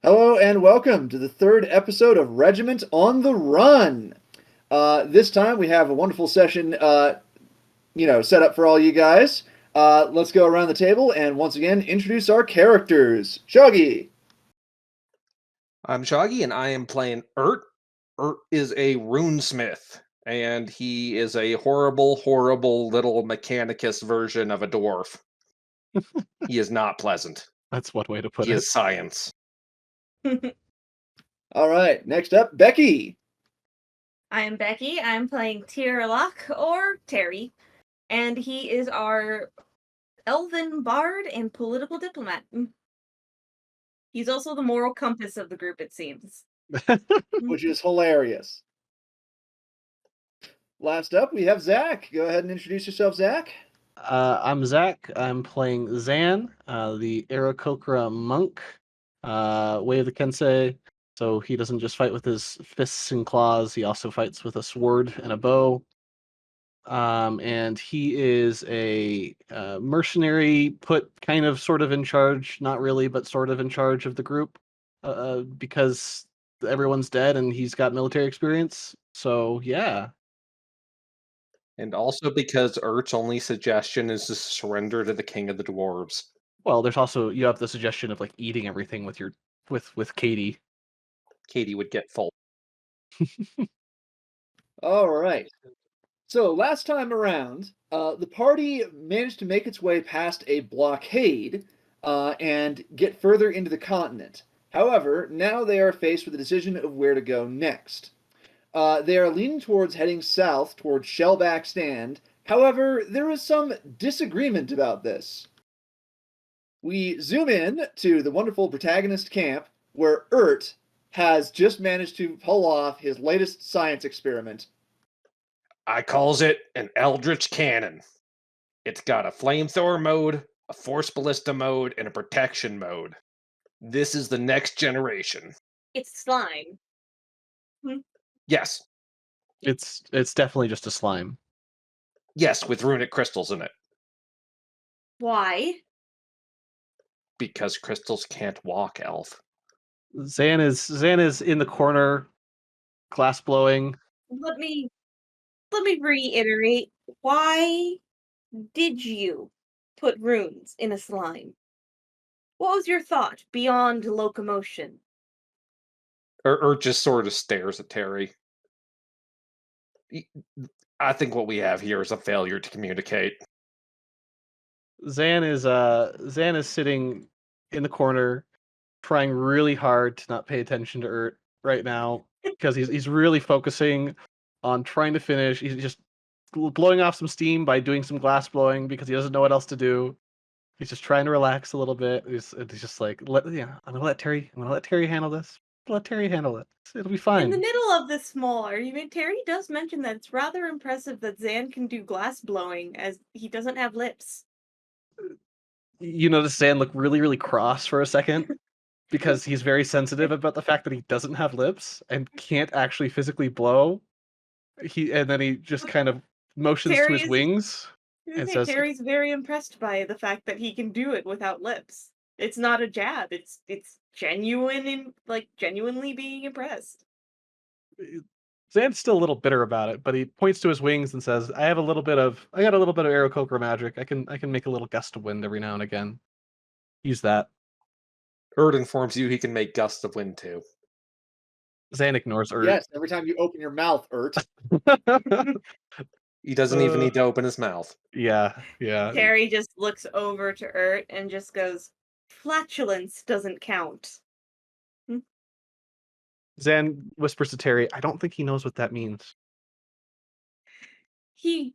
Hello and welcome to the third episode of Regiment on the Run. This time we have a wonderful session, set up for all you guys. Let's go around the table and once again introduce our characters. Shoggy. I'm Shoggy, and I am playing Urt. Urt is a runesmith, and he is a horrible, horrible little mechanicus version of a dwarf. He is not pleasant. That's one way to put He it. is science. All right, next up, Becky. I am Becky. I'm playing Tyrlock, or Terry, and he is our elven bard and political diplomat. He's also the moral compass of the group, it seems. Which is hilarious. Last up, we have Zach. Go ahead and introduce yourself, Zach. I'm Zach. I'm playing Zan, the Aarakocra monk, way of the Kensei. So he doesn't just fight with his fists and claws, he also fights with a sword and a bow. And he is a mercenary put kind of sort of in charge, not really, but sort of in charge of the group, because everyone's dead and he's got military experience. So yeah. And also because Urt's only suggestion is to surrender to the king of the dwarves. Well, there's also, you have the suggestion of like eating everything with your with Katie. Katie would get full. All right. So last time around, the party managed to make its way past a blockade and get further into the continent. However, now they are faced with a decision of where to go next. They are leaning towards heading south towards Shellback Stand. However, there is some disagreement about this. We zoom in to the wonderful protagonist camp where Urt has just managed to pull off his latest science experiment. I calls it an Eldritch Cannon. It's got a flamethrower mode, a force ballista mode, and a protection mode. This is the next generation. It's slime. Yes. It's definitely just a slime. Yes, with runic crystals in it. Why? Because crystals can't walk, elf. Zan is in the corner, glass blowing. Let me reiterate. Why did you put runes in a slime? What was your thought beyond locomotion? Or just sort of stares at Terry. I think what we have here is a failure to communicate. Zan is sitting in the corner, trying really hard to not pay attention to Urt right now because he's really focusing on trying to finish. He's just blowing off some steam by doing some glass blowing because he doesn't know what else to do. He's just trying to relax a little bit. He's just like, I'm gonna let Terry handle this. Let Terry handle it. It'll be fine. In the middle of this small argument, Terry does mention that it's rather impressive that Zan can do glass blowing as he doesn't have lips. You notice Zan look really, really cross for a second because he's very sensitive about the fact that he doesn't have lips and can't actually physically blow. And then he just kind of motions to his wings and says, Terry's very impressed by the fact that he can do it without lips. It's not a jab. It's genuine and genuinely being impressed. Zan's still a little bitter about it, but he points to his wings and says, I got a little bit of Aarakocra magic. I can make a little gust of wind every now and again. Use that. Urt informs you he can make gusts of wind too. Zan ignores Urt. Yes, every time you open your mouth, Urt. He doesn't even need to open his mouth. Yeah. Terry just looks over to Urt and just goes, flatulence doesn't count. Zan whispers to Terry, I don't think he knows what that means. He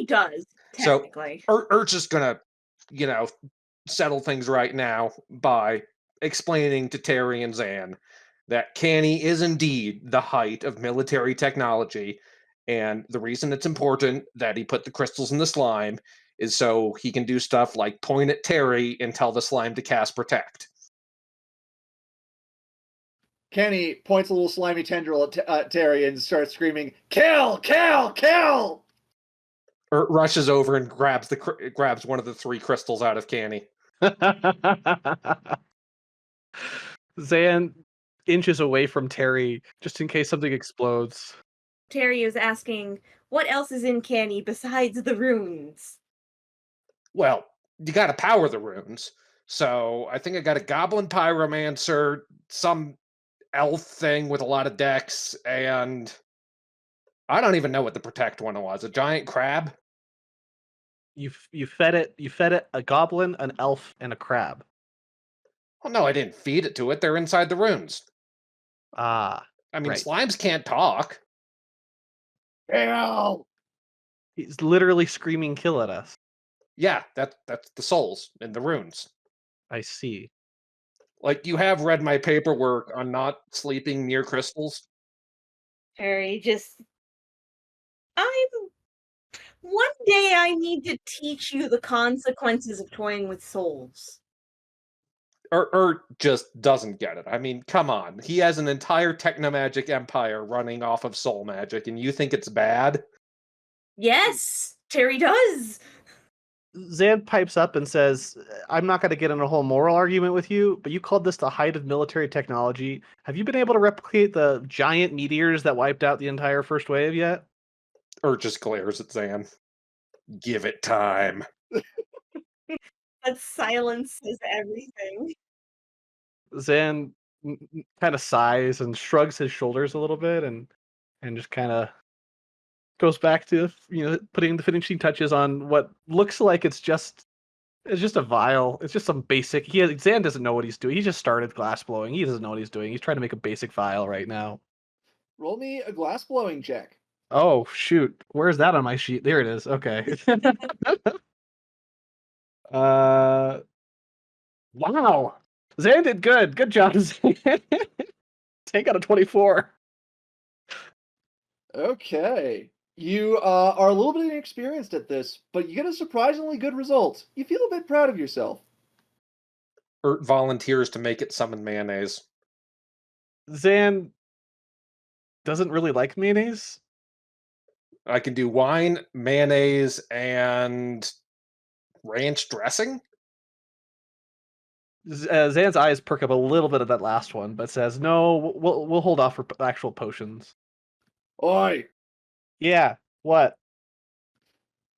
does, technically. So Urt's just gonna, settle things right now by explaining to Terry and Zan that Canny is indeed the height of military technology, and the reason it's important that he put the crystals in the slime is so he can do stuff like point at Terry and tell the slime to cast Protect. Kenny points a little slimy tendril at Terry and starts screaming, "Kill! Kill! Kill!" Urt rushes over and grabs one of the three crystals out of Canny. Zan inches away from Terry just in case something explodes. Terry is asking, what else is in Canny besides the runes? Well, you gotta power the runes. So I think I got a goblin pyromancer, some elf thing with a lot of decks, and I don't even know what the protect one was. A giant crab? You fed it a goblin, an elf, and a crab. Well, no, I didn't feed it to it. They're inside the runes. Ah, I mean, right. slimes can't talk. Hell! He's literally screaming kill at us. Yeah, that's the souls in the runes. I see. Like, you have read my paperwork on not sleeping near crystals. Terry just, I'm. One day I need to teach you the consequences of toying with souls. Or just doesn't get it. I mean, come on. He has an entire technomagic empire running off of soul magic, and you think it's bad? Yes, Terry does. Zan pipes up and says, I'm not going to get in a whole moral argument with you, but you called this the height of military technology. Have you been able to replicate the giant meteors that wiped out the entire first wave yet? Or just glares at Zan. Give it time. That silence is everything. Zan kind of sighs and shrugs his shoulders a little bit and just kind of goes back to putting the finishing touches on what looks like it's just a vial. It's just some basic. Zan doesn't know what he's doing. He just started glass blowing. He doesn't know what he's doing. He's trying to make a basic vial right now. Roll me a glass blowing check. Oh shoot, where's that on my sheet? There it is. Okay. Wow. Zan did good. Good job, Zan. 10 out of 24. Okay. You are a little bit inexperienced at this, but you get a surprisingly good result. You feel a bit proud of yourself. Ert volunteers to make it summon mayonnaise. Zan doesn't really like mayonnaise. I can do wine, mayonnaise, and ranch dressing? Zan's eyes perk up a little bit at that last one, but says, "No, we'll hold off for actual potions." Oi, Yeah. What?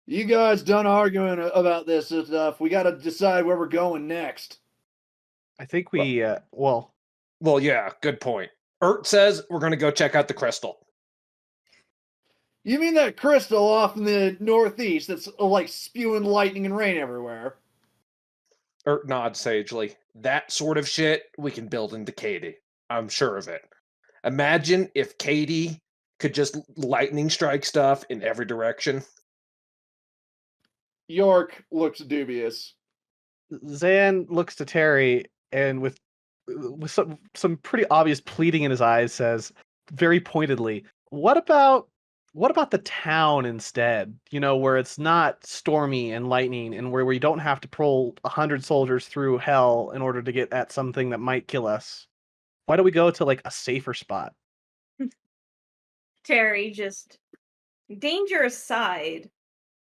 you guys done arguing about this stuff. We gotta decide where we're going next. I think we. Well, Well, yeah, good point. Ert says we're gonna go check out the crystal. You mean that crystal off in the northeast that's like spewing lightning and rain everywhere? Ert nods sagely. That sort of shit we can build into Katie. I'm sure of it. Imagine if Katie could just lightning strike stuff in every direction. York looks dubious. Zan looks to Terry and with some pretty obvious pleading in his eyes says very pointedly, "What about the town instead? You know, where it's not stormy and lightning and where we don't have to pull 100 soldiers through hell in order to get at something that might kill us. Why don't we go to like a safer spot?" Terry just, danger aside,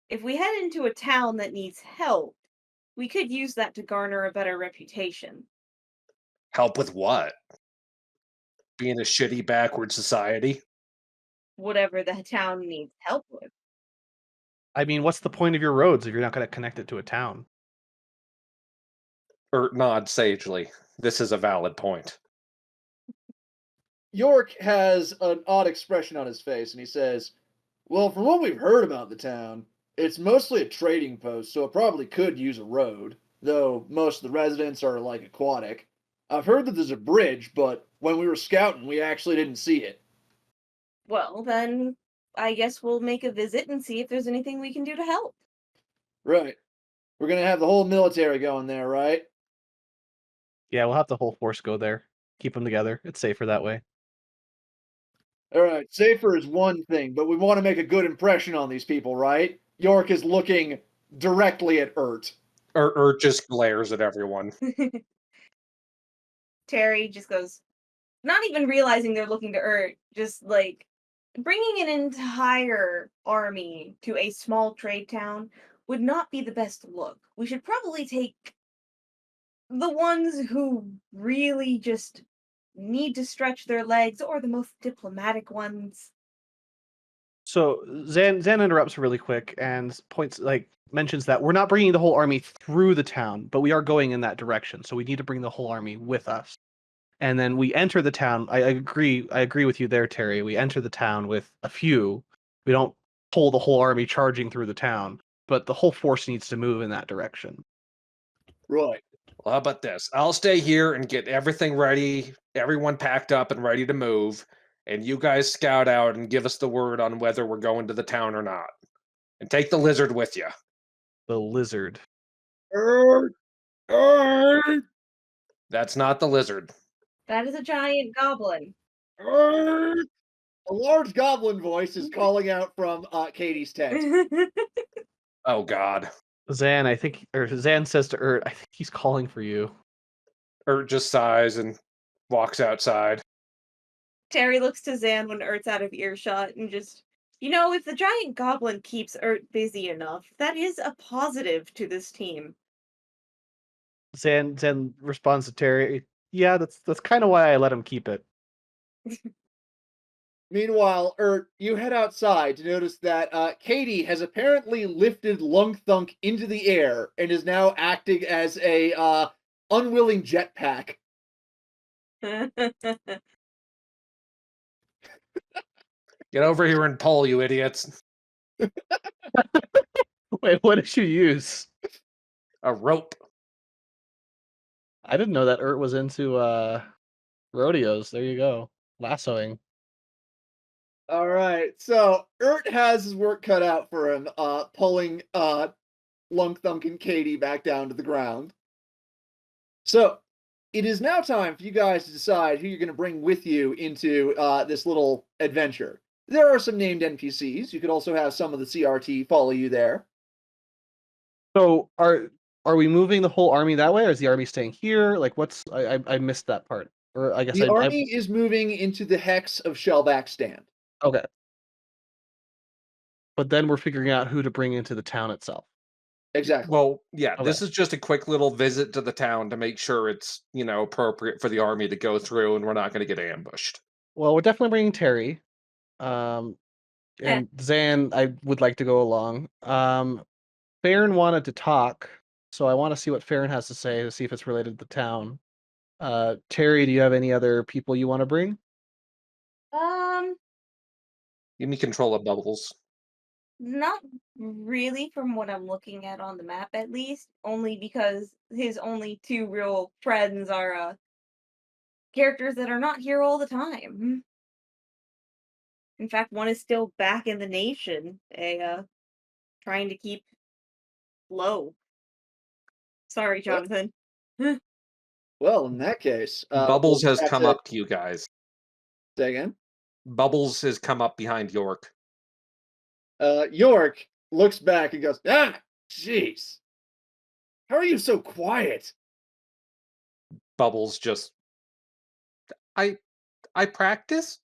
if we head into a town that needs help, we could use that to garner a better reputation. Help with what? Being a shitty backward society? Whatever the town needs help with. I mean, what's the point of your roads if you're not going to connect it to a town? Ert nods sagely. This is a valid point. York has an odd expression on his face, and he says, well, from what we've heard about the town, it's mostly a trading post, so it probably could use a road, though most of the residents are like aquatic. I've heard that there's a bridge, but when we were scouting, we actually didn't see it. Well, then I guess we'll make a visit and see if there's anything we can do to help. Right. We're gonna have the whole military going there, right? Yeah, we'll have the whole force go there. Keep them together. It's safer that way. All right, safer is one thing, but we want to make a good impression on these people, right? York is looking directly at Ert. Ert just glares at everyone. Terry just goes, not even realizing they're looking to Ert, just like bringing an entire army to a small trade town would not be the best look. We should probably take the ones who really just need to stretch their legs, or the most diplomatic ones. So Zan interrupts really quick and mentions that we're not bringing the whole army through the town, but we are going in that direction. So we need to bring the whole army with us. And then we enter the town. I agree with you there, Terry. We enter the town with a few. We don't pull the whole army charging through the town, but the whole force needs to move in that direction. Right. Well, how about this? I'll stay here and get everything ready, everyone packed up and ready to move, and you guys scout out and give us the word on whether we're going to the town or not. And take the lizard with you. The lizard. Ert, ert, That's not the lizard. That is a giant goblin. ert. A large goblin voice is calling out from Katie's tent. Oh, God. Zan says to Ert, I think he's calling for you. Ert just sighs and walks outside. Terry looks to Zan when Ert's out of earshot and just, if the giant goblin keeps Ert busy enough, that is a positive to this team. Zan responds to Terry, yeah, that's kind of why I let him keep it. Meanwhile, you head outside to notice that Katie has apparently lifted Lung Thunk into the air and is now acting as a unwilling jetpack. Get over here and pull, you idiots. Wait, what did you use? A rope. I didn't know that Ert was into rodeos. There you go. Lassoing. All right, so has his work cut out for him, pulling Lung Thunk and Katie back down to the ground. So it is now time for you guys to decide who you're going to bring with you into this little adventure. There are some named NPCs. You could also have some of the CRT follow you there. So are we moving the whole army that way, or is the army staying here? Like, I missed that part. Or I guess The army is moving into the hex of Shellback Stand. Okay. But then we're figuring out who to bring into the town itself. Exactly. Well, yeah, Okay. This is just a quick little visit to the town to make sure it's, appropriate for the army to go through and we're not going to get ambushed. Well, we're definitely bringing Terry. And Zan, I would like to go along. Farron wanted to talk, so I want to see what Farron has to say to see if it's related to the town. Terry, do you have any other people you want to bring? You need control of bubbles. Not really from what I'm looking at on the map, at least. Only because his only two real friends are characters that are not here all the time. In fact, one is still back in the nation, trying to keep low. Sorry, Jonathan. Well, in that case, Bubbles we'll has have come to- up to you guys. Say again? Bubbles has come up behind York. York looks back and goes, jeez. How are you so quiet? Bubbles just... I practice?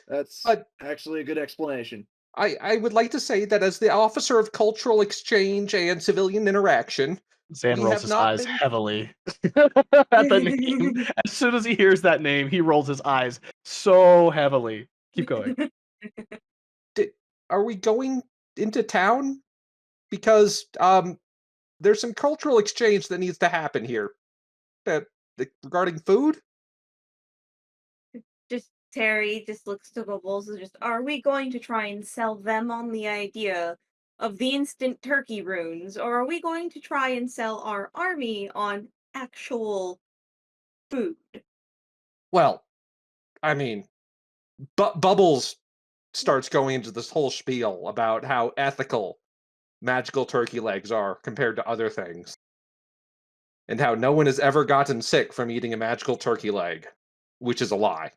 That's actually a good explanation. I would like to say that as the officer of cultural exchange and civilian interaction, Zan we rolls have his not eyes been- heavily at the name. As soon as he hears that name, he rolls his eyes so heavily. Keep going. Are we going into town? Because there's some cultural exchange that needs to happen here. Regarding food? Just Terry just looks to Bubbles and just, are we going to try and sell them on the idea of the instant turkey runes, or are we going to try and sell our army on actual food? Well, I mean, Bubbles starts going into this whole spiel about how ethical magical turkey legs are compared to other things. And how no one has ever gotten sick from eating a magical turkey leg, which is a lie.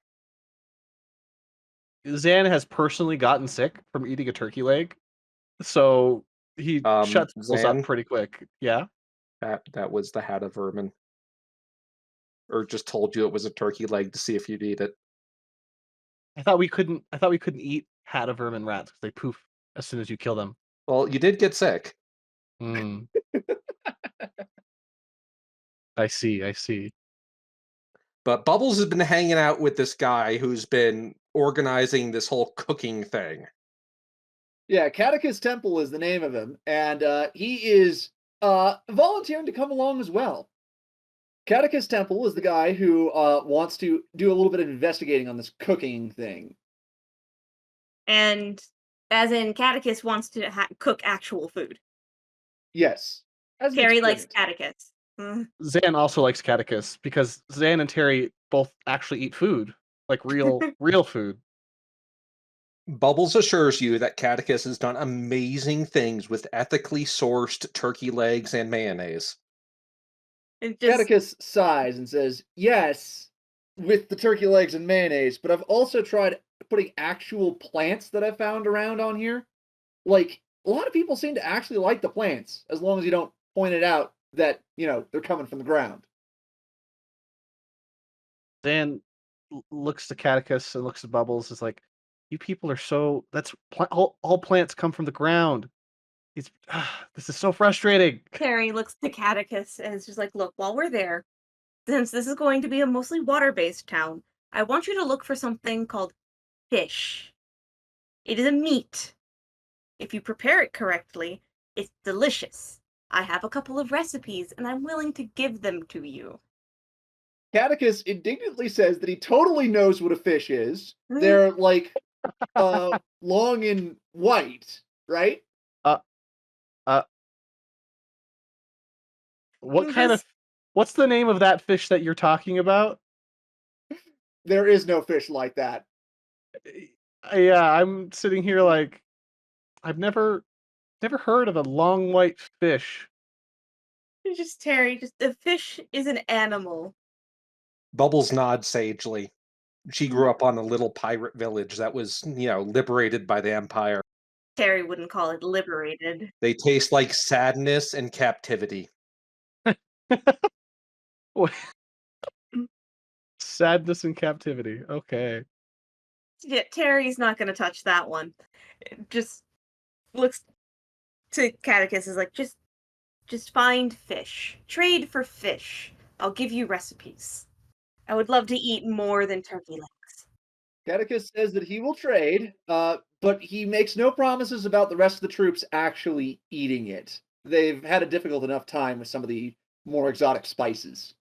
Zan has personally gotten sick from eating a turkey leg, so he shuts Bubbles up Zan? pretty quick. Yeah. That was the hat of vermin. Or just told you it was a turkey leg to see if you'd eat it. I thought we couldn't eat hat of vermin rats because they poof as soon as you kill them. Well, you did get sick. Mm. I see. But Bubbles has been hanging out with this guy who's been organizing this whole cooking thing. Yeah, Catechus Temple is the name of him, and he is volunteering to come along as well. Catechus Temple is the guy who wants to do a little bit of investigating on this cooking thing. And as in, Catechus wants to cook actual food. Yes, as an Terry likes experiment. Catechus. Mm. Zan also likes Catechus because Zan and Terry both actually eat food, like real food. Bubbles assures you that Catechus has done amazing things with ethically sourced turkey legs and mayonnaise. It just Catechus sighs and says, "Yes, with the turkey legs and mayonnaise, but I've also tried putting actual plants that I found around on here. Like, a lot of people seem to actually like the plants, as long as you don't point it out that, they're coming from the ground." Zan looks to Catechus and looks at Bubbles. Is like, you people are so. That's all plants come from the ground. It's this is so frustrating. Terry looks to Catechus and is just like, look, while we're there, since this is going to be a mostly water-based town, I want you to look for something called fish. It is a meat. If you prepare it correctly, it's delicious. I have a couple of recipes, and I'm willing to give them to you. Catechus indignantly says that he totally knows what a fish is. Mm. They're like long and white, right? Uh, uh, what kind of? Just What's the name of that fish that you're talking about? There is no fish like that. Yeah, I'm sitting here like I've never heard of a long white fish. Terry, just a fish is an animal. Bubbles nods sagely. She grew up on a little pirate village that was, liberated by the Empire. Terry wouldn't call it liberated. They taste like sadness and captivity. Sadness and captivity. Okay. Yeah, Terry's not gonna touch that one. Just looks to Catechus is like, just find fish. Trade for fish. I'll give you recipes. I would love to eat more than turkey legs. Catechus says that he will trade, but he makes no promises about the rest of the troops actually eating it. They've had a difficult enough time with some of the more exotic spices.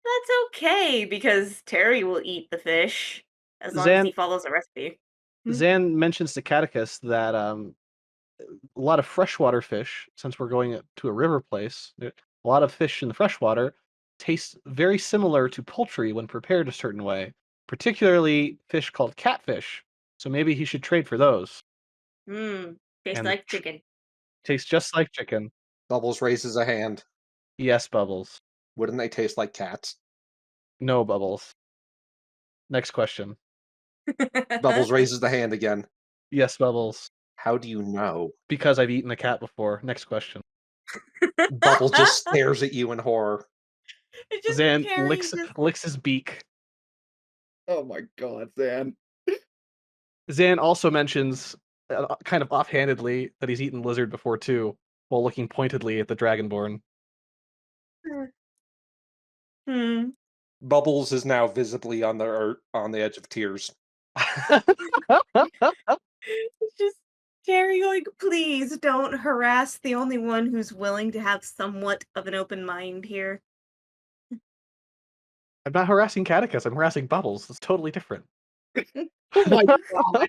That's okay, because Terry will eat the fish as long as he Zan follows a recipe. Zan mentions to Catechus that a lot of freshwater fish, since we're going to a river place, a lot of fish in the freshwater taste very similar to poultry when prepared a certain way, particularly fish called catfish. So maybe he should trade for those. Mmm, tastes And like chicken. tastes just like chicken. Bubbles raises a hand. Yes, Bubbles. Wouldn't they taste like cats? No, Bubbles. Next question. Bubbles raises the hand again. Yes, Bubbles. How do you know? Because I've eaten a cat before. Next question. Bubbles just stares at you in horror. It just Zan Terry just licks his beak. Oh my god, Zan. Zan also mentions, kind of offhandedly, that he's eaten lizard before too, while looking pointedly at the Dragonborn. hmm. Bubbles is now visibly on the edge of tears. It's just Terry like, please don't harass the only one who's willing to have somewhat of an open mind here. I'm not harassing Catechus, I'm harassing Bubbles. It's totally different. Oh my god.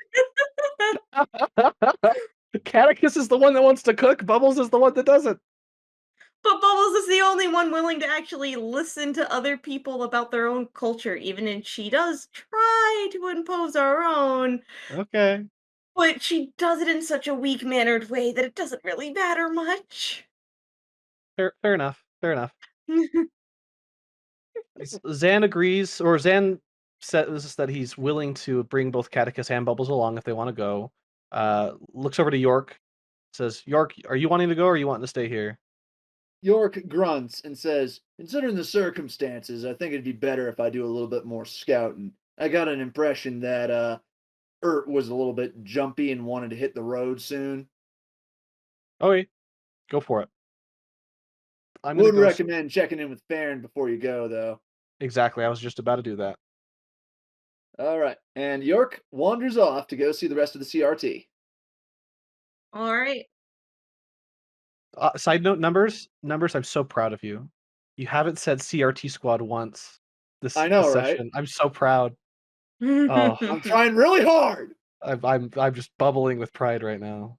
Catechus is the one that wants to cook, Bubbles is the one that doesn't. But Bubbles is the only one willing to actually listen to other people about their own culture, even if she does try to impose her own. Okay. But she does it in such a weak-mannered way that it doesn't really matter much. Fair enough. Zan agrees, or Zan says that he's willing to bring both Catechus and Bubbles along if they want to go. Looks over to York, says, York, are you wanting to go or are you wanting to stay here? York grunts and says, "Considering the circumstances, I think it'd be better if I do a little bit more scouting. I got an impression that Ert was a little bit jumpy and wanted to hit the road soon." Okay, go for it. I'm gonna Would go. recommend checking in with Farron before you go, though. Exactly. I was just about to do that. All right. And York wanders off to go see the rest of the CRT. All right. Side note: numbers. I'm so proud of you. You haven't said CRT squad once I this know, right? session. I'm so proud. Oh, I'm trying really hard. I'm just bubbling with pride right now.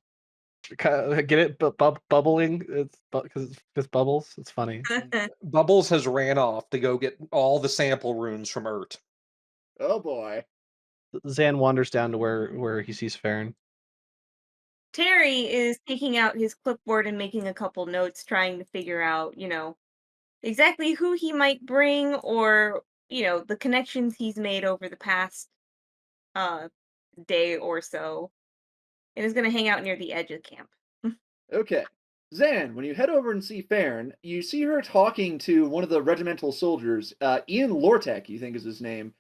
Get it? Bubbling. It's because it's bubbles. It's funny. Bubbles has ran off to go get all the sample runes from Urt. Oh boy. Zan wanders down to where he sees Farron. Terry is taking out his clipboard and making a couple notes, trying to figure out, exactly who he might bring or, the connections he's made over the past uh day or so. And is gonna hang out near the edge of camp. Okay. Zan, when you head over and see Farron, you see her talking to one of the regimental soldiers, Ian Lortek, you think is his name.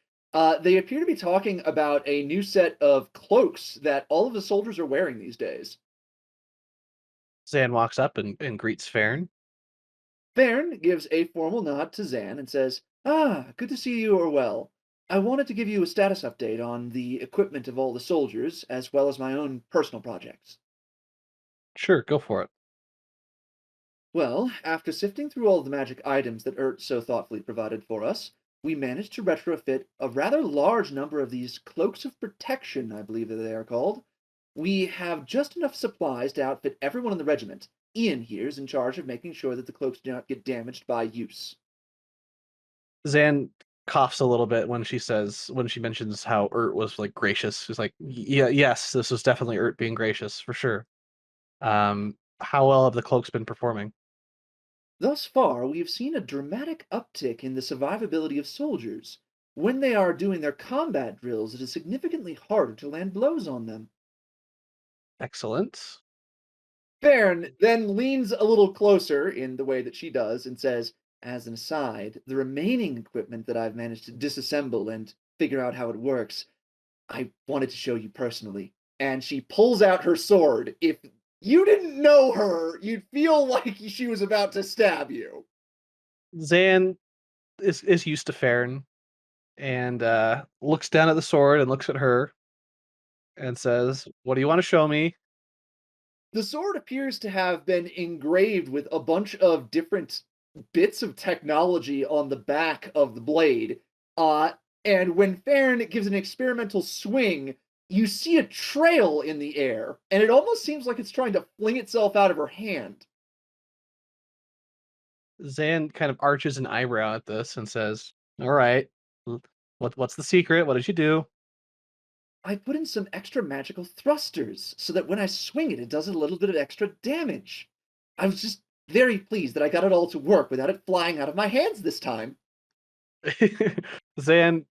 They appear to be talking about a new set of cloaks that all of the soldiers are wearing these days. Zan walks up and greets Farron. Farron gives a formal nod to Zan and says, "Ah, good to see you are well. I wanted to give you a status update on the equipment of all the soldiers, as well as my own personal projects." Sure, go for it. Well, after sifting through all of the magic items that Urt so thoughtfully provided for us, we managed to retrofit a rather large number of these cloaks of protection, I believe that they are called. We have just enough supplies to outfit everyone in the regiment. Ian here is in charge of making sure that the cloaks do not get damaged by use. Zan coughs a little bit when she mentions how Urt was like gracious. She's like, yeah, yes, this was definitely Urt being gracious for sure. How well have the cloaks been performing? Thus far, we have seen a dramatic uptick in the survivability of soldiers. When they are doing their combat drills, it is significantly harder to land blows on them. Excellent. Farron then leans a little closer in the way that she does and says, as an aside, the remaining equipment that I've managed to disassemble and figure out how it works, I wanted to show you personally. And she pulls out her sword. If you didn't know her, you'd feel like she was about to stab you. Zan is used to Farron and looks down at the sword and looks at her and says, "What do you want to show me?" The sword appears to have been engraved with a bunch of different bits of technology on the back of the blade. Uh, and when Farron gives an experimental swing, you see a trail in the air, and it almost seems like it's trying to fling itself out of her hand. Zan kind of arches an eyebrow at this and says, "All right, what's the secret? What did you do?" I put in some extra magical thrusters so that when I swing it, it does a little bit of extra damage. I was just very pleased that I got it all to work without it flying out of my hands this time. Zan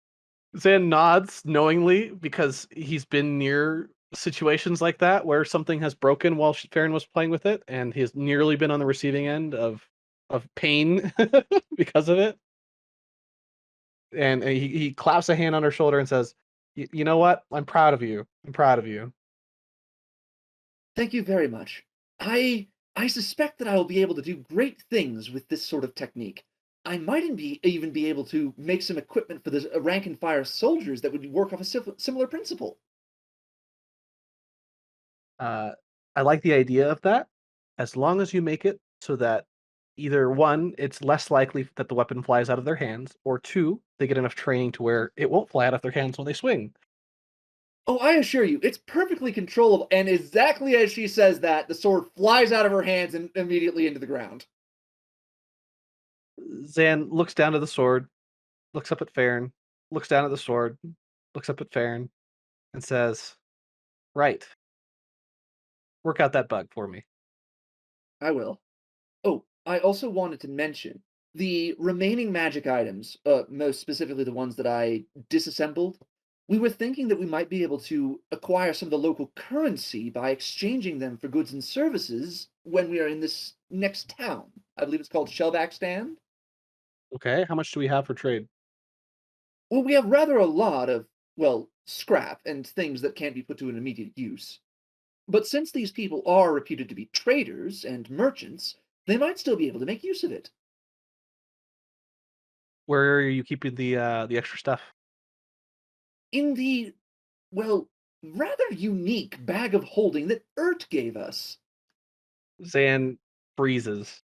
Zan nods knowingly because he's been near situations like that where something has broken while Farron was playing with it, and he's nearly been on the receiving end of pain because of it. And he claps a hand on her shoulder and says, You know what? I'm proud of you. I'm proud of you." Thank you very much. I suspect that I will be able to do great things with this sort of technique. I might even be able to make some equipment for the rank and file soldiers that would work off a similar principle. Uh, I like the idea of that, as long as you make it so that either one, it's less likely that the weapon flies out of their hands, or two, they get enough training to where it won't fly out of their hands when they swing. Oh, I assure you, it's perfectly controllable, and exactly as she says that, the sword flies out of her hands and immediately into the ground. Zan looks down to the sword, looks up at Farron, looks down at the sword, looks up at Farron, and says, "Right, work out that bug for me." I will. Oh, I also wanted to mention the remaining magic items, most specifically the ones that I disassembled. We were thinking that we might be able to acquire some of the local currency by exchanging them for goods and services when we are in this next town. I believe it's called Shellback Stand. Okay, how much do we have for trade? Well, we have rather a lot of, well, scrap and things that can't be put to an immediate use. But since these people are reputed to be traders and merchants, they might still be able to make use of it. Where are you keeping the extra stuff? In the, well, rather unique bag of holding that Ert gave us. Zan freezes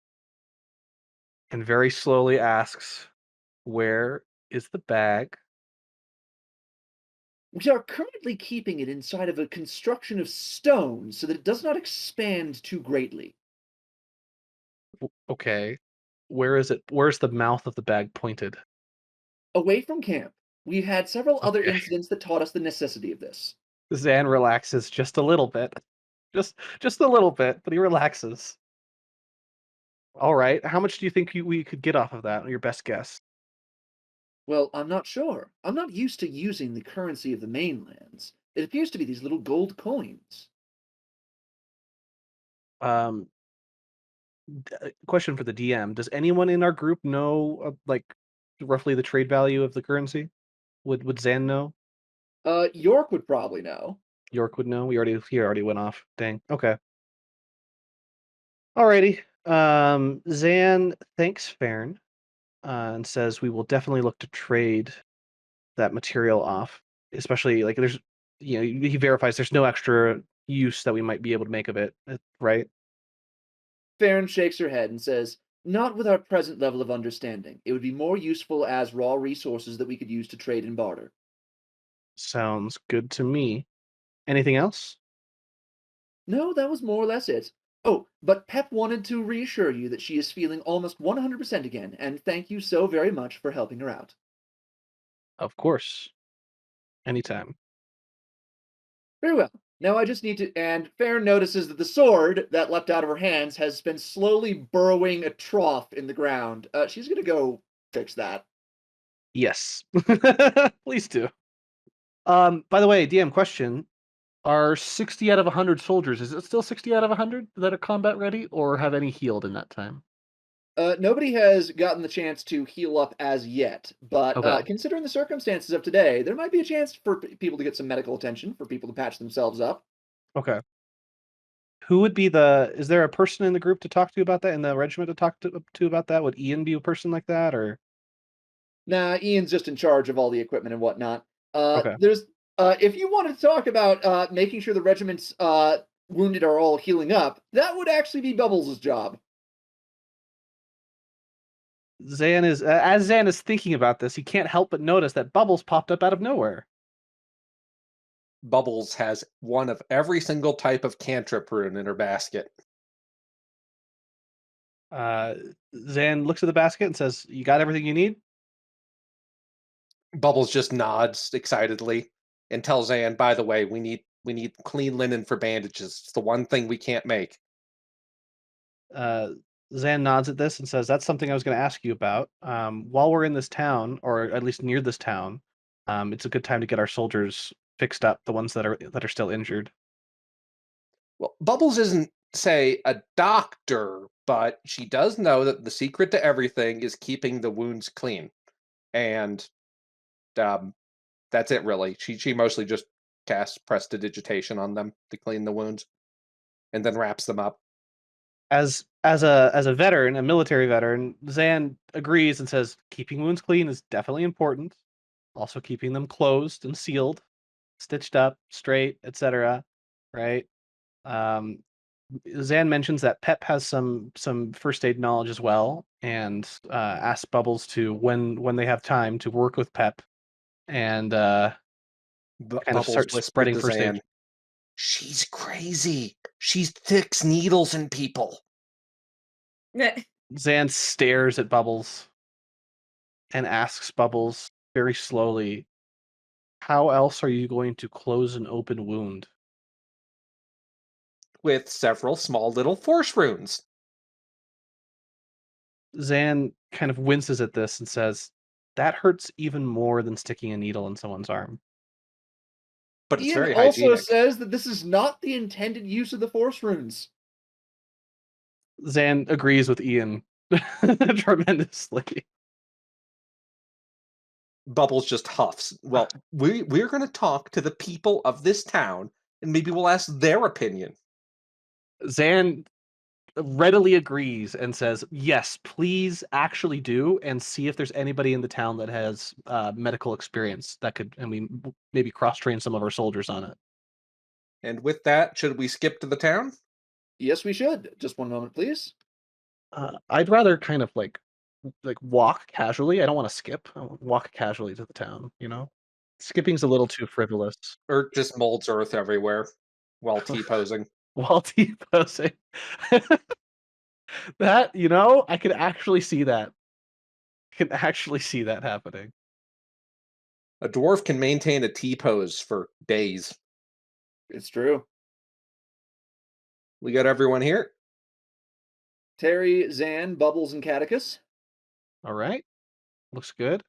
and very slowly asks, "Where is the bag?" We are currently keeping it inside of a construction of stone so that it does not expand too greatly. Okay. Where is it? Where's the mouth of the bag pointed? Away from camp, we've had several other Okay. incidents that taught us the necessity of this. Zan relaxes just a little bit. Just a little bit, but he relaxes. All right. How much do you think we could get off of that? Your best guess. Well, I'm not sure. I'm not used to using the currency of the mainlands. It appears to be these little gold coins. Um, Question for the DM: does anyone in our group know like roughly the trade value of the currency? Would Zan know? York would probably know. York would know. He already went off. Dang. Okay. Alrighty. Zan thanks Farron and says we will definitely look to trade that material off, especially like there's he verifies there's no extra use that we might be able to make of it, right? Farron shakes her head and says, "Not with our present level of understanding. It would be more useful as raw resources that we could use to trade and barter." Sounds good to me. Anything else? No, that was more or less it. Oh, but Pep wanted to reassure you that she is feeling almost 100% again, and thank you so very much for helping her out. Of course. Anytime. Very well. Now I just need to. And Farron notices that the sword that leapt out of her hands has been slowly burrowing a trough in the ground. She's gonna go fix that. Yes. Please do. By the way, DM question. Are 60 out of 100 soldiers, is it still 60 out of 100 that are combat ready, or have any healed in that time? Nobody has gotten the chance to heal up as yet, but Okay. considering the circumstances of today, there might be a chance for people to get some medical attention, for people to patch themselves up. Okay. Who would be the? Is there a person in the group to talk to about that? In the regiment to talk to about that? Would Ian be a person like that, or? Nah, Ian's just in charge of all the equipment and whatnot. Okay. There's if you wanted to talk about making sure the regiment's wounded are all healing up, that would actually be Bubbles' job. Zan is as Zan is thinking about this, he can't help but notice that Bubbles popped up out of nowhere. Bubbles has one of every single type of cantrip rune in her basket. Uh, Zan looks at the basket and says, "You got everything you need?" Bubbles just nods excitedly and tells Anne, "By the way, we need clean linen for bandages. It's the one thing we can't make." Uh, Zan nods at this and says, "That's something I was going to ask you about. While we're in this town, or at least near this town, it's a good time to get our soldiers fixed up, the ones that are still injured." Well, Bubbles isn't, say, a doctor, but she does know that the secret to everything is keeping the wounds clean. And um, that's it, really. She mostly just casts prestidigitation on them to clean the wounds and then wraps them up. As a veteran, a military veteran, Zan agrees and says, "Keeping wounds clean is definitely important. Also, keeping them closed and sealed, stitched up, straight, etc." Right? Um, Zan mentions that Pep has some first aid knowledge as well, and asks Bubbles to when they have time to work with Pep and kind of Bubbles start whispered spreading to first aid. Zan, "She's crazy. She sticks needles in people." Zan stares at Bubbles and asks Bubbles very slowly, "How else are you going to close an open wound?" With several small little force runes. Zan kind of winces at this and says, "That hurts even more than sticking a needle in someone's arm." But it's Ian very also hygienic. says that this is not the intended use of the force runes. Zan agrees with Ian tremendously. Bubbles just huffs. Well, we're going to talk to the people of this town, and maybe we'll ask their opinion. Zan readily agrees and says, "Yes, please actually do, and see if there's anybody in the town that has medical experience that could, and we maybe cross train some of our soldiers on it." And with that, should we skip to the town? Yes, we should. Just one moment, please. I'd rather kind of like walk casually. I don't want to skip. I wanna walk casually to the town. Skipping's a little too frivolous. Or just molds earth everywhere while T-posing? While T-posing. That, I could actually see that. I can actually see that happening. A dwarf can maintain a T-pose for days. It's true. We got everyone here? Terry, Zan, Bubbles, and Catechus. All right. Looks good.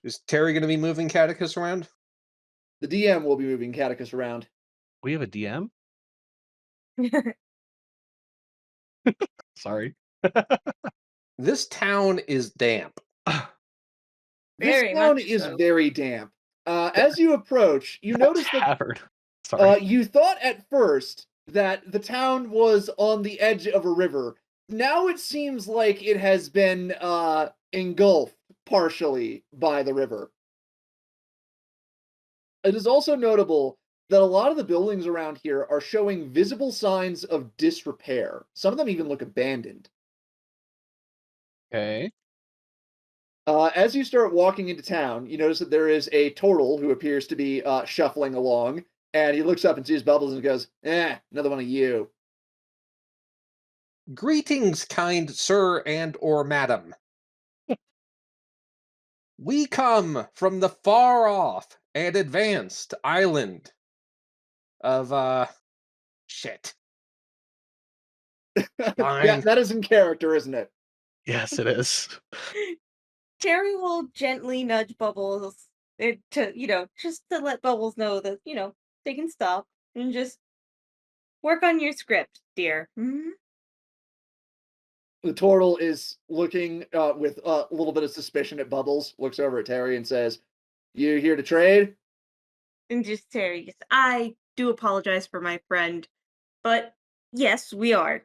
Is Terry going to be moving Catechus around? The DM will be moving Catechus around. We have a DM? Sorry. This town is damp. This Very town much is so. very damp. As you approach, you notice that Tavern. Sorry. you thought at first that the town was on the edge of a river. Now it seems like it has been engulfed partially by the river. It is also notable that a lot of the buildings around here are showing visible signs of disrepair. Some of them even look abandoned. Okay. As you start walking into town, you notice that there is a turtle who appears to be shuffling along, and he looks up and sees Bubbles and goes, another one of you. Greetings, kind sir and or madam. We come from the far off and advanced island of shit. Yeah, Fine. that is in character, isn't it? Yes, it is. Terry will gently nudge Bubbles just to let Bubbles know that, they can stop and just work on your script, dear. Mhm. The turtle is looking with a little bit of suspicion at Bubbles, looks over at Terry and says, "You here to trade?" And just Terry, I do apologize for my friend, but yes, we are.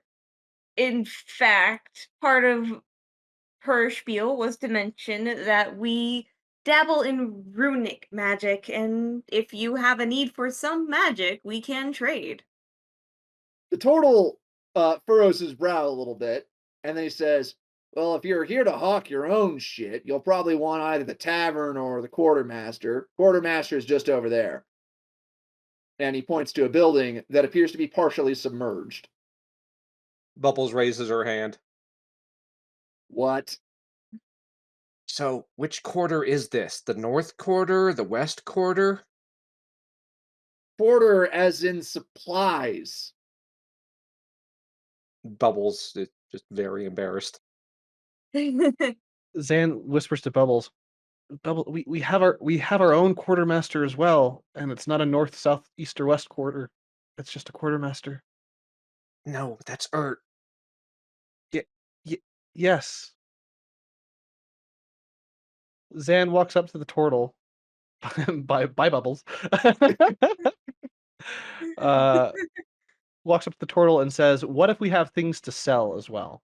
In fact, part of her spiel was to mention that we dabble in runic magic, and if you have a need for some magic, we can trade. The turtle furrows his brow a little bit, and then he says, "Well, if you're here to hawk your own shit, you'll probably want either the tavern or the quartermaster. Quartermaster is just over there." And he points to a building that appears to be partially submerged. Bubbles raises her hand. What? So, which quarter is this? The north quarter? The west quarter? Quarter as in supplies. Bubbles is just very embarrassed. Zan whispers to Bubbles, "Bubble, we have our own quartermaster as well, and it's not a north, south, east, or west quarter. It's just a quartermaster." No, that's Ert. Yes. Zan walks up to the turtle. By Bubbles. uh, walks up to the turtle and says, "What if we have things to sell as well?"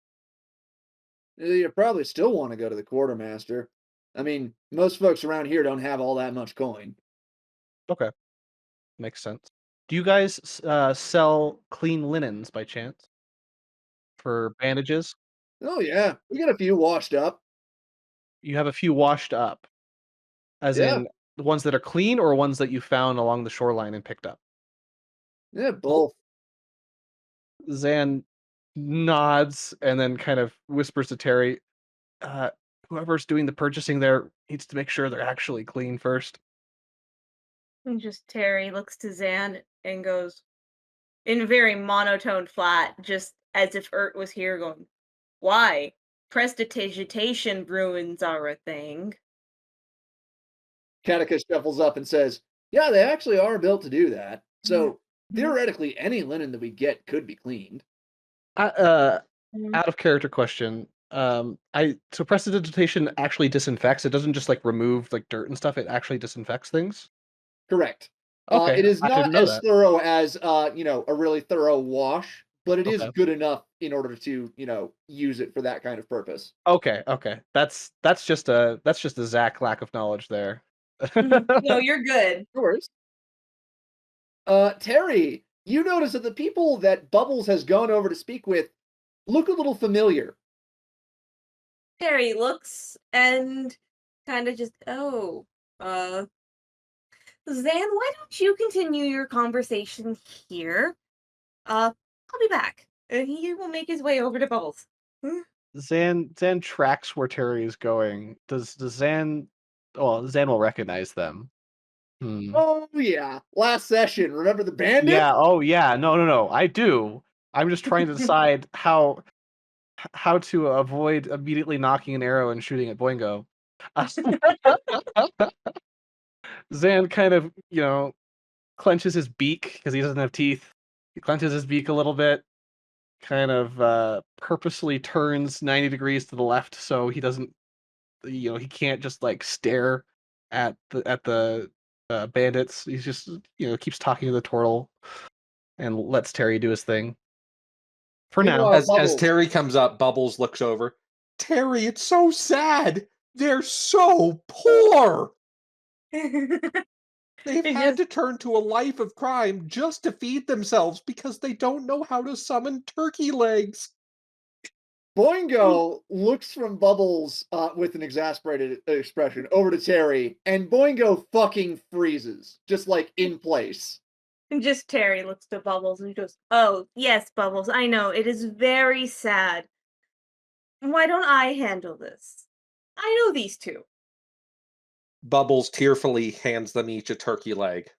You probably still want to go to the quartermaster. I mean, most folks around here don't have all that much coin. Okay, makes sense. Do you guys sell clean linens by chance for bandages? Oh yeah, we got a few washed up. You have a few washed up, as Yeah, in the ones that are clean or ones that you found along the shoreline and picked up. yeah, both. Zan nods and then kind of whispers to Terry, uh, "Whoever's doing the purchasing there needs to make sure they're actually clean first." And just Terry looks to Zan and goes in a very monotone flat, just as if Ert was here going, why? Prestidigitation ruins are a thing. Catechus shuffles up and says, "Yeah, they actually are built to do that. So theoretically, any linen that we get could be cleaned." Mhm. Out of character question. So prestidigitation actually disinfects. It doesn't just like remove like dirt and stuff. It actually disinfects things. Correct. Okay, It is I didn't not know as that. thorough as a really thorough wash, but it is Okay. good enough in order to, use it for that kind of purpose. Okay. That's just a Zach lack of knowledge there. No, you're good. Of course. Terry, you notice that the people that Bubbles has gone over to speak with look a little familiar. Terry looks and kind of just, oh, uh, Zan, why don't you continue your conversation here? I'll be back. And he will make his way over to Bubbles. Zan tracks where Terry is going. Does Zan? Well, Zan will recognize them. Oh yeah, last session. Remember the bandit? Yeah. Oh yeah. No. I do. I'm just trying to decide how to avoid immediately knocking an arrow and shooting at Boingo. Zan kind of, clenches his beak because he doesn't have teeth. He clenches his beak a little bit, kind of purposely turns 90 degrees to the left so he doesn't, he can't just like stare at the bandits. He's just, keeps talking to the turtle and lets Terry do his thing. For now. Meanwhile, As Bubbles, Terry comes up, Bubbles looks over. Terry, it's so sad. They're so poor. They've It had just- to turn to a life of crime just to feed themselves because they don't know how to summon turkey legs. Boingo looks from Bubbles with an exasperated expression over to Terry, and Boingo fucking freezes, just like in place. And just Terry looks to Bubbles and goes, oh, yes, Bubbles, I know, it is very sad. Why don't I handle this? I know these two. Bubbles tearfully hands them each a turkey leg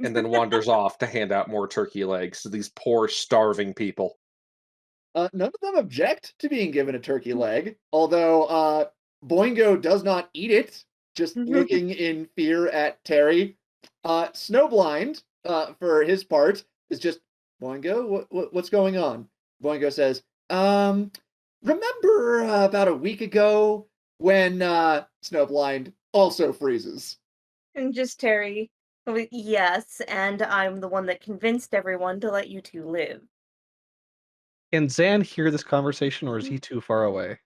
and then wanders off to hand out more turkey legs to these poor, starving people. None of them object to being given a turkey leg, although Boingo does not eat it, just looking in fear at Terry. Snowblind, for his part, is just, Boingo, what's going on? Boingo says, remember about a week ago when Snowblind also freezes? And just Terry, oh, yes, and I'm the one that convinced everyone to let you two live. Can Zan hear this conversation or is he too far away?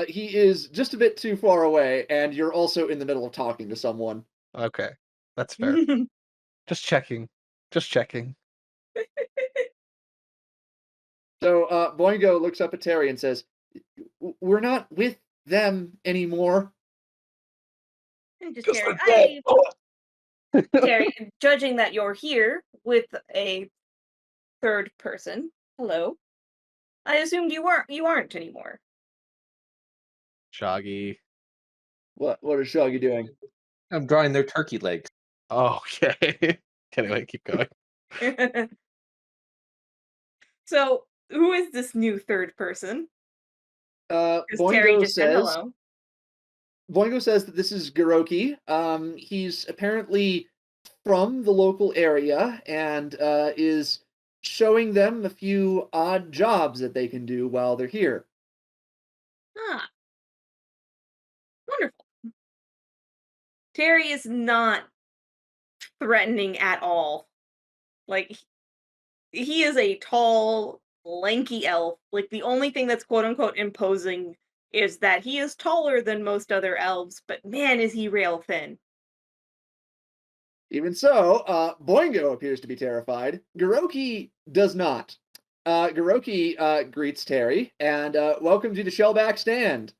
He is just a bit too far away, and you're also in the middle of talking to someone. Okay. That's fair. Just checking. So Boingo looks up at Terry and says, we're not with them anymore. And just Just Terry, like that. Terry, judging that you're here with a third person, hello. I assumed you aren't anymore. Shoggy. What is Shoggy doing? I'm drawing their turkey legs. Oh, okay. Anyway, keep going. So, who is this new third person? Because Terry Boingo just said says hello. Boingo says that this is Garoki. He's apparently from the local area and is showing them a few odd jobs that they can do while they're here. Ah, wonderful. Terry is not threatening at all. Like, he is a tall, lanky elf. Like, the only thing that's quote unquote imposing is that he is taller than most other elves, but man, is he rail thin. Even so, Boingo appears to be terrified. Garoki does not. Garoki greets Terry and welcomes you to Shellback Stand.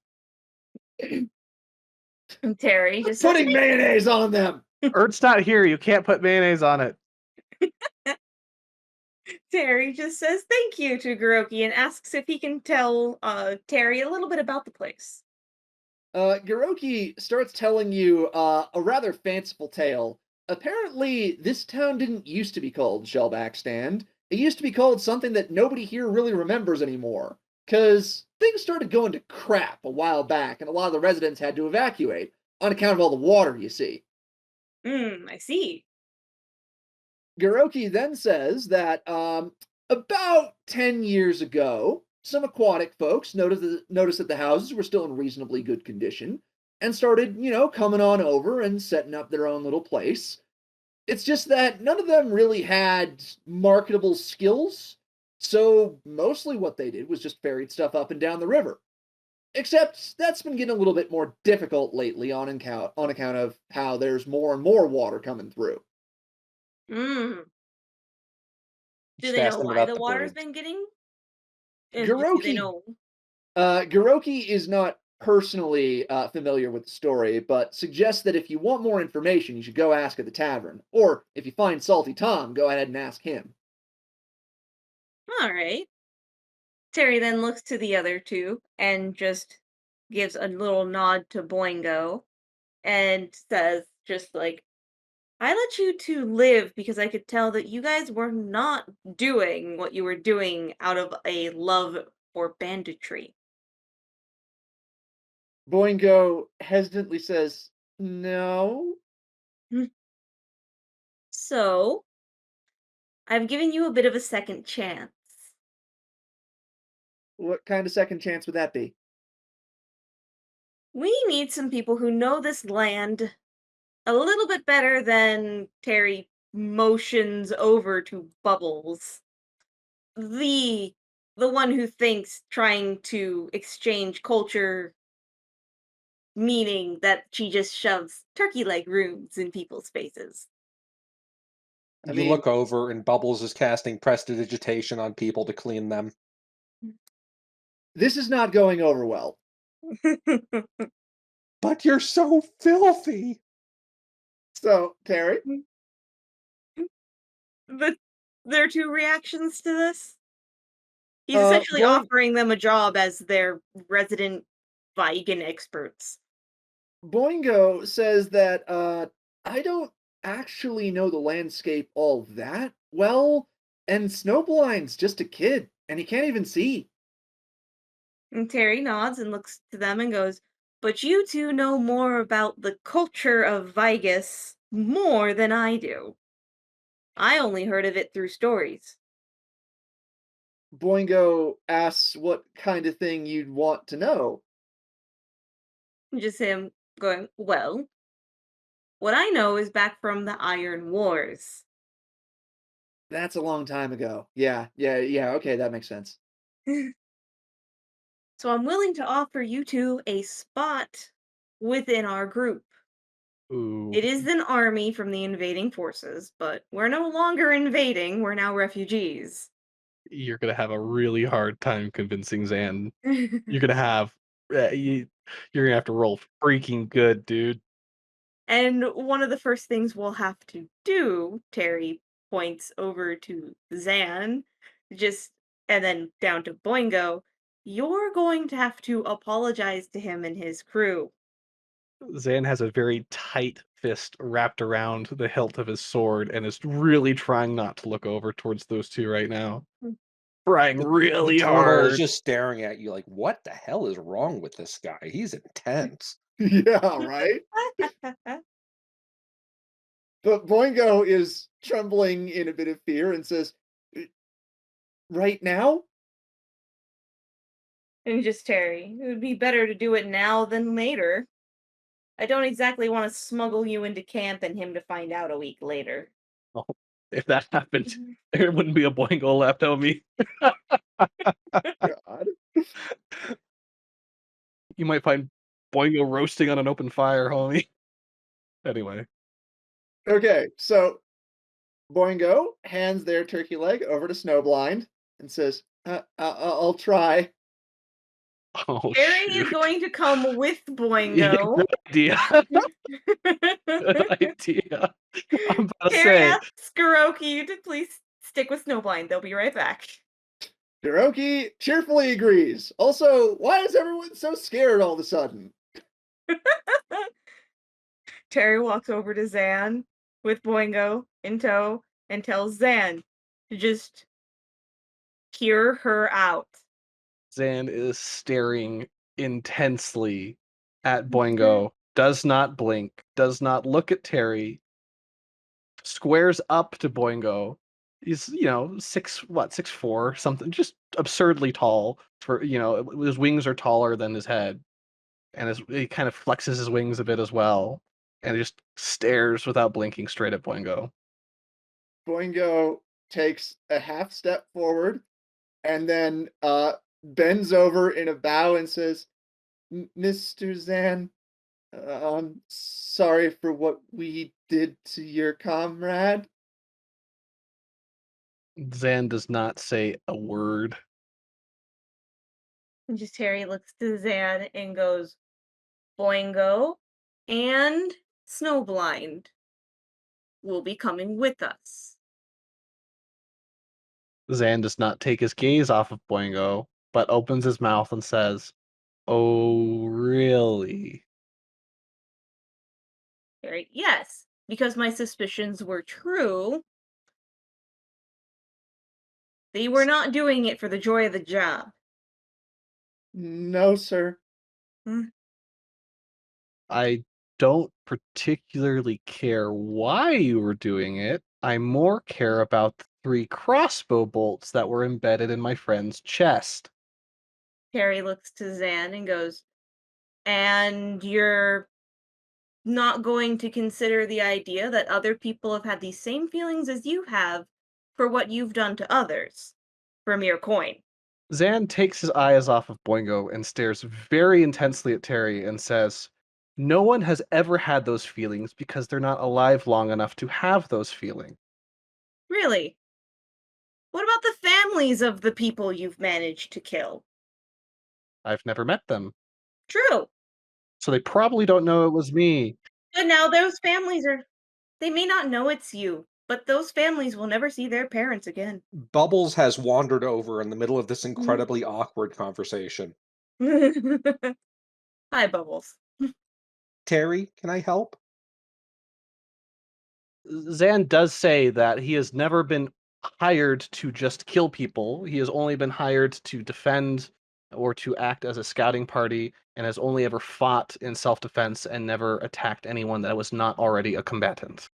And Terry just Putting mayonnaise on them! Ert's not here. You can't put mayonnaise on it. Terry just says thank you to Garoki and asks if he can tell Terry a little bit about the place. Garoki starts telling you a rather fanciful tale. Apparently, this town didn't used to be called Shellback Stand. It used to be called something that nobody here really remembers anymore. Because things started going to crap a while back, and a lot of the residents had to evacuate, on account of all the water, you see. I see. Garoki then says that about 10 years ago, some aquatic folks noticed that the houses were still in reasonably good condition and started, coming on over and setting up their own little place. It's just that none of them really had marketable skills, so mostly what they did was just ferried stuff up and down the river. Except that's been getting a little bit more difficult lately on account of how there's more and more water coming through. Mm. Do Just they ask know them why about the the water's bridge. been getting? Do they Garoki know? Garoki is not personally familiar with the story, but suggests that if you want more information, you should go ask at the tavern. Or if you find Salty Tom, go ahead and ask him. All right. Terry then looks to the other two and just gives a little nod to Boingo and says, just like, I let you two live because I could tell that you guys were not doing what you were doing out of a love for banditry. Boingo hesitantly says, "No." So, I've given you a bit of a second chance. What kind of second chance would that be? We need some people who know this land a little bit better than Terry motions over to Bubbles. The the one who thinks trying to exchange culture meaning that she just shoves turkey leg rooms in people's faces. I You mean, look over, and Bubbles is casting prestidigitation on people to clean them. this is not going over well. But you're so filthy! So, Terry, the their two reactions to this? He's uh, essentially Boing- offering them a job as their resident vegan experts. Boingo says that I don't actually know the landscape all that well, and Snowblind's just a kid, and he can't even see. And Terry nods and looks to them and goes, but you two know more about the culture of Vigas more than I do. I only heard of it through stories. Boingo asks what kind of thing you'd want to know. Just him going, well, what I know is back from the Iron Wars. That's a long time ago. Yeah. Okay, that makes sense. So I'm willing to offer you two a spot within our group. Ooh, It is an army from the invading forces, but we're no longer invading, we're now refugees. you're gonna have a really hard time convincing Zan. You're gonna have you're gonna have to roll freaking good, dude. And one of the first things we'll have to do, Terry points over to Zan, just and then down to Boingo, you're going to have to apologize to him and his crew. Zan has a very tight fist wrapped around the hilt of his sword and is really trying not to look over towards those two right now. Trying The really turtle is hard. just staring at you like, what the hell is wrong with this guy? He's intense. Yeah, right? But Boingo is trembling in a bit of fear and says, "Uh, right now?" And just Terry, it would be better to do it now than later. I don't exactly want to smuggle you into camp and him to find out a week later. Oh, if that happened, there wouldn't be a Boingo left, homie. God. You might find Boingo roasting on an open fire, homie. Anyway. Okay, so Boingo hands their turkey leg over to Snowblind and says, I'll try." Oh, Terry is shoot. going to come with Yeah, Boingo. good idea. Good idea. I'm about to Terry say, asks Skuroki to please stick with Snowblind. They'll be right back. Hiroki cheerfully agrees. Also, why is everyone so scared all of a sudden? Terry walks over to Zan with Boingo in tow and tells Zan to just hear her out. Zan is staring intensely at Boingo, does not blink, does not look at Terry, squares up to Boingo. He's, 6'4", something, just absurdly tall for, his wings are taller than his head. And he kind of flexes his wings a bit as well. And just stares without blinking straight at Boingo. Boingo takes a half step forward and then bends over in a bow and says, Mr. Zan, I'm sorry for what we did to your comrade. Zan does not say a word. And just Terry looks to Zan and goes, Boingo and Snowblind will be coming with us. Zan does not take his gaze off of Boingo, but opens his mouth and says, "Oh, really?" Terry, yes, because my suspicions were true. They were not doing it for the joy of the job. No, sir. I don't particularly care why you were doing it. I more care about the 3 crossbow bolts that were embedded in my friend's chest. Terry looks to Zan and goes, and you're not going to consider the idea that other people have had these same feelings as you have for what you've done to others for a mere coin. Zan takes his eyes off of Boingo and stares very intensely at Terry and says, "No one has ever had those feelings because they're not alive long enough to have those feelings." Really? What about the families of the people you've managed to kill? I've never met them, True. so they probably don't know it was me. But now those families they may not know it's you, but those families will never see their parents again. Bubbles has wandered over in the middle of this Mhm. incredibly awkward conversation. Hi, Bubbles. Terry, can I help? Zan does say that he has never been hired to just kill people. He has only been hired to defend or to act as a scouting party and has only ever fought in self-defense and never attacked anyone that was not already a combatant.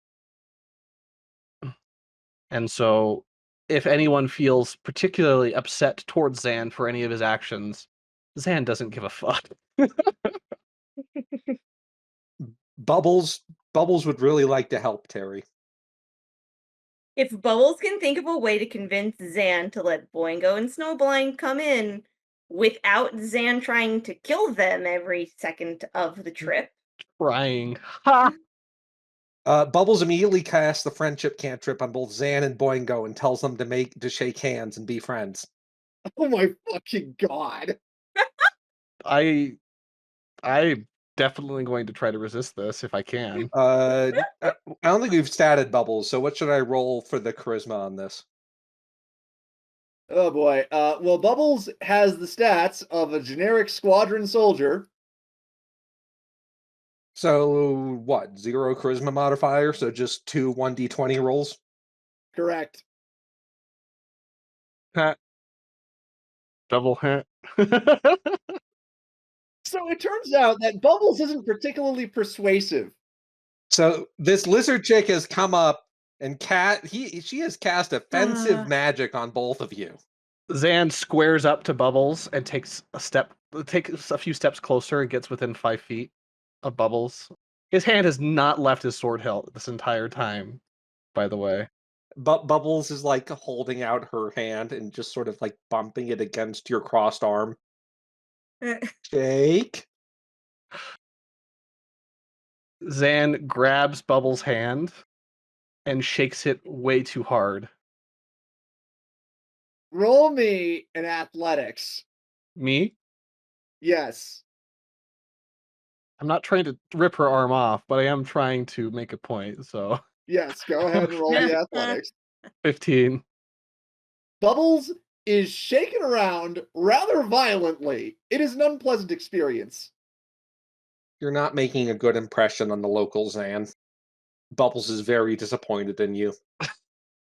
And so if anyone feels particularly upset towards Zan for any of his actions, Zan doesn't give a fuck. Bubbles Bubbles would really like to help Terry. If Bubbles can think of a way to convince Zan to let Boingo and Snowblind come in without Zan trying to kill them every second of the trip. Trying. Ha! Bubbles immediately casts the friendship cantrip on both Zan and Boingo and tells them to shake hands and be friends. Oh my fucking god. I'm definitely going to try to resist this if I can. I don't think we've statted Bubbles, so what should I roll for the charisma on this? Oh boy. Well, Bubbles has the stats of a generic squadron soldier. So what? 0 charisma modifier, so just 2 1d20 rolls? Correct. Hat. Double hat. So it turns out that Bubbles isn't particularly persuasive. So this lizard chick has come up and she has cast offensive magic on both of you. Zan squares up to Bubbles and takes a few steps closer and gets within 5 feet of Bubbles. His hand has not left his sword hilt this entire time, by the way. But Bubbles is like holding out her hand and just sort of like bumping it against your crossed arm. Shake. Zan grabs Bubbles' hand and shakes it way too hard. Roll me an athletics. Me? Yes. I'm not trying to rip her arm off, but I am trying to make a point, so Yes, go ahead and roll the athletics. 15. Bubbles is shaken around rather violently. It is an unpleasant experience. You're not making a good impression on the local Zan. Bubbles is very disappointed in you.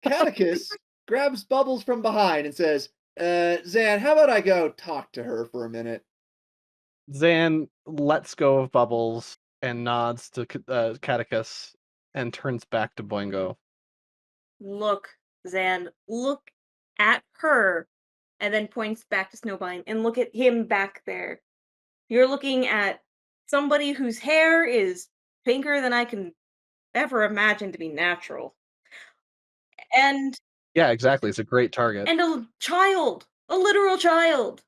Catechus grabs Bubbles from behind and says, Zan, how about I go talk to her for a minute? Zan lets go of Bubbles and nods to Catechus and turns back to Boingo. Look, Zan, look at her. And then points back to Snowblind and look at him back there. You're looking at somebody whose hair is pinker than I can ever imagine to be natural. And Yeah, exactly. It's a great target. a child, a literal child.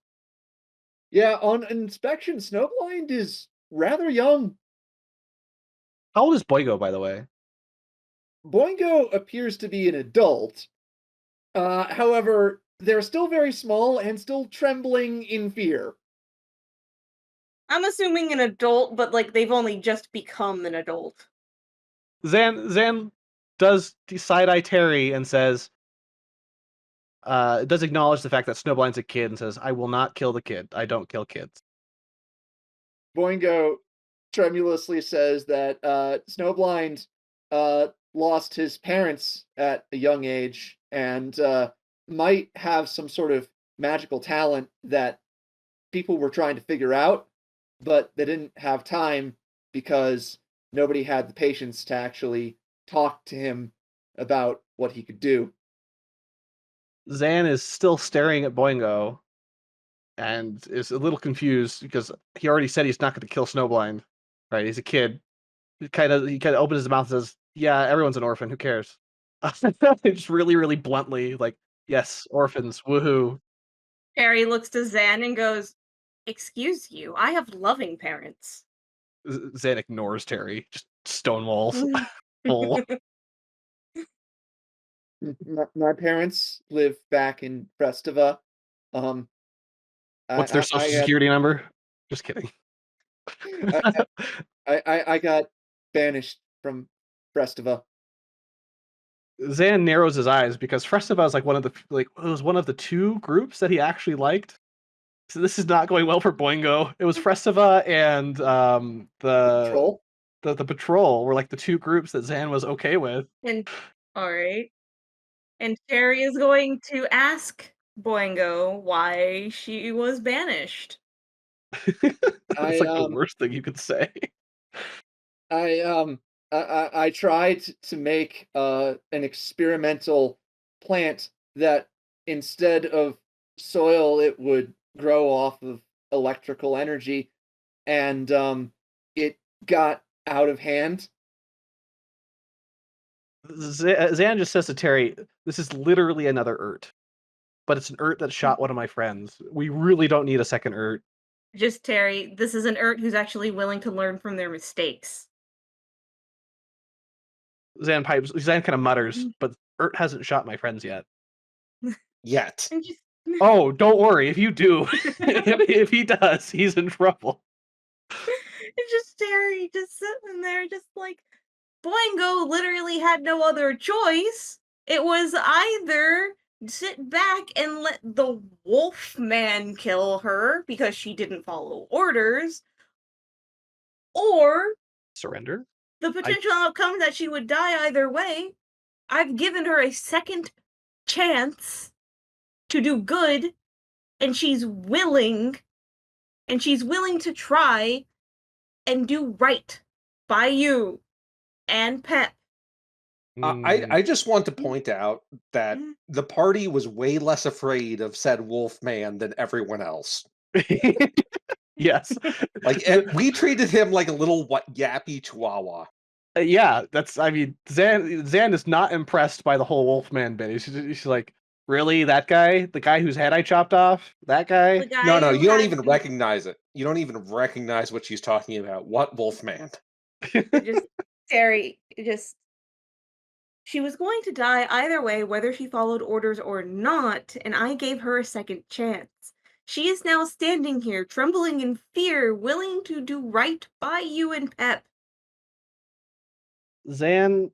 Yeah, on inspection, Snowblind is rather young. How old is Boigo, by the way? Boingo appears to be an adult. However, they're still very small and still trembling in fear. I'm assuming an adult, but like they've only just become an adult. Zan does side-eye Terry and says, does acknowledge the fact that Snowblind's a kid and says, I will not kill the kid. I don't kill kids. Boingo tremulously says that Snowblind lost his parents at a young age and might have some sort of magical talent that people were trying to figure out, but they didn't have time because nobody had the patience to actually talk to him about what he could do. Zan is still staring at Boingo and is a little confused because he already said he's not going to kill Snowblind. Right? He's a kid. He kind of opens his mouth and says, "Yeah, everyone's an orphan. Who cares?" Just really, really bluntly, like, "Yes, orphans. Woohoo!" Harry looks to Zan and goes, "Excuse you, I have loving parents." Zan ignores Terry. Just stonewalls. Full. My parents live back in Prestova. Um, What's their social security number? Just kidding. I, I got banished from Prestova. Zan narrows his eyes because Frestiva is like it was one of the two groups that he actually liked. So this is not going well for Boingo. It was Frestiva and Patrol? the patrol were like the two groups that Zan was okay with. And all right. And Terry is going to ask Boingo why she was banished. That's like the worst thing you could say. I tried to make an experimental plant that instead of soil it would grow off of electrical energy, and it got out of hand. Zan just says to Terry, "This is literally another Urt, but it's an Urt that shot one of my friends. We really don't need a second Urt." Just Terry, this is an Urt who's actually willing to learn from their mistakes. Zan kind of mutters, "But Urt hasn't shot my friends yet." Yet. And just Oh, don't worry. If you do, if he does, he's in trouble. it's just Terry just sitting there just like Boingo literally had no other choice. It was either sit back and let the wolf man kill her because she didn't follow orders, or Surrender? the potential outcome that she would die either way. I've given her a second chance to do good, and she's willing to try and do right by you and Pep. I just want to point out that the party was way less afraid of said wolf man than everyone else. Yes. Like, we treated him like a little yappy chihuahua. Yeah, Zan is not impressed by the whole Wolfman bit. She's like, really? That guy? The guy whose head I chopped off? That guy? No, you don't even recognize it. You don't even recognize what she's talking about. What Wolfman? Just Terry, she was going to die either way, whether she followed orders or not, and I gave her a second chance. She is now standing here, trembling in fear, willing to do right by you and Pep. Zan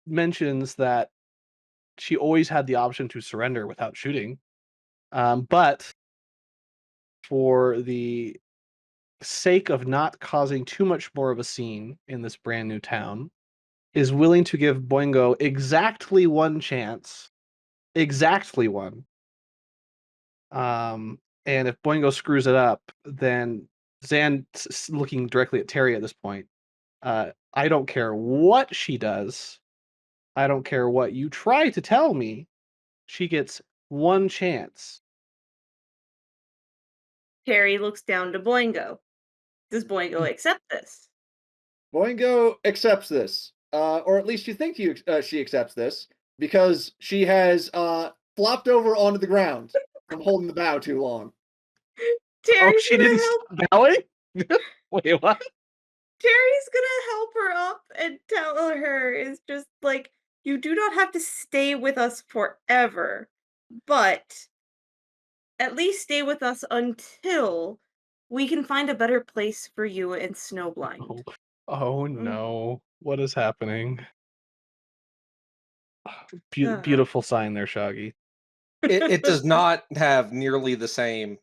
mentions that she always had the option to surrender without shooting, but for the sake of not causing too much more of a scene in this brand new town, is willing to give Boingo exactly one chance. Exactly one. And if Boingo screws it up, then Zan, looking directly at Terry at this point, I don't care what she does. I don't care what you try to tell me. She gets one chance. Terry looks down to Boingo. Does Boingo accept this? Boingo accepts this. or at least you think she accepts this, because she has flopped over onto the ground from holding the bow too long. Oh, Terry's she gonna didn't help. stop bowing? Wait, what? Terry's gonna help her up and tell her is just like, you do not have to stay with us forever, but at least stay with us until we can find a better place for you in Oh, Snowblind. oh Mm. no. What is happening? Uh. Beautiful sign there, Shaggy. It does not have nearly the same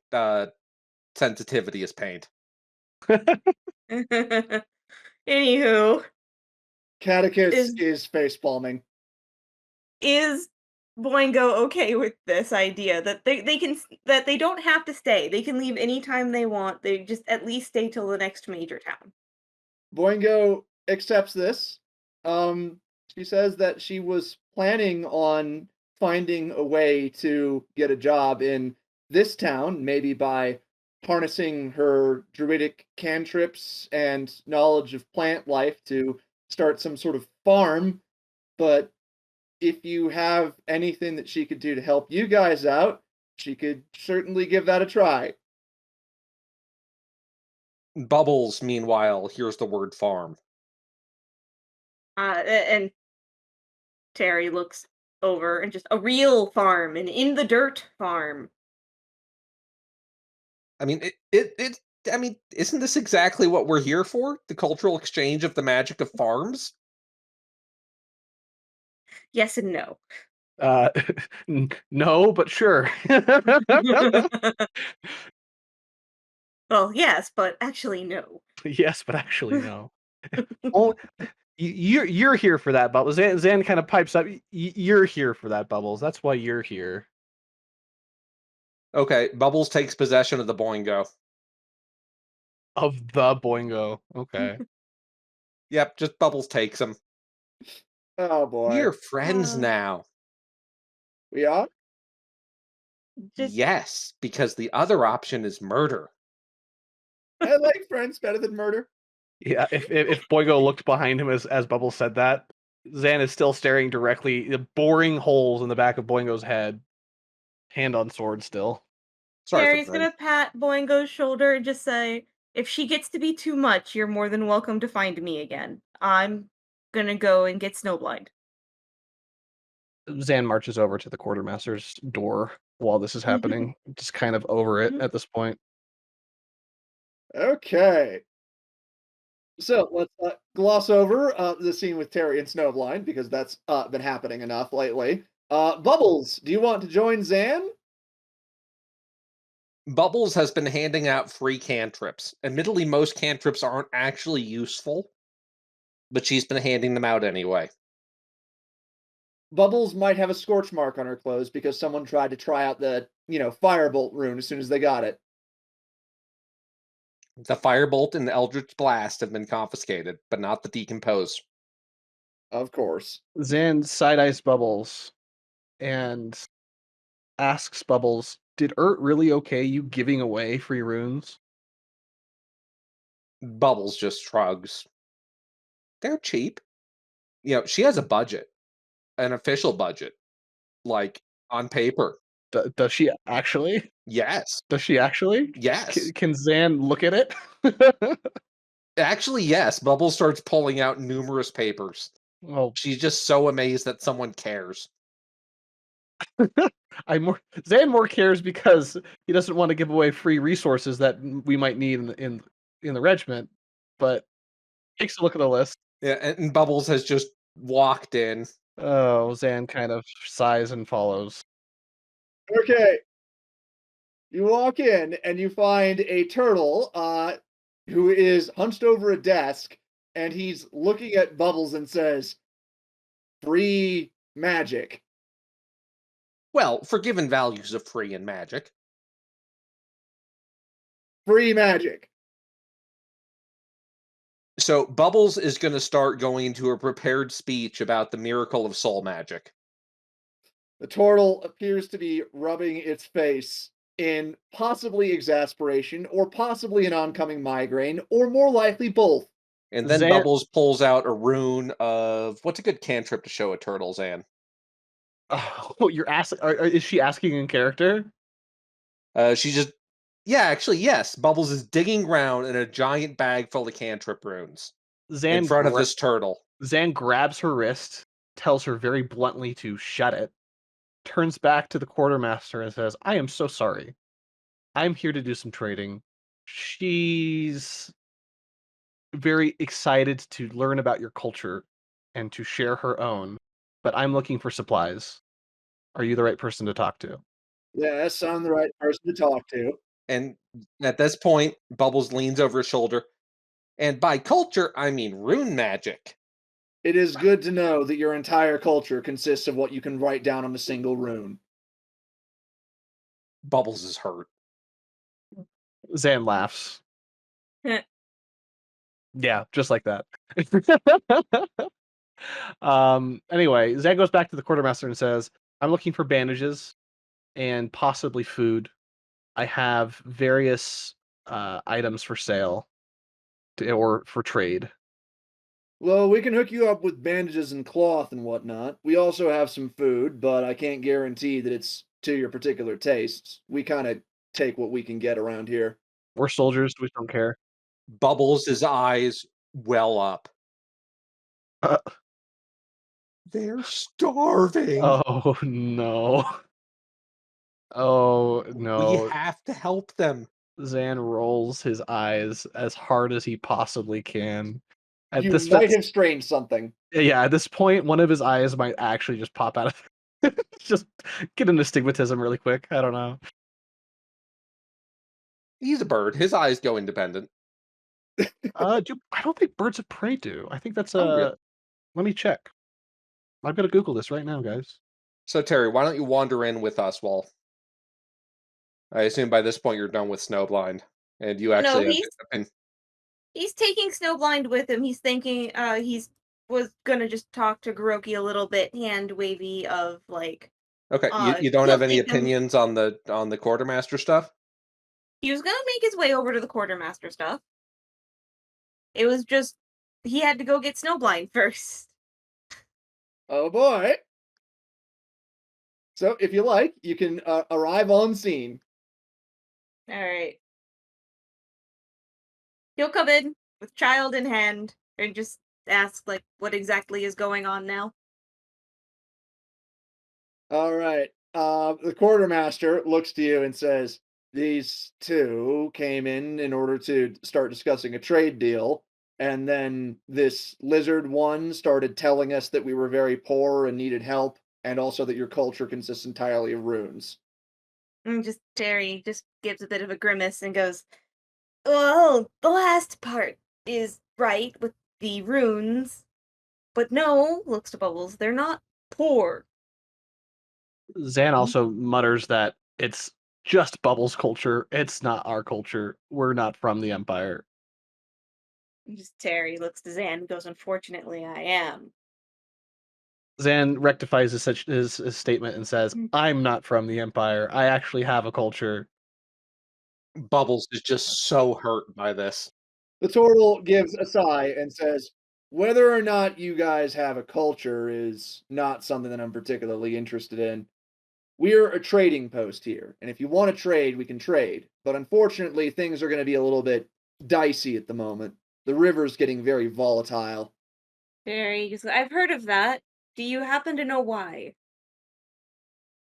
sensitivity as paint. Anywho, Catechus is is face palming. is Boingo okay with this idea that they can that they don't have to stay. They can leave anytime they want. They just at least stay till the next major town. Boingo accepts this. She says that she was planning on finding a way to get a job in this town, maybe by harnessing her druidic cantrips and knowledge of plant life to start some sort of farm. But if you have anything that she could do to help you guys out, she could certainly give that a try. Bubbles, meanwhile, hears the word farm. And Terry looks over and just a real farm, an in the dirt farm. I mean, it I mean, isn't this exactly what we're here for? The cultural exchange of the magic of farms? Yes and no. Uh, no, but sure. Well, yes, but actually no. Yes, but actually no. Only, you're here for that, Bubbles. Zan kind of pipes up. You're here for that, Bubbles. That's why you're here. Okay, Bubbles takes possession of the Boingo. Of the Boingo. Okay. Yep, just Bubbles takes him. Oh We boy. are friends now. We are? Just Yes, because the other option is murder. I like friends better than murder. Yeah, if Boingo looked behind him as Bubbles said that, Zan is still staring directly, boring holes in the back of Boingo's head, hand on sword still. Sorry for the Terry's rain. gonna pat Boingo's shoulder and just say, if she gets to be too much, you're more than welcome to find me again. I'm gonna go and get Snowblind. Zan marches over to the quartermaster's door while this is happening, just kind of over it at this point. Okay. So let's gloss over the scene with Terry and Snowblind because that's been happening enough lately. Bubbles, do you want to join Zan? Bubbles has been handing out free cantrips. Admittedly, most cantrips aren't actually useful, but she's been handing them out anyway. Bubbles might have a scorch mark on her clothes because someone tried to try out the, firebolt rune as soon as they got it. The Firebolt and the Eldritch Blast have been confiscated, but not the Decompose. Of course. Zan side eyes Bubbles and asks Bubbles, "Did Ert really okay you giving away free runes?" Bubbles just shrugs. They're cheap. She has a budget, an official budget, like on paper. Does she actually? Yes. Does she actually? Yes. Can Zan look at it? Actually, yes. Bubbles starts pulling out numerous papers. Well, She's just so amazed that someone cares. Zan more cares because he doesn't want to give away free resources that we might need in the regiment, but takes a look at the list. Yeah, and Bubbles has just walked in. Oh, Zan kind of sighs and follows. Okay. You walk in and you find a turtle who is hunched over a desk and he's looking at Bubbles and says, "Free magic." Well, for given values of free and magic. Free magic. So Bubbles is going to start going into a prepared speech about the miracle of soul magic. The turtle appears to be rubbing its face in possibly exasperation or possibly an oncoming migraine or more likely both. And then Zan- Bubbles pulls out a rune of what's a good cantrip to show a turtle, Zan? Oh, you're asking? Is she asking in character? She just, yeah, actually, yes. Bubbles is digging around in a giant bag full of cantrip runes in front of this turtle. Zan grabs her wrist, tells her very bluntly to shut it, turns back to the quartermaster and says, "I am so sorry. I'm here to do some trading." She's very excited to learn about your culture and to share her own, but I'm looking for supplies. Are you the right person to talk to? Yes, I'm the right person to talk to. And at this point, Bubbles leans over his shoulder. And by culture, I mean rune magic. It is good to know that your entire culture consists of what you can write down on a single rune. Bubbles is hurt. Zan laughs. Yeah, just like that. Anyway, Zan goes back to the quartermaster and says, "I'm looking for bandages and possibly food. I have various items for sale or for trade." Well, we can hook you up with bandages and cloth and whatnot. We also have some food, but I can't guarantee that it's to your particular tastes. We kind of take what we can get around here. We're soldiers, we don't care. Bubbles, his eyes well up. Uh, They're starving. oh no. Oh We no. have to help them. Zan rolls his eyes as hard as he possibly can. At You this might have strained something. Yeah, at this point, one of his eyes might actually just pop out of just get into astigmatism really quick. I don't know. He's a bird. His eyes go independent. I don't think birds of prey do. I think that's Oh, really? let me check. I'm gonna Google this right now, guys. So, Terry, why don't you wander in with us while I assume by this point you're done with Snowblind and you No, actually have he's taking Snowblind with him. He's thinking he's was gonna just talk to Garoki a little bit, hand wavy of like Okay, you don't he'll have any take him. opinions on the quartermaster stuff? He was gonna make his way over to the quartermaster stuff. It was just he had to go get Snowblind first. Oh boy. So, if you like, you can arrive on scene. All right. He'll come in with child in hand and just ask like what exactly is going on now. All right. The quartermaster looks to you and says, "These two came in order to start discussing a trade deal. And then this lizard one started telling us that we were very poor and needed help, and also that your culture consists entirely of runes." And just Terry just gives a bit of a grimace and goes, "Well, the last part is right with the runes, but no," looks to Bubbles, "they're not poor." Zan also mutters that it's just Bubbles' culture. It's not our culture. We're not from the Empire. And just Terry looks to Zan and goes, "Unfortunately, I am." Zan rectifies his statement and says, "I'm not from the Empire. I actually have a culture." Bubbles is just so hurt by this. The turtle gives a sigh and says, "Whether or not you guys have a culture is not something that I'm particularly interested in. We're a trading post here, and if you want to trade, we can trade. But unfortunately, things are going to be a little bit dicey at the moment. The river's getting very volatile." Terry just, "I've heard of that. Do you happen to know why?"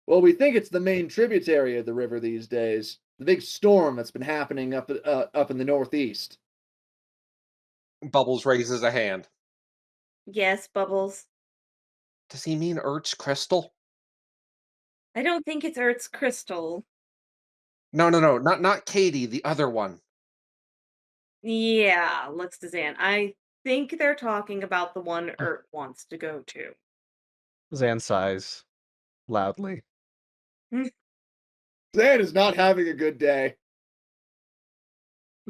Well, we think it's the main tributary of the river these days. The big storm that's been happening up in the northeast. Bubbles raises a hand. Yes, Bubbles. Does he mean Ertz crystal? I don't think it's Earth's crystal. No, not Katie, the other one. Yeah, looks to Zan. I think they're talking about the one Earth wants to go to. Zan sighs loudly. Zan is not having a good day.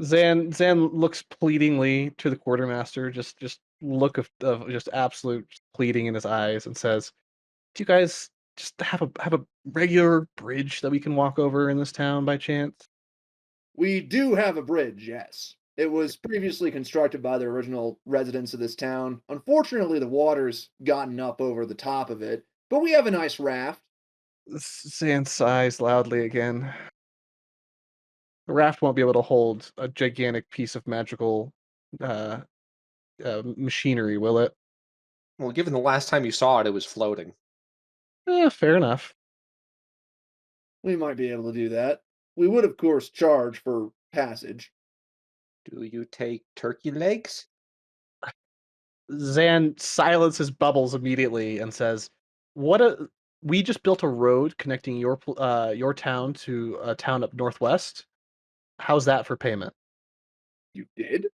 Zan looks pleadingly to the quartermaster, just look of just absolute pleading in his eyes, and says, "Do you guys just have a regular bridge that we can walk over in this town by chance?" We do have a bridge, yes. It was previously constructed by the original residents of this town. Unfortunately, the water's gotten up over the top of it, but we have a nice raft. Zan sighs loudly again. The raft won't be able to hold a gigantic piece of magical uh, machinery, will it? Well, given the last time you saw it was floating. Fair enough. We might be able to do that. We would, of course, charge for passage. Do you take turkey legs? Zan silences Bubbles immediately and says, "What a we just built a road connecting your town to a town up northwest. How's that for payment?" You did?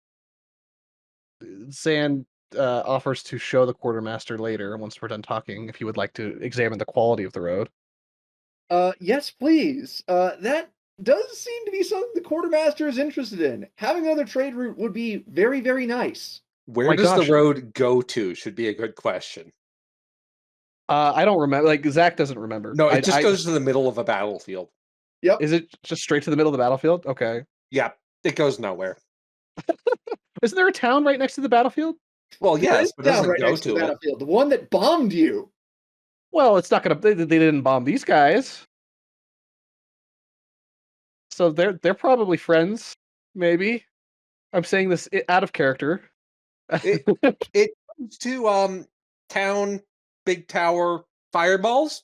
Zan offers to show the quartermaster later once we're done talking if he would like to examine the quality of the road. Yes, please. That does seem to be something the quartermaster is interested in. Having another trade route would be very, very nice. Where My does the gosh. road go to? Should be a good question. I don't remember. Like Zach doesn't remember. No, it just goes to the middle of a battlefield. Yep. Is it just straight to the middle of the battlefield? Okay. Yeah, it goes nowhere. Isn't there a town right next to the battlefield? Well, There yes, is but it a town doesn't right go next to the to it. battlefield. The one that bombed you. Well, it's not gonna. They didn't bomb these guys, so they're probably friends. Maybe I'm saying this out of character. It it goes to town big tower fireballs.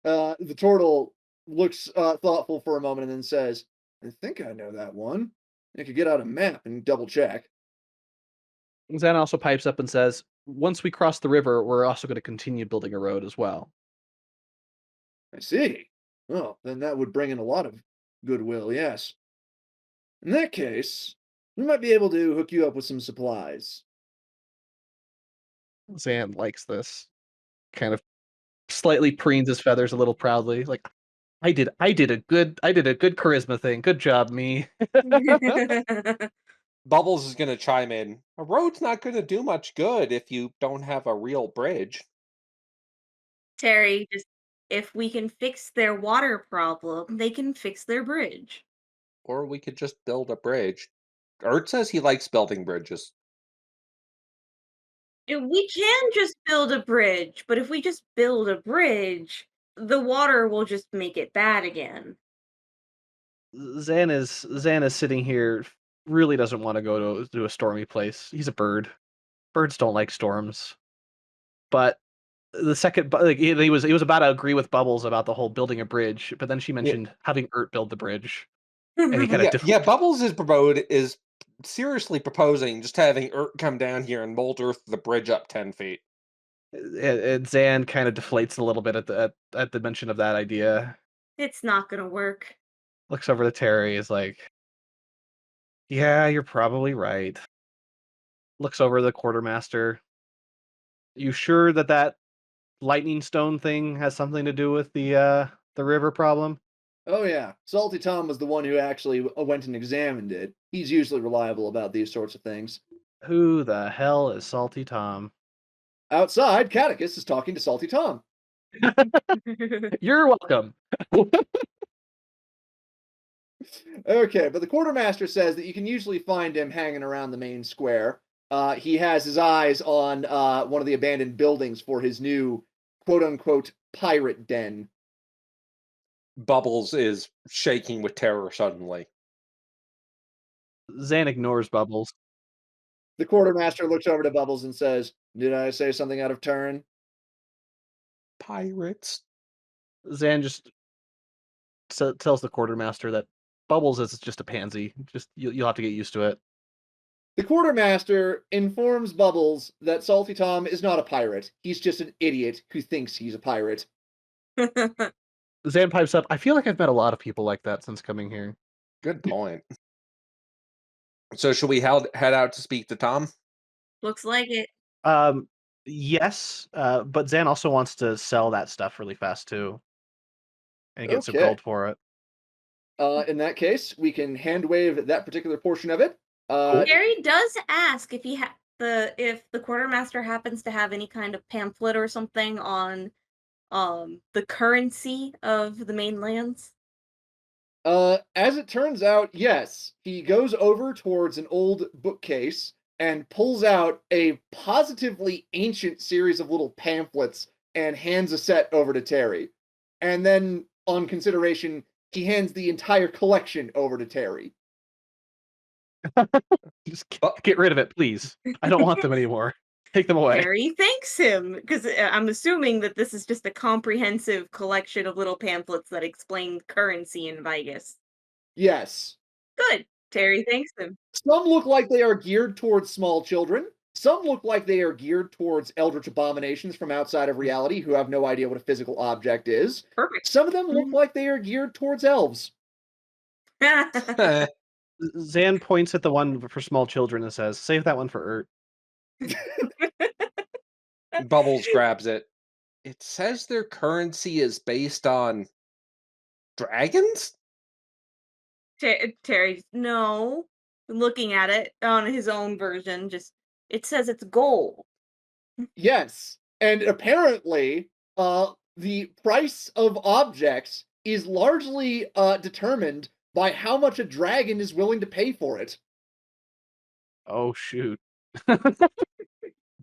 The turtle looks thoughtful for a moment and then says, I think I know that one. I could get out a map and double check. Zan also pipes up and says, "Once we cross the river, we're also going to continue building a road as well." I see. Well, then that would bring in a lot of goodwill, yes. In that case, we might be able to hook you up with some supplies. Zan likes this. Kind of slightly preens his feathers a little proudly, like, I did a good charisma thing. Good job, me." Bubbles is going to chime in. A road's not going to do much good if you don't have a real bridge. Terry, just if we can fix their water problem, they can fix their bridge. Or we could just build a bridge. Ert says he likes building bridges. We can just build a bridge, but if we just build a bridge, the water will just make it bad again. Zan is sitting here, really doesn't want to go to a stormy place. He's a bird. Birds don't like storms. But the second, like he was about to agree with Bubbles about the whole building a bridge, but then she mentioned having Ert build the bridge, and he kind of Yeah, Bubbles is seriously proposing just having Ert come down here and mold Earth the bridge up 10 feet. and Zan kind of deflates a little bit at the mention of that idea. It's not gonna work. Looks over to Terry, is like, "Yeah, you're probably right." Looks over to the quartermaster. "You sure that lightning stone thing has something to do with the river problem?" Oh, yeah. Salty Tom was the one who actually went and examined it. He's usually reliable about these sorts of things. Who the hell is Salty Tom? Outside, Catechus is talking to Salty Tom. You're welcome. Okay, but the quartermaster says that you can usually find him hanging around the main square. He has his eyes on one of the abandoned buildings for his new quote-unquote pirate den. Bubbles is shaking with terror suddenly. Zan ignores Bubbles. The quartermaster looks over to Bubbles and says, Did I say something out of turn? Pirates. Zan just tells the quartermaster that Bubbles is just a pansy. Just you'll have to get used to it. The quartermaster informs Bubbles that Salty Tom is not a pirate. He's just an idiot who thinks he's a pirate. Zan pipes up, "I feel like I've met a lot of people like that since coming here." Good point. So should we head out to speak to Tom? Looks like it. Yes, but Zan also wants to sell that stuff really fast too, and get some Okay. gold for it. In that case, we can hand wave that particular portion of it. Terry does ask if if the quartermaster happens to have any kind of pamphlet or something on the currency of the mainlands. As it turns out, yes. He goes over towards an old bookcase and pulls out a positively ancient series of little pamphlets and hands a set over to Terry. And then, on consideration, he hands the entire collection over to Terry. Just get rid of it, please. I don't want them anymore. Take them away. Harry thanks him because I'm assuming that this is just a comprehensive collection of little pamphlets that explain currency in Vigas. Yes. Good. Terry thanks him. Some look like they are geared towards small children. Some look like they are geared towards eldritch abominations from outside of reality who have no idea what a physical object is. Perfect. Some of them look like they are geared towards elves. Zan points at the one for small children and says, "Save that one for Ert." Bubbles grabs it. It says their currency is based on dragons? Terry's no. Looking at it on his own version, just it says it's gold. Yes, and apparently, the price of objects is largely determined by how much a dragon is willing to pay for it. Oh shoot.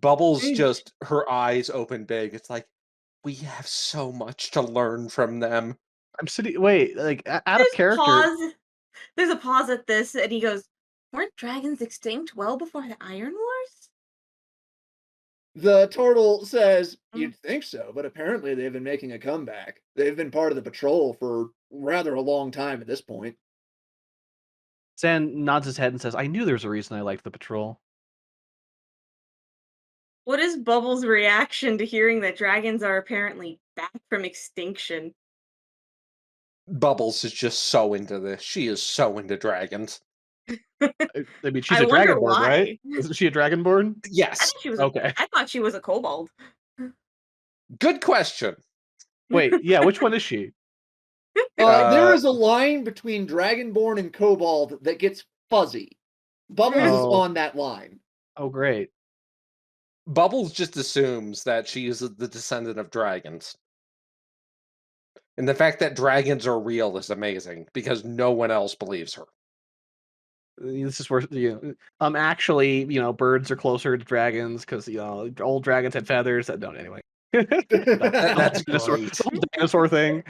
Bubbles just, her eyes open big. It's like, we have so much to learn from them. I'm sitting. Wait, like out of character. Pause. There's a pause at this, and he goes, "Weren't dragons extinct well before the Iron Wars?" The turtle says, "You'd think so, but apparently they've been making a comeback. They've been part of the patrol for rather a long time at this point." Zan nods his head and says, "I knew there was a reason I liked the patrol." What is Bubbles' reaction to hearing that dragons are apparently back from extinction? Bubbles is just so into this. She is so into dragons. I mean, she's I a wonder dragonborn, right? why. Isn't she a dragonborn? I Yes. thought she was. Okay. I thought she was a kobold. Good question. Wait, yeah, which one is she? There is a line between dragonborn and kobold that gets fuzzy. Bubbles is Oh. on that line. Oh, great. Bubbles just assumes that she is the descendant of dragons. And the fact that dragons are real is amazing because no one else believes her. This is where actually, birds are closer to dragons because old dragons had feathers. That don't anyway. That's dinosaur, great. the whole dinosaur thing.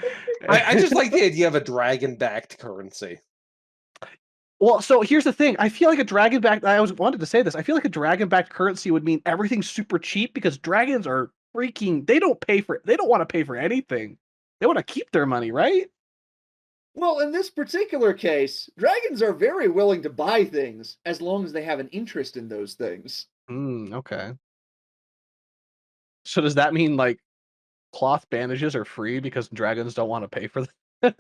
I just like the idea of a dragon-backed currency. Well, so here's the thing. I feel like a dragon-backed. I always wanted to say this. I feel like a dragon-backed currency would mean everything's super cheap because dragons are freaking. They don't want to pay for anything. They want to keep their money, right? Well, in this particular case, dragons are very willing to buy things as long as they have an interest in those things. Okay. So does that mean like cloth bandages are free because dragons don't want to pay for them?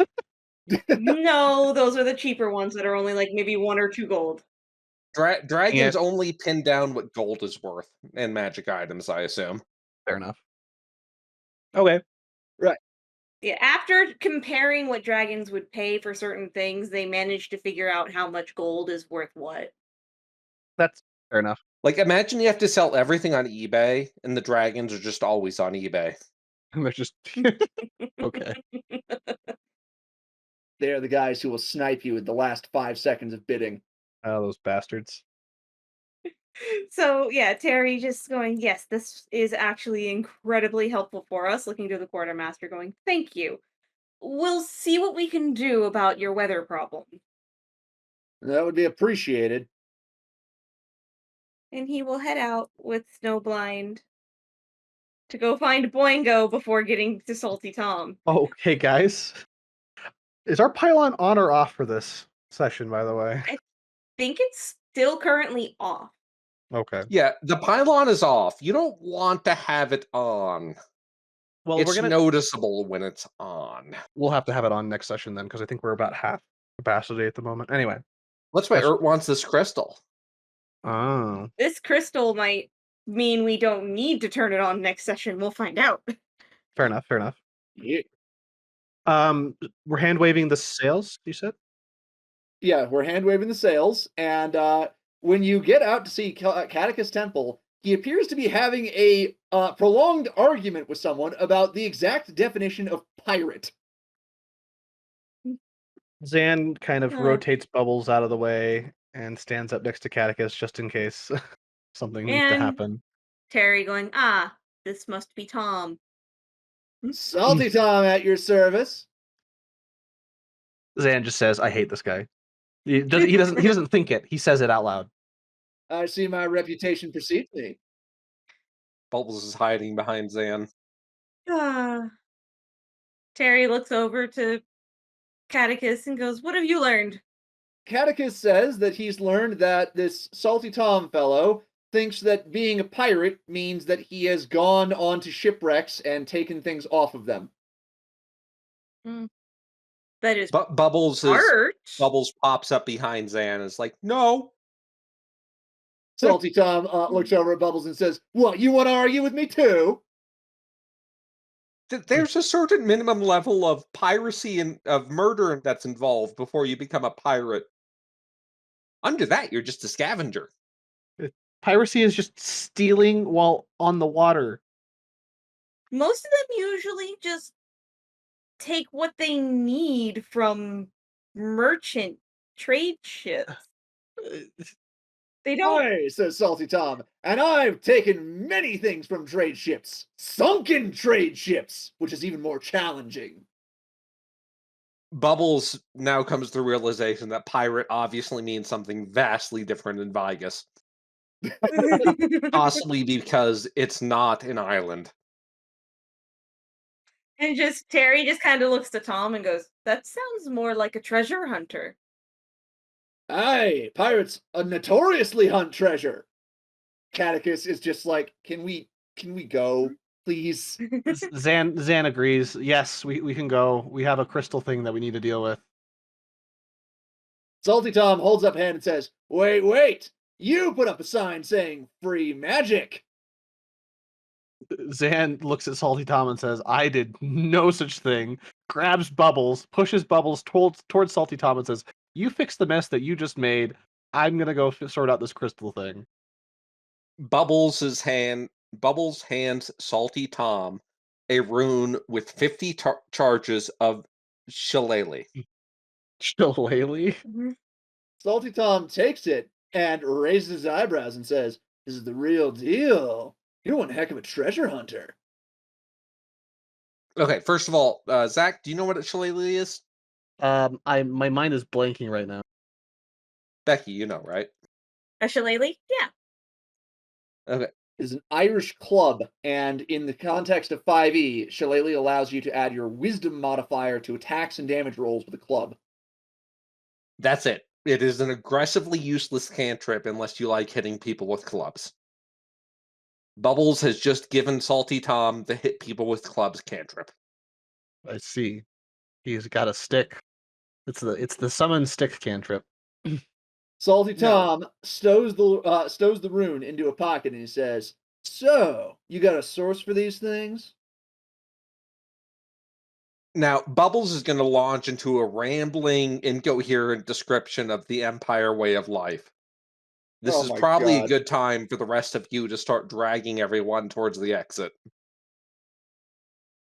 No, those are the cheaper ones that are only like maybe 1 or 2 gold. Dragons only pin down what gold is worth in magic items, I assume. Fair enough. Okay. Right. Yeah, after comparing what dragons would pay for certain things, they managed to figure out how much gold is worth what. That's fair enough. Like, imagine you have to sell everything on eBay, and the dragons are just always on eBay. And they're just okay. They're the guys who will snipe you at the last 5 seconds of bidding. Oh, those bastards. So yeah, Terry just going, yes, this is actually incredibly helpful for us, looking to the quartermaster going, thank you. We'll see what we can do about your weather problem. That would be appreciated. And he will head out with Snowblind to go find Boingo before getting to Salty Tom. Oh, hey guys. Is our pylon on or off for this session, by the way? I think it's still currently off. Okay. Yeah, the pylon is off. You don't want to have it on. Well, It's noticeable when it's on. We'll have to have it on next session then, because I think we're about half capacity at the moment. Anyway. That's why Ert wants this crystal. Oh. This crystal might mean we don't need to turn it on next session. We'll find out. Fair enough. Yeah. We're hand waving the sails, you said? Yeah, we're hand waving the sails, and when you get out to see Catechus Temple, he appears to be having a prolonged argument with someone about the exact definition of pirate. Zan kind of Huh. rotates Bubbles out of the way and stands up next to Catechus just in case something needs to And happen. Terry going, ah, this must be Tom. Salty Tom at your service. Zan just says, "I hate this guy." He doesn't think it. He says it out loud. I see my reputation precedes me. Bubbles is hiding behind Zan. Ah. Terry looks over to Catechus and goes, what have you learned? Catechus says that he's learned that this Salty Tom fellow thinks that being a pirate means that he has gone onto shipwrecks and taken things off of them. That is Bubbles art. pops up behind Zan and is like, no. Salty Tom looks over at Bubbles and says, "What, you want to argue with me too?" There's a certain minimum level of piracy and of murder that's involved before you become a pirate. Under that, you're just a scavenger. Piracy is just stealing while on the water. Most of them usually just take what they need from merchant trade ships. They don't. "Aye," says Salty Tom, "and I've taken many things from trade ships. Sunken trade ships, which is even more challenging." Bubbles now comes to the realization that pirate obviously means something vastly different in Vigas. Possibly because it's not an island. And Terry just kind of looks to Tom and goes, that sounds more like a treasure hunter. "Aye, pirates notoriously hunt treasure." Catechus is just like, can we go, please? Zan agrees. Yes, we can go. We have a crystal thing that we need to deal with. Salty Tom holds up hand and says, wait, you put up a sign saying free magic." Zan looks at Salty Tom and says, "I did no such thing." Grabs Bubbles, pushes Bubbles towards Salty Tom and says, "You fix the mess that you just made. I'm gonna go sort out this crystal thing." Bubbles hands Salty Tom a rune with 50 charges of shillelagh. Shillelagh? Salty Tom takes it and raises his eyebrows and says, "This is the real deal. You're one heck of a treasure hunter." Okay, first of all, Zach, do you know what a shillelagh is? My mind is blanking right now. Becky, you know, right? A shillelagh? Yeah. Okay. Is an Irish club, and in the context of 5e, shillelagh allows you to add your wisdom modifier to attacks and damage rolls with a club. That's it. It is an aggressively useless cantrip unless you like hitting people with clubs. Bubbles has just given Salty Tom the hit people with clubs cantrip. I see. He's got a stick. It's the summon stick cantrip. Salty No. Tom stows the rune into a pocket and he says, "So, you got a source for these things?" Now, Bubbles is going to launch into a rambling, incoherent description of the Empire way of life. This Oh is my probably a God. good time for the rest of you to start dragging everyone towards the exit.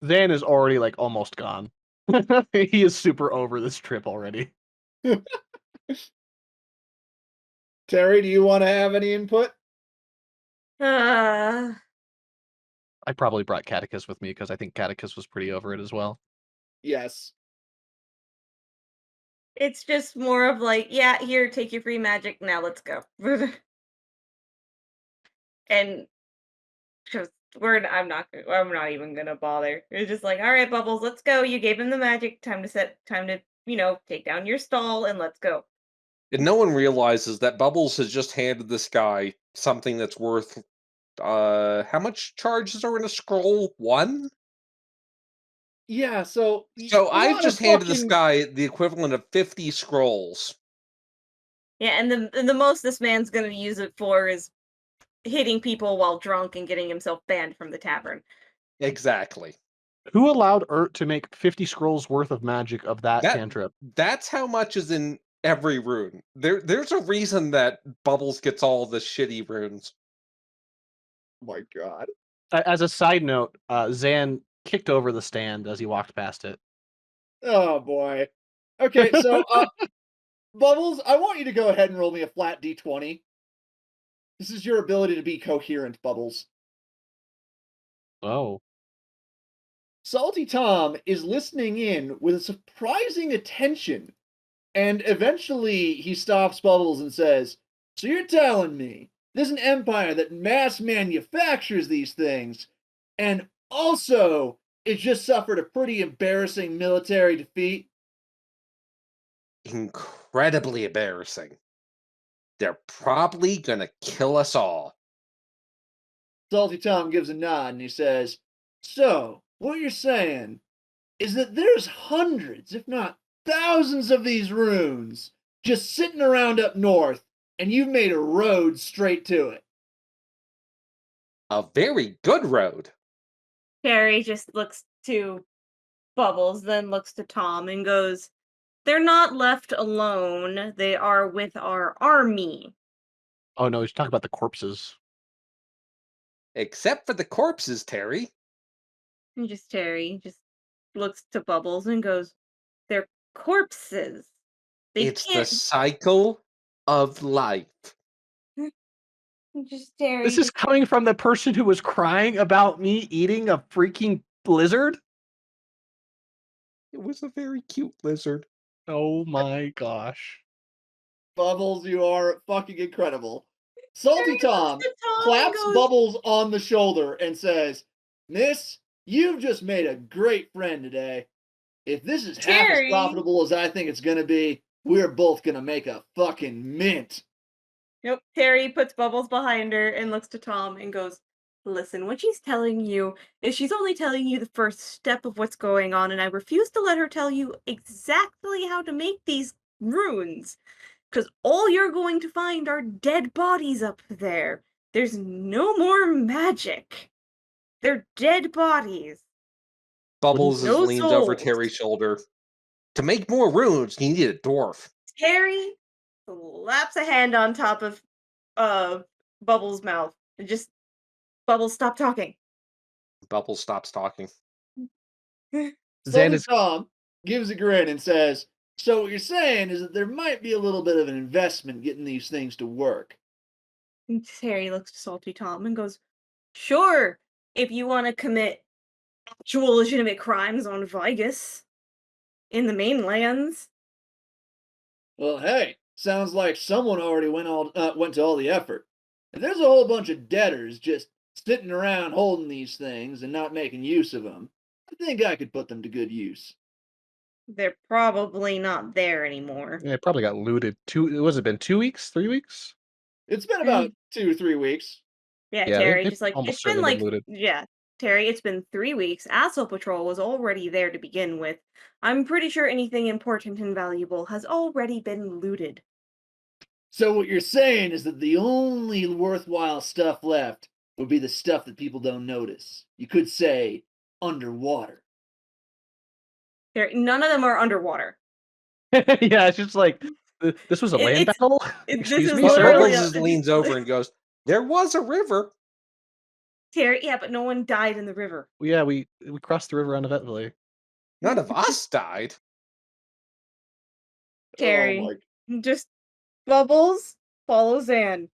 Zan is already like almost gone. He is super over this trip already. Terry, do you want to have any input? Uh, I probably brought Catechus with me because I think Catechus was pretty over it as well. Yes. it's just more of like, yeah, here, take your free magic. Now let's go. And just I'm not even gonna bother. It's just like, all right, Bubbles, let's go. You gave him the magic. Time to take down your stall and let's go. And no one realizes that Bubbles has just handed this guy something that's worth how much charges are in a scroll? 1? Yeah, so So a I've lot just of handed this fucking guy the equivalent of 50 scrolls. Yeah, and the most this man's gonna use it for is hitting people while drunk and getting himself banned from the tavern. Exactly. Who allowed Urt to make 50 scrolls worth of magic of that That cantrip? that's how much is in every rune. There's a reason that Bubbles gets all the shitty runes. Oh my God. As a side note, Zan kicked over the stand as he walked past it. Oh boy. Okay, so Bubbles, I want you to go ahead and roll me a flat d20. This is your ability to be coherent, Bubbles. Oh. Salty Tom is listening in with a surprising attention, and eventually he stops Bubbles and says, "So you're telling me there's an empire that mass manufactures these things, and also it just suffered a pretty embarrassing military defeat?" Incredibly embarrassing. They're probably gonna kill us all. Salty Tom gives a nod and he says, "So, what you're saying is that there's hundreds, if not thousands of these runes just sitting around up north, and you've made a road straight to it." A very good road. Terry just looks to Bubbles, then looks to Tom and goes, "They're not left alone. They are with our army." Oh no, he's talking about the corpses. Except for the corpses, Terry. And just Terry just looks to Bubbles and goes, "They're corpses. They It's the can't." cycle of life. Just Terry. This is coming from the person who was crying about me eating a freaking lizard? It was a very cute lizard. Oh my gosh. Bubbles, you are fucking incredible. Salty Terry looks Tom to Tom and claps goes, Bubbles on the shoulder and says, "Miss, you've just made a great friend today. If this is half as Terry. profitable as I think it's gonna be, we're both gonna make a fucking mint." Nope. Terry puts Bubbles behind her and looks to Tom and goes, "Listen, what she's telling you is she's only telling you the first step of what's going on, and I refuse to let her tell you exactly how to make these runes. Because all you're going to find are dead bodies up there. There's no more magic. They're dead bodies. Bubbles No leans over souls." Terry's shoulder. To make more runes, you need a dwarf. Terry slaps a hand on top of Bubbles' mouth and just, "Bubbles, stop talking." Bubbles stops talking. Zan Salty is Tom gives a grin and says, "So what you're saying is that there might be a little bit of an investment getting these things to work." And Terry looks to Salty Tom and goes, "Sure, if you want to commit actual legitimate crimes on Vigas in the mainlands." Well, hey, sounds like someone already went to all the effort. If there's a whole bunch of debtors just sitting around holding these things and not making use of them, I think I could put them to good use. They're probably not there anymore. yeah, it probably got looted. Was it been 2 weeks? 3 weeks? It's been about 2 or 3 weeks. Yeah, Yeah, Terry, they've just like, almost it's been certainly been like, looted. yeah, Terry, it's been 3 weeks. Asshole Patrol was already there to begin with. I'm pretty sure anything important and valuable has already been looted. So what you're saying is that the only worthwhile stuff left would be the stuff that people don't notice. You could say underwater. None of them are underwater. Yeah, it's just like this was a land It's battle. this Excuse is me, literally sir. Bubbles leans over and goes, "There was a river." Terry, yeah, but no one died in the river. Yeah, we crossed the river uneventfully. None of us died. Oh Terry, my. just Bubbles, follow Zan.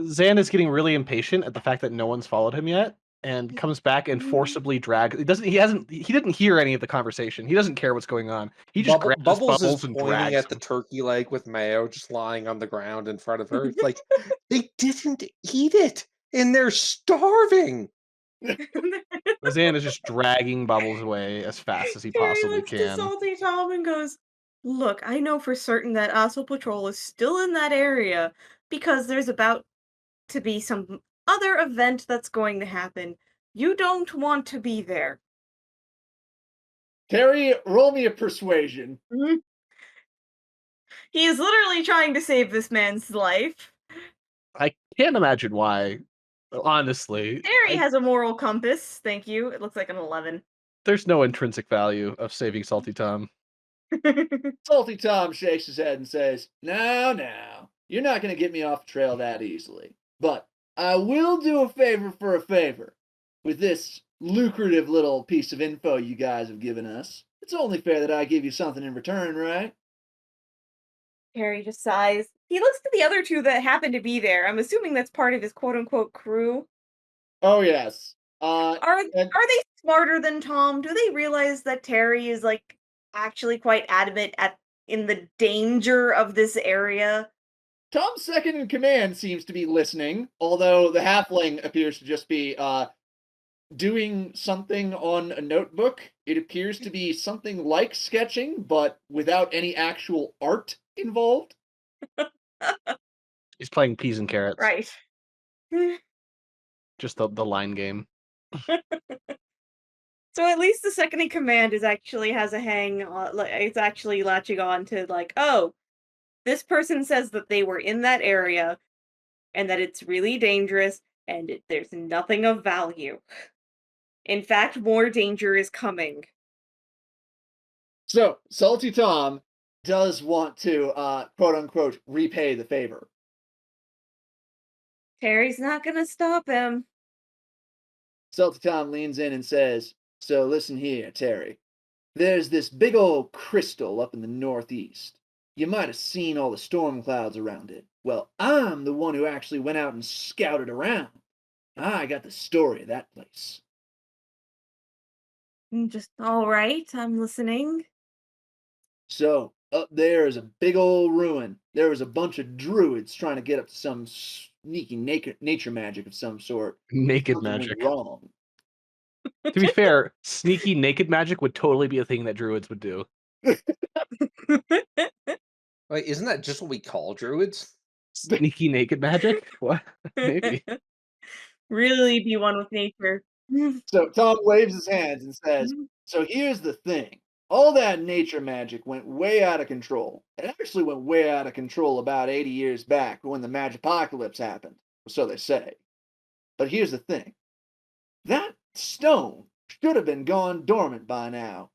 Zan is getting really impatient at the fact that no one's followed him yet, and comes back and forcibly drags. He didn't hear any of the conversation. He doesn't care what's going on. He just grabs Bubbles is Bubbles and pointing drags at the him. turkey leg with mayo just lying on the ground in front of her. It's like, they didn't eat it, and they're starving. Zan is just dragging Bubbles away as fast as he Terry possibly looks to can. Salty Tom and goes, "Look, I know for certain that Asshole Patrol is still in that area because there's about to be some other event that's going to happen. You don't want to be there." Terry, roll me a persuasion. He is literally trying to save this man's life. I can't imagine why. Honestly, Terry has a moral compass. Thank you. It looks like an 11. there's no intrinsic value of saving Salty Tom. Salty Tom shakes his head and says, "Now, you're not going to get me off the trail that easily. But I will do a favor for a favor. With this lucrative little piece of info you guys have given us, it's only fair that I give you something in return, right?" Terry just sighs. He looks to the other two that happen to be there. I'm assuming that's part of his quote unquote crew. Oh yes. Are And they smarter than Tom? Do they realize that Terry is like actually quite adamant in the danger of this area? Tom's second in command seems to be listening, although the halfling appears to just be doing something on a notebook. It appears to be something like sketching, but without any actual art involved. He's playing peas and carrots. Right. Just the line game. So at least the second in command is actually has a hang on, like it's actually latching on to like, oh, this person says that they were in that area and that it's really dangerous and there's nothing of value. In fact, more danger is coming. So, Salty Tom does want to, quote unquote, repay the favor. Terry's not gonna stop him. Salty Tom leans in and says, so listen here, Terry. There's this big old crystal up in the northeast. You might have seen all the storm clouds around it. Well, I'm the one who actually went out and scouted around. I got the story of that place. Just all right, I'm listening. So, up there is a big old ruin. There was a bunch of druids trying to get up to some sneaky nature magic of some sort. Naked Something went magic. wrong. To be fair, sneaky naked magic would totally be a thing that druids would do. Wait, isn't that just what we call druids? Sneaky naked magic? What? Maybe. Really be one with nature. So Tom waves his hands and says, so here's the thing. All that nature magic went way out of control. It actually went way out of control about 80 years back when the magic apocalypse happened, so they say. But here's the thing. That stone should have been gone dormant by now.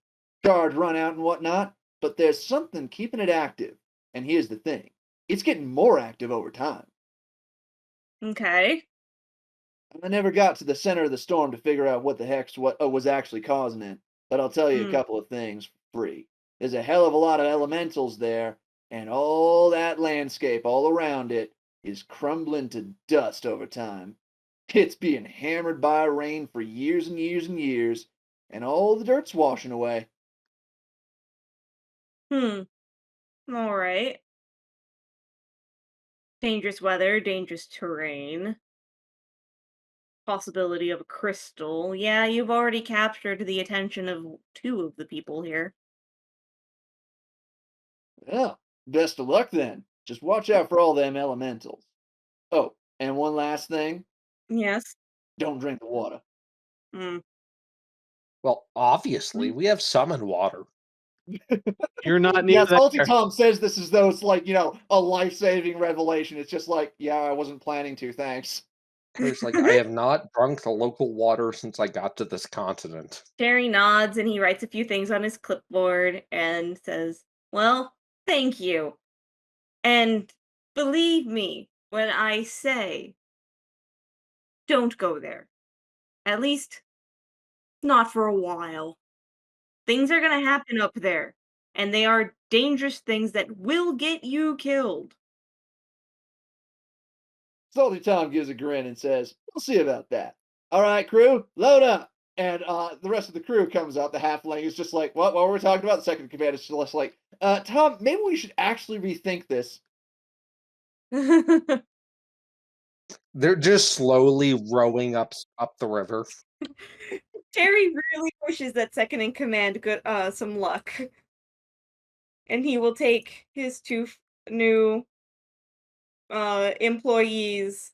Charge run out and whatnot, but there's something keeping it active. And here's the thing. It's getting more active over time. Okay. I never got to the center of the storm to figure out what the heck's what was actually causing it, but I'll tell you a couple of things for free. There's a hell of a lot of elementals there, and all that landscape all around it is crumbling to dust over time. It's being hammered by rain for years and years and years, and all the dirt's washing away. All right. Dangerous weather, dangerous terrain. Possibility of a crystal. Yeah, you've already captured the attention of two of the people here. Well, best of luck then. Just watch out for all them elementals. Oh, and one last thing. Yes. Don't drink the water. Mm. Well, obviously, we have summon water. You're not near Yeah, Salty there. Tom says this as though it's like, a life-saving revelation. It's just like, yeah, I wasn't planning to, thanks. There's like, I have not drunk the local water since I got to this continent. Terry nods and he writes a few things on his clipboard and says, well, thank you. And believe me when I say, don't go there. At least, not for a while. Things are going to happen up there, and they are dangerous things that will get you killed. Salty Tom gives a grin and says, we'll see about that. All right, crew, load up. And the rest of the crew comes out. The halfling is just like, what were we talking about? The second command is just like, Tom, maybe we should actually rethink this. They're just slowly rowing up the river. Terry really wishes that second in command good some luck. And he will take his two new employees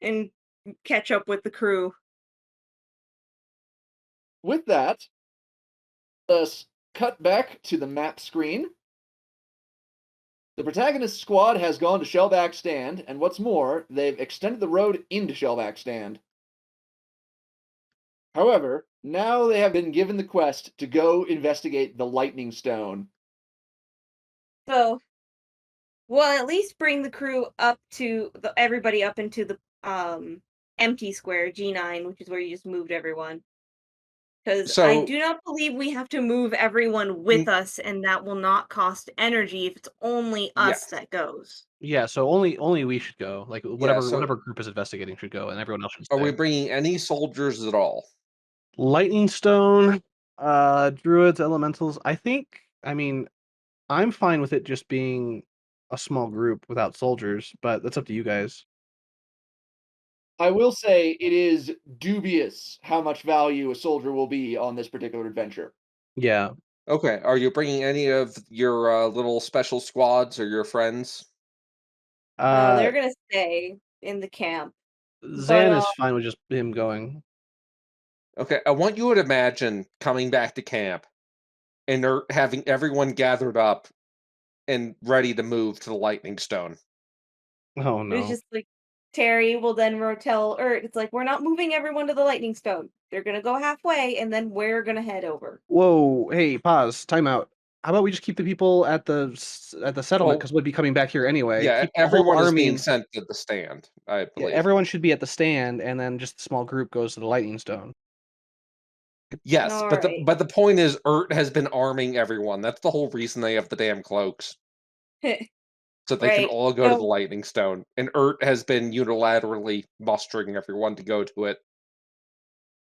and catch up with the crew. With that, let's cut back to the map screen. The protagonist squad has gone to Shellback Stand, and what's more, they've extended the road into Shellback Stand. However, now they have been given the quest to go investigate the Lightning Stone. So, we'll at least bring the crew up to everybody up into the empty square G9, which is where you just moved everyone. Because I So do not believe we have to move everyone with us, and that will not cost energy if it's only yeah, us that goes. Yeah, so only we should go. Like yeah. whatever So whatever group is investigating should go, and everyone else should are we stay. bringing any soldiers at all? Lightning Stone, druids, elementals. I mean, I'm fine with it just being a small group without soldiers, but that's up to you guys. I will say it is dubious how much value a soldier will be on this particular adventure. Yeah. Okay. Are you bringing any of your little special squads or your friends? No, Uh they're gonna stay in the camp. But Zan is fine with just him going. Okay. I want you to imagine coming back to camp and having everyone gathered up and ready to move to the Lightning Stone. Oh it's no. just like Terry will then tell Ert, it's like we're not moving everyone to the Lightning Stone. They're gonna go halfway, and then we're gonna head over. Whoa, hey, pause, time out. How about we just keep the people at the settlement Well, because we'll be coming back here anyway. yeah, Keep the whole everyone is being army. sent to the stand, I Yeah, believe. everyone should be at the stand, and then just a small group goes to the Lightning Stone. Yes, All but the right. but the point is, Ert has been arming everyone. That's the whole reason they have the damn cloaks, so they can Right. all go to the So Lightning Stone. And Ert has been unilaterally mustering everyone to go to it.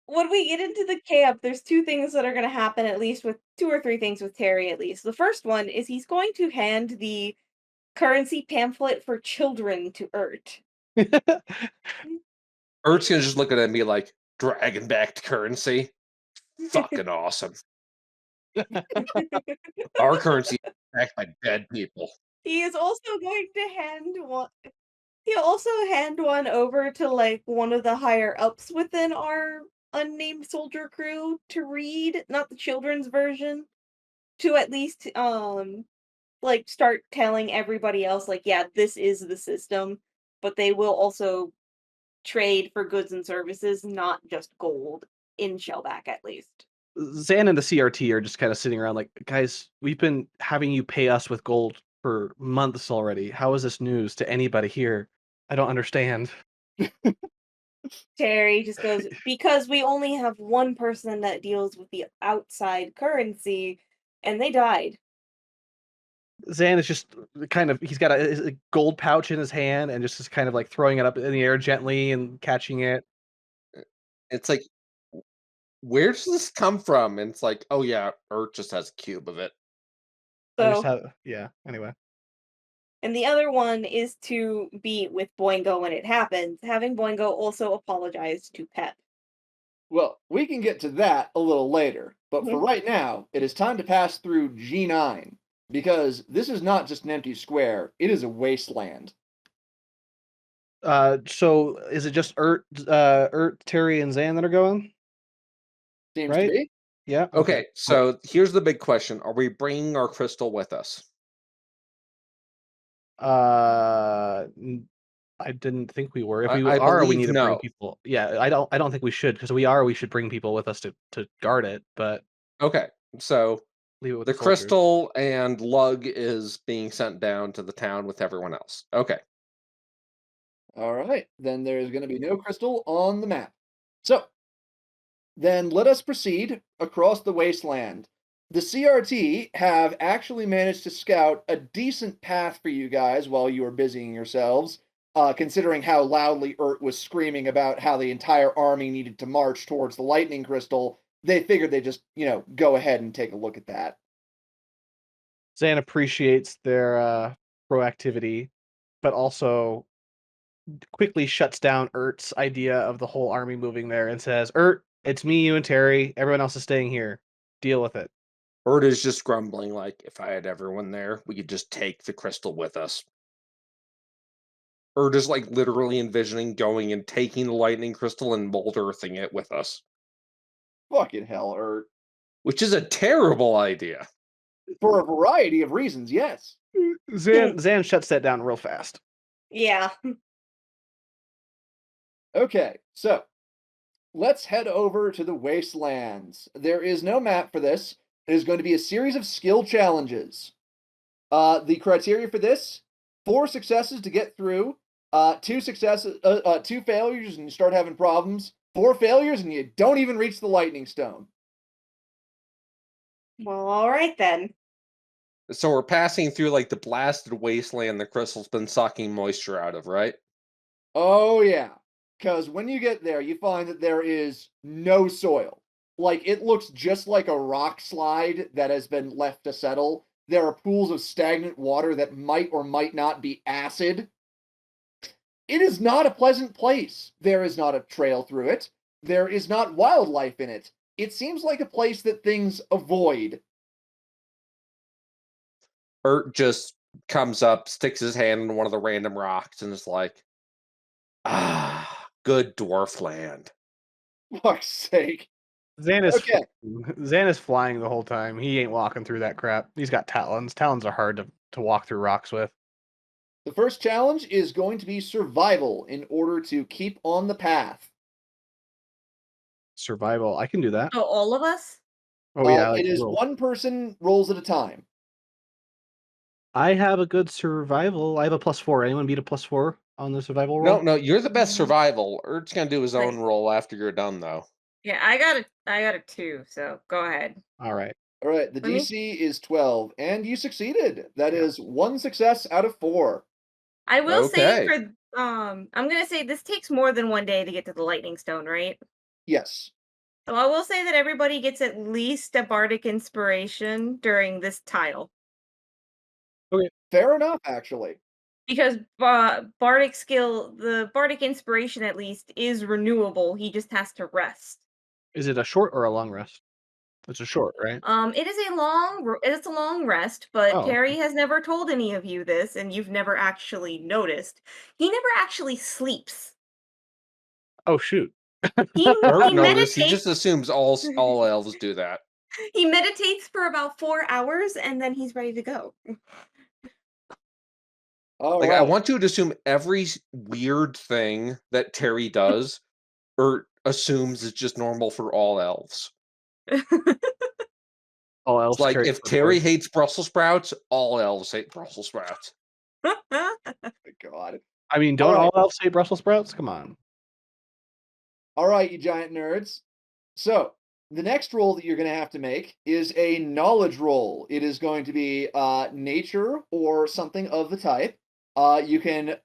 when we get into the camp, there's two things that are gonna happen, at least with two or three things with Terry at least. The first one is he's going to hand the currency pamphlet for children to Ert. Ert's gonna just look at it and be like, "Dragon backed currency, fucking awesome. Our currency is backed by dead people." He is also going to hand one. He'll also hand one over to like one of the higher ups within our unnamed soldier crew to read, not the children's version, to at least like start telling everybody else like, yeah, this is the system, but they will also trade for goods and services, not just gold in Shellback at least. Zan and the CRT are just kind of sitting around like, guys, we've been having you pay us with gold for months already. How is this news to anybody here? I don't understand. Terry just goes, because we only have one person that deals with the outside currency, and they died. Zan is just kind of he's got a gold pouch in his hand and just is kind of like throwing it up in the air gently and catching it. It's like, where does this come from? And it's like, oh yeah, Ert just has a cube of it. I just So, have yeah. Anyway, and the other one is to be with Boingo when it happens, having Boingo also apologize to Pep. Well, we can get to that a little later, but for Mhm. right now, it is time to pass through G9, because this is not just an empty square, it is a wasteland. so is it just Ert, Terry, and Zan that are going? Seems to Right? be. Yeah. Okay, Cool. so here's the big question: are we bringing our crystal with us? I didn't think we were. If we I are, we believe need to bring no. people. Yeah, I don't think we should because we are. We should bring people with us to guard it, but Okay, so leave it with the the soldiers. crystal and lug is being sent down to the town with everyone else. Okay. All right, then there's going to be no crystal on the map. So, then let us proceed across the wasteland. The CRT have actually managed to scout a decent path for you guys while you were busying yourselves, considering how loudly Ert was screaming about how the entire army needed to march towards the lightning crystal. They figured they'd just, go ahead and take a look at that. Zan appreciates their proactivity, but also quickly shuts down Ert's idea of the whole army moving there and says, "Ert, it's me, you, and Terry. Everyone else is staying here. Deal with it." Ert is just grumbling like, if I had everyone there, we could just take the crystal with us. Ert is like literally envisioning going and taking the lightning crystal and mold earthing it with us, Fucking hell, Ert. which is a terrible idea. For a variety of reasons, yes. Zan shuts that down real fast. Yeah. Okay, so let's head over to the wastelands. There is no map for this. It is going to be a series of skill challenges. The criteria for this: 4 successes to get through. 2 successes, 2 failures, and you start having problems. 4 failures, and you don't even reach the lightning stone. Well, all right then. So we're passing through like the blasted wasteland the crystal's been sucking moisture out of, right? Oh, yeah. Because when you get there, you find that there is no soil. Like, it looks just like a rock slide that has been left to settle. There are pools of stagnant water that might or might not be acid. It is not a pleasant place. There is not a trail through it. There is not wildlife in it. It seems like a place that things avoid. Ert just comes up, sticks his hand in one of the random rocks, and is like, "Ah, good dwarf land." Fuck's sake. Zan is Okay. Zan is flying the whole time. He ain't walking through that crap. He's got talons. Talons are hard to walk through rocks with. The first challenge is going to be survival in order to keep on the path. Survival. I can do that. So all of us? Oh yeah, like It is roll. one person rolls at a time. I have a good survival. I have a +4. Anyone beat a +4 on the survival roll? No, you're the best Mm, survival. Ert's gonna do his own Like, roll after you're done, though. yeah, I got a 2, so go ahead. All right. All right, the Let me DC is 12, and you succeeded. That Yeah. is one success out of 4. I will say Okay. for I'm gonna say this takes more than 1 day to get to the lightning stone, right? Yes. So I will say that everybody gets at least a bardic inspiration during this tile. Fair enough, actually. Because the bardic inspiration at least is renewable. He just has to rest. Is it a short or a long rest? It's a short, right? It's a long rest, but Oh. Terry has never told any of you this, and you've never actually noticed. He never actually sleeps. Oh shoot. He Ert he noticed. He meditates. just assumes all elves do that. He meditates for about 4 hours, and then he's ready to go. All Like, I right. want you to assume every weird thing that Terry does, Ert assumes is just normal for all elves. All It's elves like carry if the Terry sword. hates Brussels sprouts, all elves hate Brussels sprouts. God. I mean, All don't right. all elves say Brussels sprouts? Come on. All right, you giant nerds. So, the next roll that you're going to have to make is a knowledge roll. It is going to be nature or something of the type. You can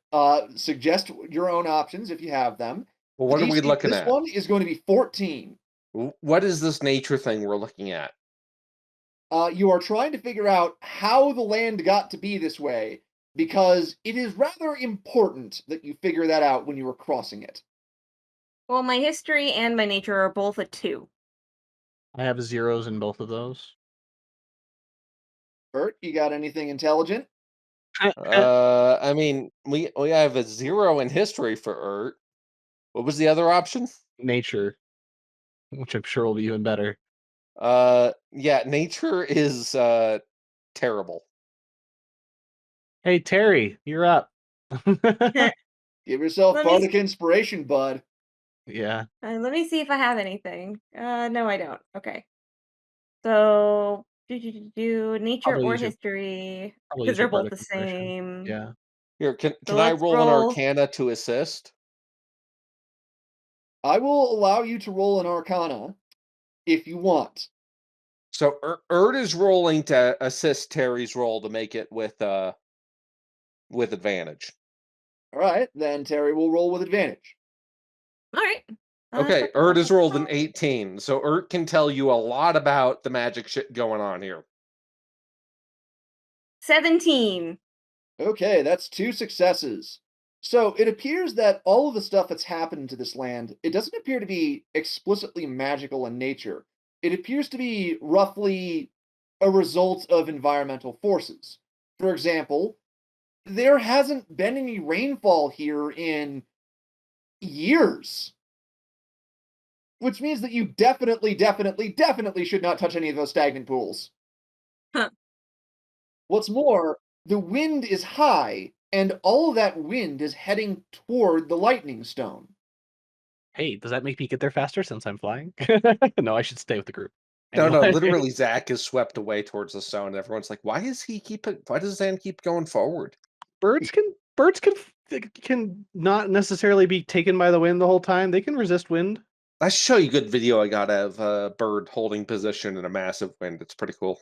suggest your own options if you have them. Well, The what are we DC for looking this at? one is going to be 14. What is this nature thing we're looking at? You are trying to figure out how the land got to be this way because it is rather important that you figure that out when you are crossing it. Well, my history and my nature are both a 2. I have zeros in both of those. Bert, you got anything intelligent? I mean, we have a 0 in history for Ert. What was the other option? Nature, which I'm sure will be even better. Yeah, nature is terrible. Hey Terry, you're up. Give yourself Let me bardic inspiration, bud. Yeah. let me see if I have anything. No, I don't. Okay. So, nature Probably or use your history probably because use your they're both bardic the inspiration. same. Yeah. Here, So can I let's roll an roll. Arcana to assist? I will allow you to roll an arcana if you want. So Ert is rolling to assist Terry's roll to make it with advantage. All right, then Terry will roll with advantage. All right. Okay, Ert has rolled an 18, so Ert can tell you a lot about the magic shit going on here. 17. Okay, that's 2 successes. So it appears that all of the stuff that's happened to this land, it doesn't appear to be explicitly magical in nature. It appears to be roughly a result of environmental forces. For example, there hasn't been any rainfall here in years. Which means that you definitely should not touch any of those stagnant pools. Huh. What's more, the wind is high, and all of that wind is heading toward the lightning stone. Hey, does that make me get there faster since I'm flying? No, I should stay with the group. No, Anyway. literally Zach is swept away towards the stone, and everyone's like, why does Zan keep going forward? birds can not necessarily be taken by the wind the whole time. They can resist wind. I show you a good video I got of a bird holding position in a massive wind. It's pretty cool.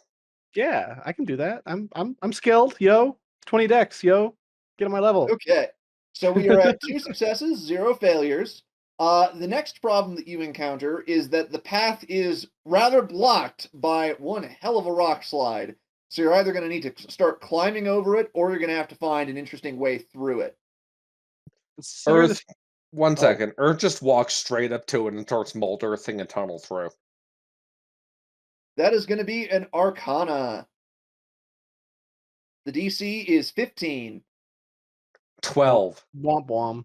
Yeah, I can do that. I'm skilled, yo. 20 decks, yo. Get on my level. Okay. So we are at 2 successes, 0 failures. The next problem that you encounter is that the path is rather blocked by one hell of a rock slide. So you're either going to need to start climbing over it, or you're going to have to find an interesting way through it. Consider Earth, this. one Oh. second. Earth just walks straight up to it and starts mold earthing a tunnel through. That is going to be an Arcana. The DC is 15. 12. Womp womp.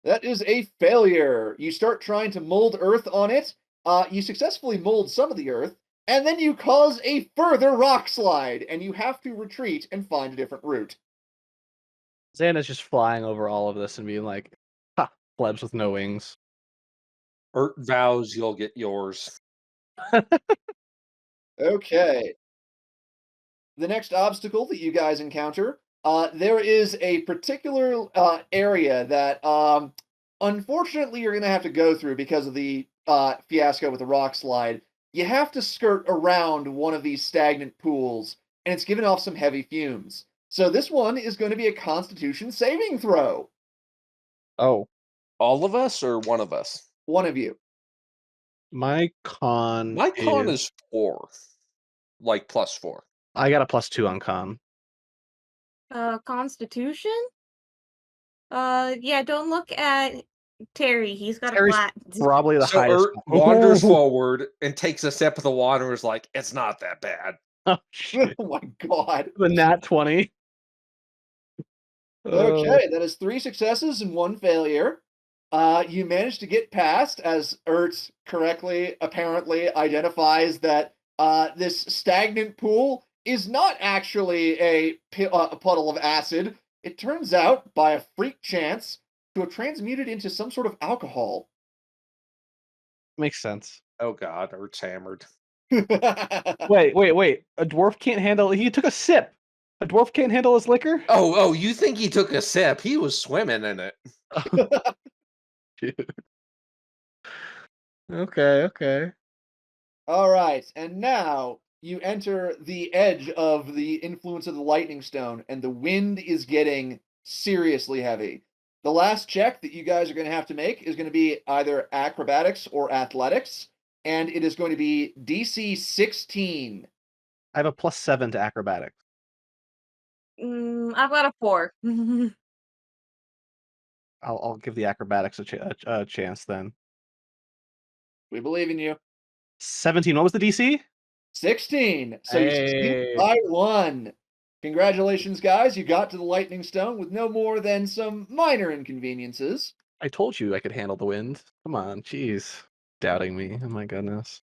That is a failure. You start trying to mold earth on it. You successfully mold some of the earth, and then you cause a further rock slide, and you have to retreat and find a different route. Xana's just flying over all of this and being like, ha, plebs with no wings. Earth vows you'll get yours. Okay. The next obstacle that you guys encounter, there is a particular area that, unfortunately, you're going to have to go through because of the fiasco with the rock slide. You have to skirt around one of these stagnant pools, and it's giving off some heavy fumes. So this one is going to be a Constitution saving throw. Oh, All of us or one of us? One of you. my con. My con is 4. Like +4. I got a +2 on con. Constitution? Yeah, don't look at Terry. He's got Terry's a flat. Probably the So highest. Earth wanders forward and takes a sip of the water and is like, it's not that bad. Oh, shit. Oh my god. The nat 20. Okay, that is 3 successes and 1 failure. You managed to get past, as Ert correctly, apparently, identifies that this stagnant pool is not actually a puddle of acid. It turns out, by a freak chance, to have transmuted into some sort of alcohol. Makes sense. Oh god, Earth's hammered. Wait. A dwarf can't handle. He took a sip. A dwarf can't handle his liquor? Oh, you think he took a sip? He was swimming in it. Dude. Okay. All right, and now you enter the edge of the influence of the lightning stone, and the wind is getting seriously heavy. The last check that you guys are going to have to make is going to be either acrobatics or athletics, and it is going to be DC 16. I have a +7 to acrobatics. I've got a 4. I'll give the acrobatics a chance then. We believe in you. 17. What was the DC? 16. So you succeed Hey. by 1. Congratulations, guys. You got to the lightning stone with no more than some minor inconveniences. I told you I could handle the wind. Come on, jeez. Doubting me. Oh my goodness.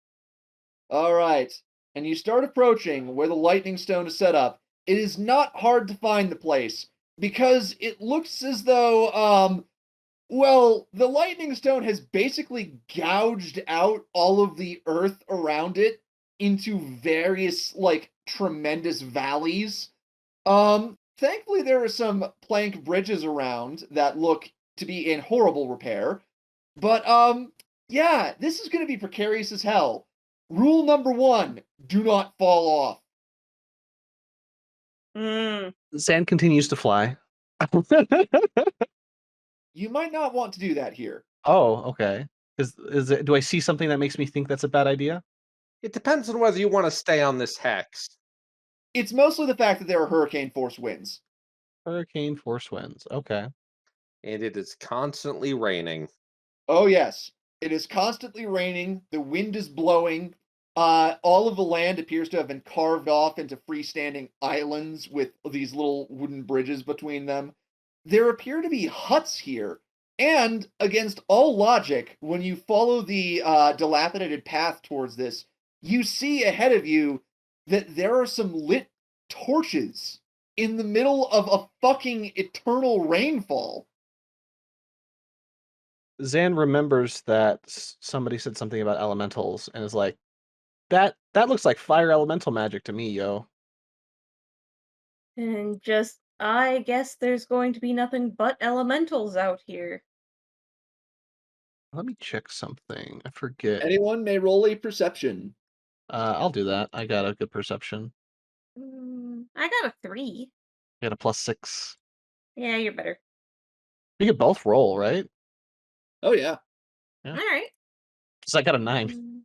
All right. And you start approaching where the lightning stone is set up. It is not hard to find the place because it looks as though, well, the lightning stone has basically gouged out all of the earth around it into various, like, tremendous valleys. Thankfully, there are some plank bridges around that look to be in horrible repair. But, yeah, this is going to be precarious as hell. Rule number 1, do not fall off. Sand continues to fly. You might not want to do that here. Oh, okay. Do I see something that makes me think that's a bad idea? It depends on whether you want to stay on this hex. It's mostly the fact that there are hurricane force winds. Hurricane force winds. Okay. And it is constantly raining. Oh, yes. It is constantly raining. The wind is blowing. All of the land appears to have been carved off into freestanding islands with these little wooden bridges between them. There appear to be huts here. And against all logic, when you follow the dilapidated path towards this, you see ahead of you that there are some lit torches in the middle of a fucking eternal rainfall. Zan remembers that somebody said something about elementals and is like, that looks like fire elemental magic to me, yo. And I guess there's going to be nothing but elementals out here. Let me check something. I forget. Anyone may roll a perception. I'll do that. I got a good perception. I got a 3. I got a +6. Yeah, you're better. We could both roll, right? Oh yeah. Yeah. All right. So I got a 9.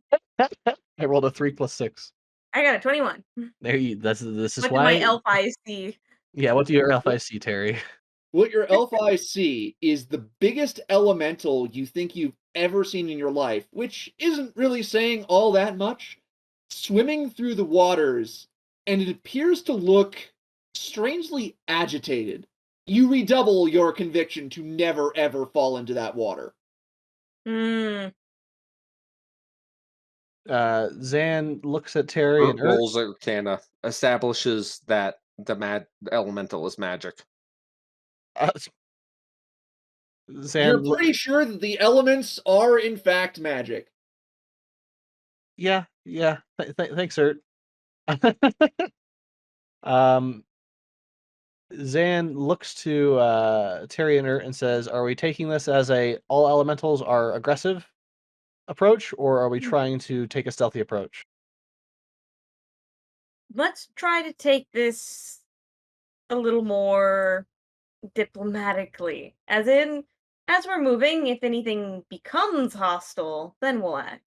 I rolled a 3 + 6. I got a 21. There you. This is What did my why. elf eyes see? Yeah. What do your elf eyes see, Terry? What your elf eyes see is the biggest elemental you think you've ever seen in your life, which isn't really saying all that much, swimming through the waters, and it appears to look strangely agitated. You redouble your conviction to never ever fall into that water. Zan looks at Terry and Rolls Arcana establishes that the elemental is magic. Zan. You're pretty sure that the elements are in fact magic. Yeah. Thanks, Ert. Zan looks to Terry and Ert and says, "Are we taking this as a all elementals are aggressive approach, or are we trying to take a stealthy approach?" Let's try to take this a little more diplomatically. As in, as we're moving, if anything becomes hostile, then we'll act.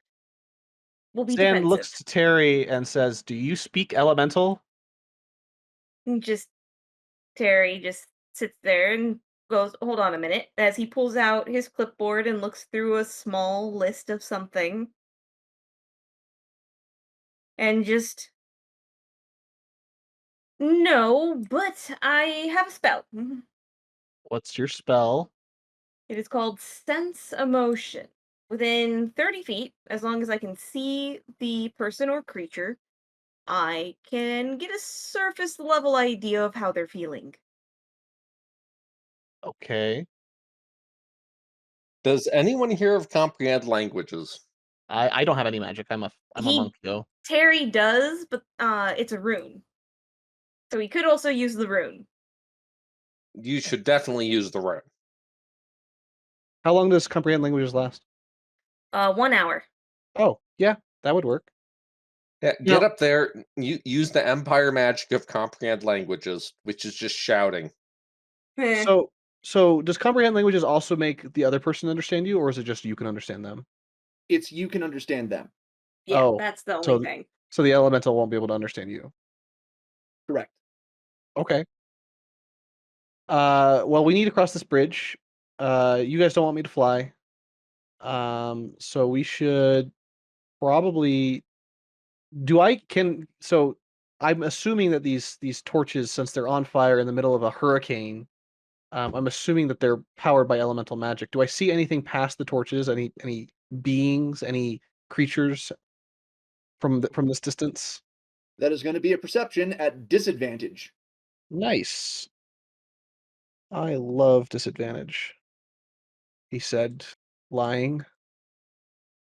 We'll be Zan defensive. looks to Terry and says, "Do you speak elemental?" Just Terry just sits there and goes, "Hold on a minute," as he pulls out his clipboard and looks through a small list of something. And just, "No, but I have a spell. What's your spell? It is called Sense Emotion. Within 30 feet, as long as I can see the person or creature, I can get a surface level idea of how they're feeling." Okay. Does anyone here of comprehend languages? I don't have any magic. I'm a He monk though. Terry does, but it's a rune. So he could also use the rune. You should definitely use the rune. How long does comprehend languages last? 1 hour. Oh, yeah, that would work. Yeah, Now- get up there. You use the empire magic of comprehend languages, which is just shouting. Eh, So does comprehend languages also make the other person understand you, or is it just you can understand them? It's you can understand them. yeah, Oh, that's the only so thing. so the elemental won't be able to understand you. Correct. Okay. Well, we need to cross this bridge. You guys don't want me to fly. So we should probably so I'm assuming that these torches, since they're on fire in the middle of a hurricane, I'm assuming that they're powered by elemental magic. Do I see anything past the torches? Any beings, any creatures from this distance? That is going to be a perception at disadvantage. Nice. I love disadvantage, he said, lying.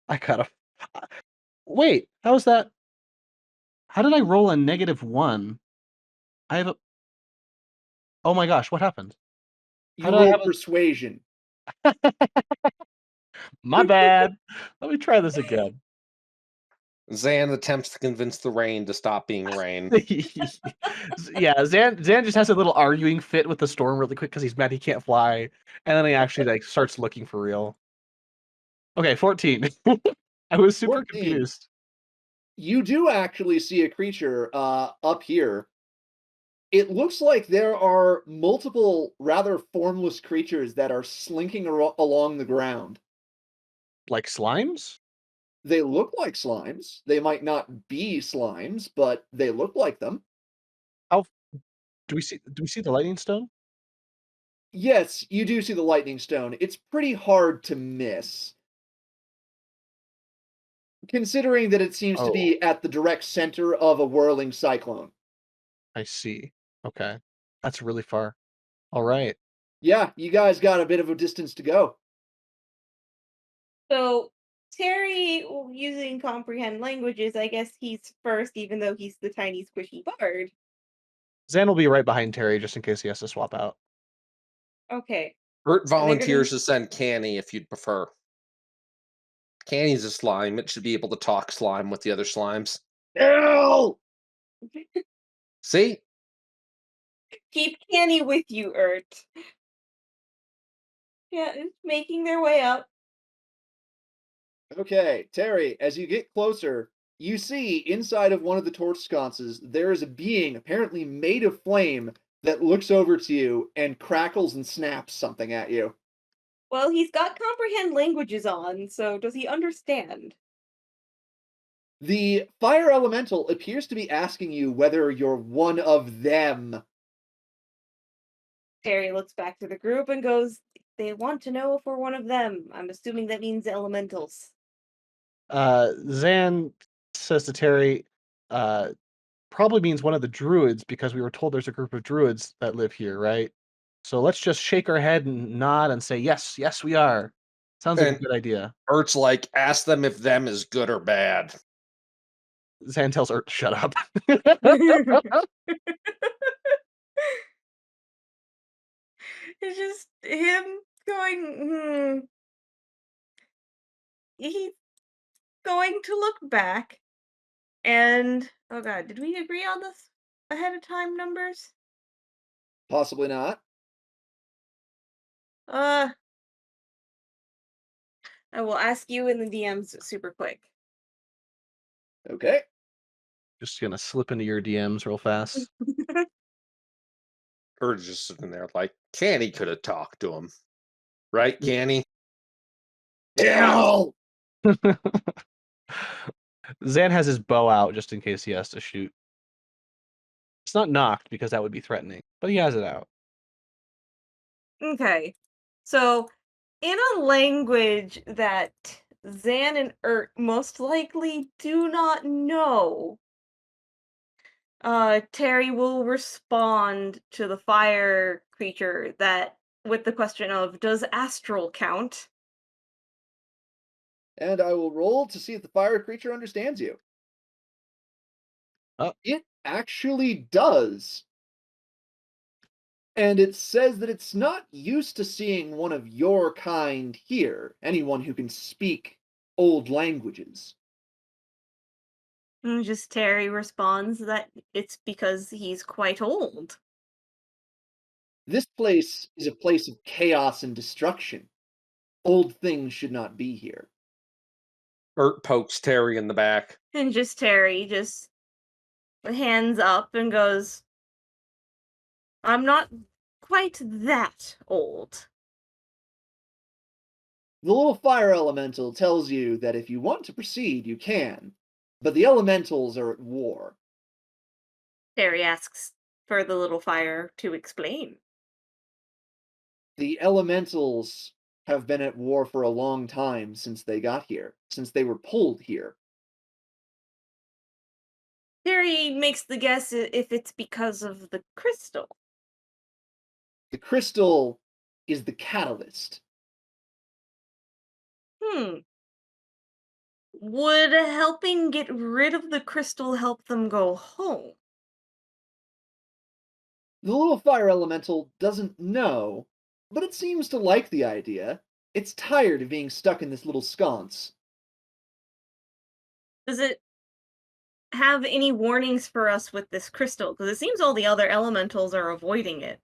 I gotta. Wait, how is that? How did I roll a -1? I have a. Oh my gosh, what happened? How You did I have roll persuasion. My bad. Let me try this again. Zan attempts to convince the rain to stop being rain. Yeah, Zan just has a little arguing fit with the storm really quick because he's mad he can't fly, and then he actually like starts looking for real. Okay, 14. I was super 14. confused. You do actually see a creature up here. It looks like there are multiple rather formless creatures that are slinking along the ground. Like slimes? They look like slimes. They might not be slimes, but they look like them. How do we see the lightning stone? Yes, you do see the lightning stone. It's pretty hard to miss, considering that it seems to Oh, be at the direct center of a whirling cyclone. I see. Okay. That's really far. All right. Yeah, you guys got a bit of a distance to go. So Terry, using comprehend languages, I guess he's first, even though he's the tiny squishy bard. Zan will be right behind Terry just in case he has to swap out. Okay. Bert they're gonna- volunteers to send Canny if you'd prefer. Canny's a slime. It should be able to talk slime with the other slimes. No! See? Keep Canny with you, Ert. Yeah, it's making their way up. Okay, Terry, as you get closer, you see inside of one of the torch sconces, there is a being apparently made of flame that looks over to you and crackles and snaps something at you. Well, he's got comprehend languages on, so does he understand? The fire elemental appears to be asking you whether you're one of them. Terry looks back to the group and goes, they want to know if we're one of them. I'm assuming that means elementals. Zan says to Terry, probably means one of the druids because we were told there's a group of druids that live here, right? So let's just shake our head and nod and say, yes, yes, we are. Sounds like a And good idea. Ert's like, ask them if them is good or bad. Zan tells Ert to shut up. It's just him going, He's going to look back and, oh god, did we agree on this ahead of time numbers? Possibly not. Uh, I will ask you in the DMs super quick. Okay. Just gonna slip into your DMs real fast. Ert's just sitting there like, Canny could have talked to him. Right, Canny? Hell! Zan has his bow out just in case he has to shoot. It's not knocked because that would be threatening, but he has it out. Okay. So, in a language that Zan and Ert most likely do not know, Terry will respond to the fire creature that with the question of, does astral count? And I will roll to see if the fire creature understands you. Oh. It actually does. And it says that it's not used to seeing one of your kind here, anyone who can speak old languages. And just Terry responds that it's because he's quite old. This place is a place of chaos and destruction. Old things should not be here. Ert pokes Terry in the back. And just Terry just hands up and goes, I'm not quite that old. The little fire elemental tells you that if you want to proceed, you can, but the elementals are at war. Terry asks for the little fire to explain. The elementals have been at war for a long time since they got here, since they were pulled here. Terry makes the guess if it's because of the crystal. The crystal is the catalyst. Would helping get rid of the crystal help them go home? The little fire elemental doesn't know, but it seems to like the idea. It's tired of being stuck in this little sconce. Does it have any warnings for us with this crystal? Because it seems all the other elementals are avoiding it.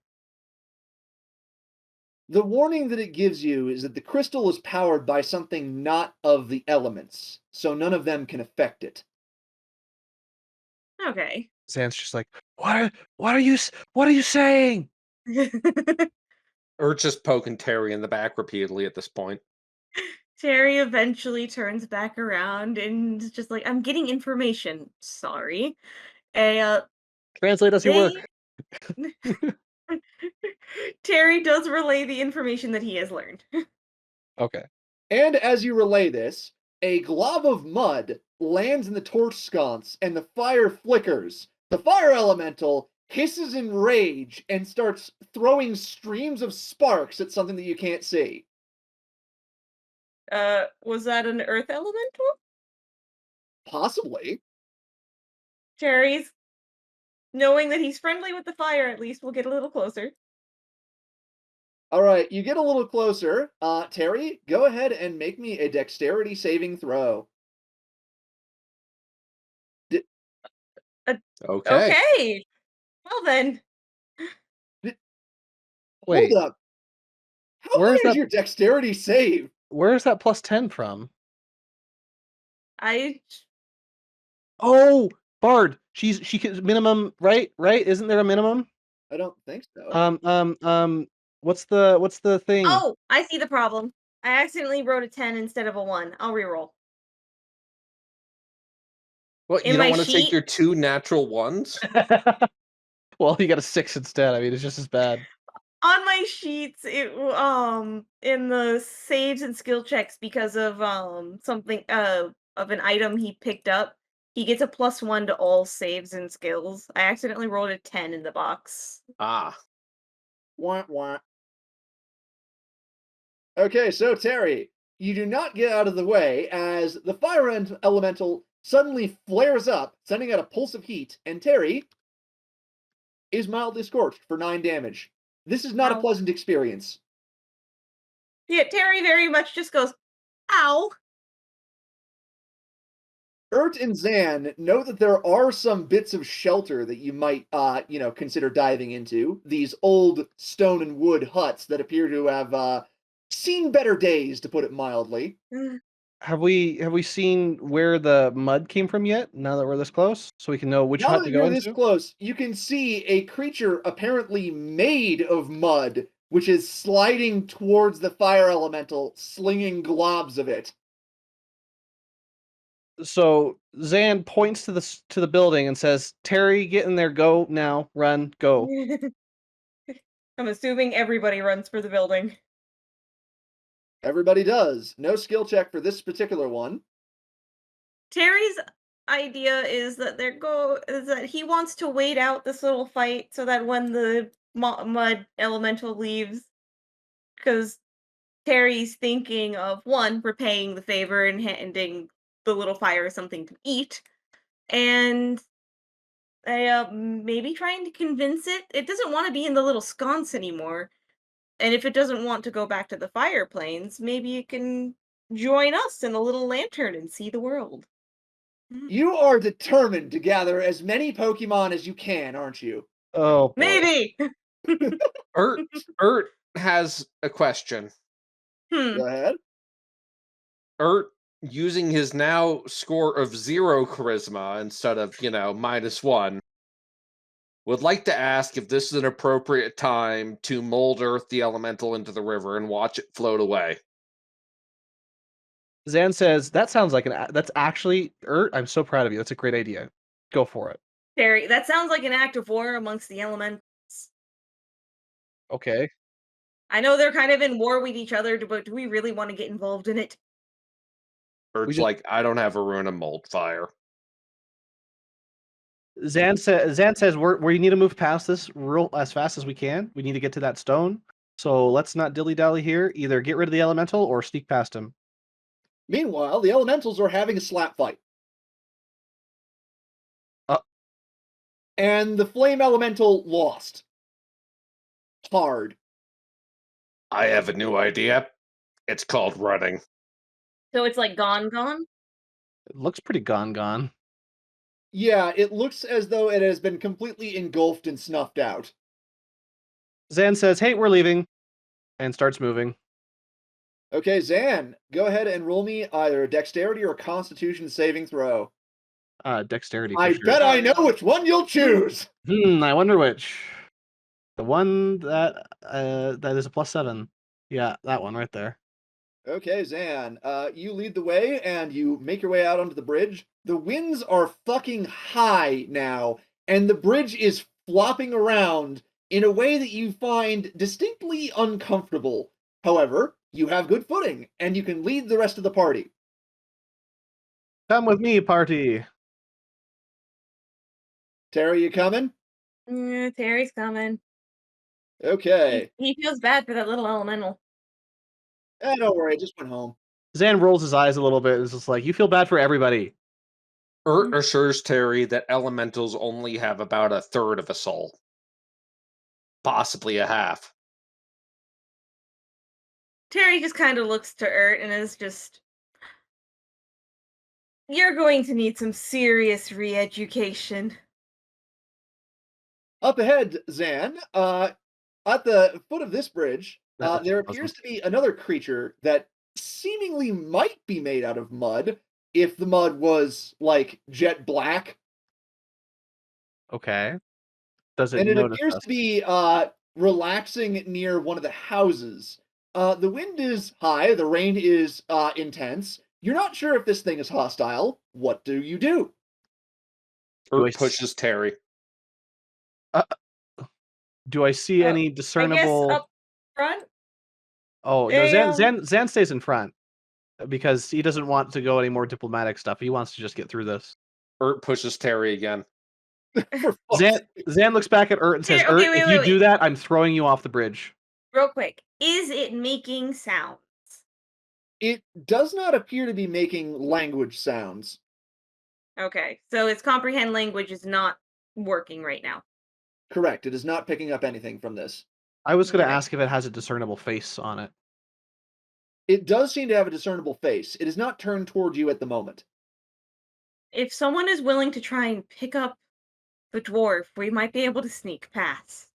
The warning that it gives you is that the crystal is powered by something not of the elements, so none of them can affect it. Okay. Zan's just like, what are you saying? Ert's just poking Terry in the back repeatedly at this point. Terry eventually turns back around and is just like, I'm getting information. Sorry. Translate as you They work. Terry does relay the information that he has learned. Okay. And as you relay this, a glob of mud lands in the torch sconce and the fire flickers. The fire elemental hisses in rage and starts throwing streams of sparks at something that you can't see. Was that an earth elemental? Possibly. Terry's knowing that he's friendly with the fire at least will get a little closer. All right, you get a little closer. Terry, go ahead and make me a dexterity saving throw. Uh, Okay. okay. Well then, Hold Wait, up. How where's high is that? your dexterity save? Where's that +10 from? I Oh, Bard. She can minimum, right? Right? Isn't there a minimum? I don't think so. What's the thing? oh, I see the problem. I accidentally wrote a 10 instead of a 1. I'll reroll. What, you In don't my want to take sheet, your 2 natural ones? Well, you got a 6 instead. I mean, it's just as bad. on my sheets, in the saves and skill checks because of something of an item he picked up, he gets a +1 to all saves and skills. I accidentally rolled a 10 in the box. Ah. Wah, wah. Okay, so Terry, you do not get out of the way as the fire elemental suddenly flares up, sending out a pulse of heat, and Terry is mildly scorched for 9 damage. This is not a Ow. pleasant experience. Yeah, Terry very much just goes, "Ow." Ert and Zan know that there are some bits of shelter that you might, consider diving into. These old stone and wood huts that appear to have seen better days, to put it mildly. Have we seen where the mud came from yet? Now that we're this close, so we can know which Now hut that to go you're this into. close, you can see a creature apparently made of mud, which is sliding towards the fire elemental, slinging globs of it. So Zan points to the building and says, "Terry, get in there. Go now. Run. Go." I'm assuming everybody runs for the building. Everybody does. No skill check for this particular one. Terry's idea is that he wants to wait out this little fight so that when the mud elemental leaves, because Terry's thinking of one repaying the favor and handing the little fire something to eat, and maybe trying to convince it doesn't want to be in the little sconce anymore. And if it doesn't want to go back to the fire plains, maybe it can join us in the little lantern and see the world. Mm. You are determined to gather as many Pokemon as you can, aren't you? Oh boy. Maybe. Ert has a question. Hmm. Go ahead. Ert, using his now score of 0 charisma instead of, -1, would like to ask if this is an appropriate time to mold Earth the elemental into the river and watch it float away. Zan says, "That sounds like that's actually Ert. I'm so proud of you. That's a great idea. Go for it." Terry, that sounds like an act of war amongst the elementals. Okay. I know they're kind of in war with each other, but do we really want to get involved in it? We Ert's just like, I don't have a rune of mold fire. Zan says we need to move past this real as fast as we can. We need to get to that stone. So let's not dilly dally here. Either get rid of the elemental or sneak past him. Meanwhile, the elementals are having a slap fight. Uh. And the flame elemental lost. Hard. I have a new idea. It's called running. So it's like gone? It looks pretty gone. Yeah, it looks as though it has been completely engulfed and snuffed out. Zan says, "Hey, we're leaving," and starts moving. Okay, Zan, go ahead and roll me either a dexterity or a constitution saving throw. Dexterity for I sure. bet I know no. which one you'll choose. I wonder which. The one that is a +7. Yeah, that one right there. Okay, Zan, you lead the way and you make your way out onto the bridge. The winds are fucking high now, and the bridge is flopping around in a way that you find distinctly uncomfortable. However, you have good footing, and you can lead the rest of the party. Come with me, party. Terry, you coming? Terry's coming. Okay. He feels bad for that little elemental. Don't worry, I just went home. Zan rolls his eyes a little bit and is just like, "You feel bad for everybody." Ert assures Terry that elementals only have about a third of a soul. Possibly a half. Terry just kind of looks to Ert and is just, you're going to need some serious re-education. Up ahead, Zan, at the foot of this bridge, That there wasn't- appears to be another creature that seemingly might be made out of mud, if the mud was, like, jet black. Okay. Does it And it notice appears us? to be relaxing near one of the houses. The wind is high, the rain is intense. You're not sure if this thing is hostile. What do you do? Do I Ert pushes Terry. Do I see any I guess discernible? up front. Oh no, They, Zan stays in front because he doesn't want to go any more diplomatic stuff. He wants to just get through this. Ert pushes Terry again. For fuck's Zan sake. Zan looks back at Ert and says, Okay, okay, "Ert, wait, if you wait, do wait. that, I'm throwing you off the bridge." Real quick, is it making sounds? It does not appear to be making language sounds. Okay, so its comprehend language is not working right now. Correct. It is not picking up anything from this. I was going to Okay. ask if it has a discernible face on it. It does seem to have a discernible face. It is not turned toward you at the moment. If someone is willing to try and pick up the dwarf, we might be able to sneak past.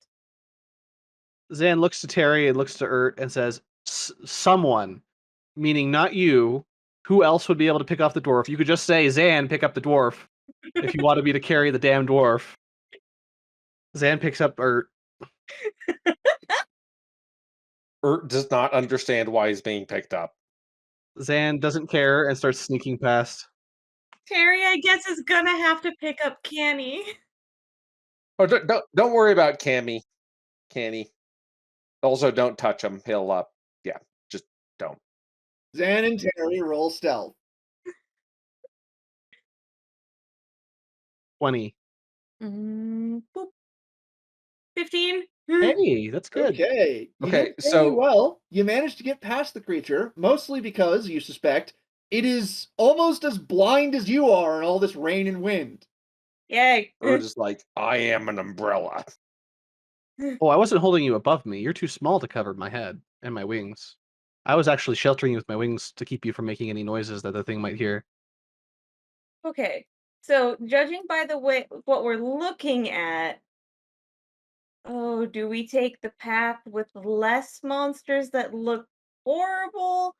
Zan looks to Terry and looks to Ert and says, "Someone, meaning not you. Who else would be able to pick off the dwarf? You could just say, Zan, pick up the dwarf if you wanted me to carry the damn dwarf." Zan picks up Ert. Ert does not understand why he's being picked up. Zan doesn't care and starts sneaking past. Terry, I guess, is gonna have to pick up Canny. Oh, don't worry about Canny. Also, don't touch him. He'll yeah, just don't. Zan and Terry roll stealth. 20. Boop. 15. Hey, that's good. Okay. You Okay, did very so- well. You managed to get past the creature, mostly because, you suspect, it is almost as blind as you are in all this rain and wind. Yay. Ert is like, I am an umbrella. Oh, I wasn't holding you above me. You're too small to cover my head and my wings. I was actually sheltering you with my wings to keep you from making any noises that the thing might hear. Okay, so judging by the way what we're looking at, oh, do we take the path with less monsters that look horrible,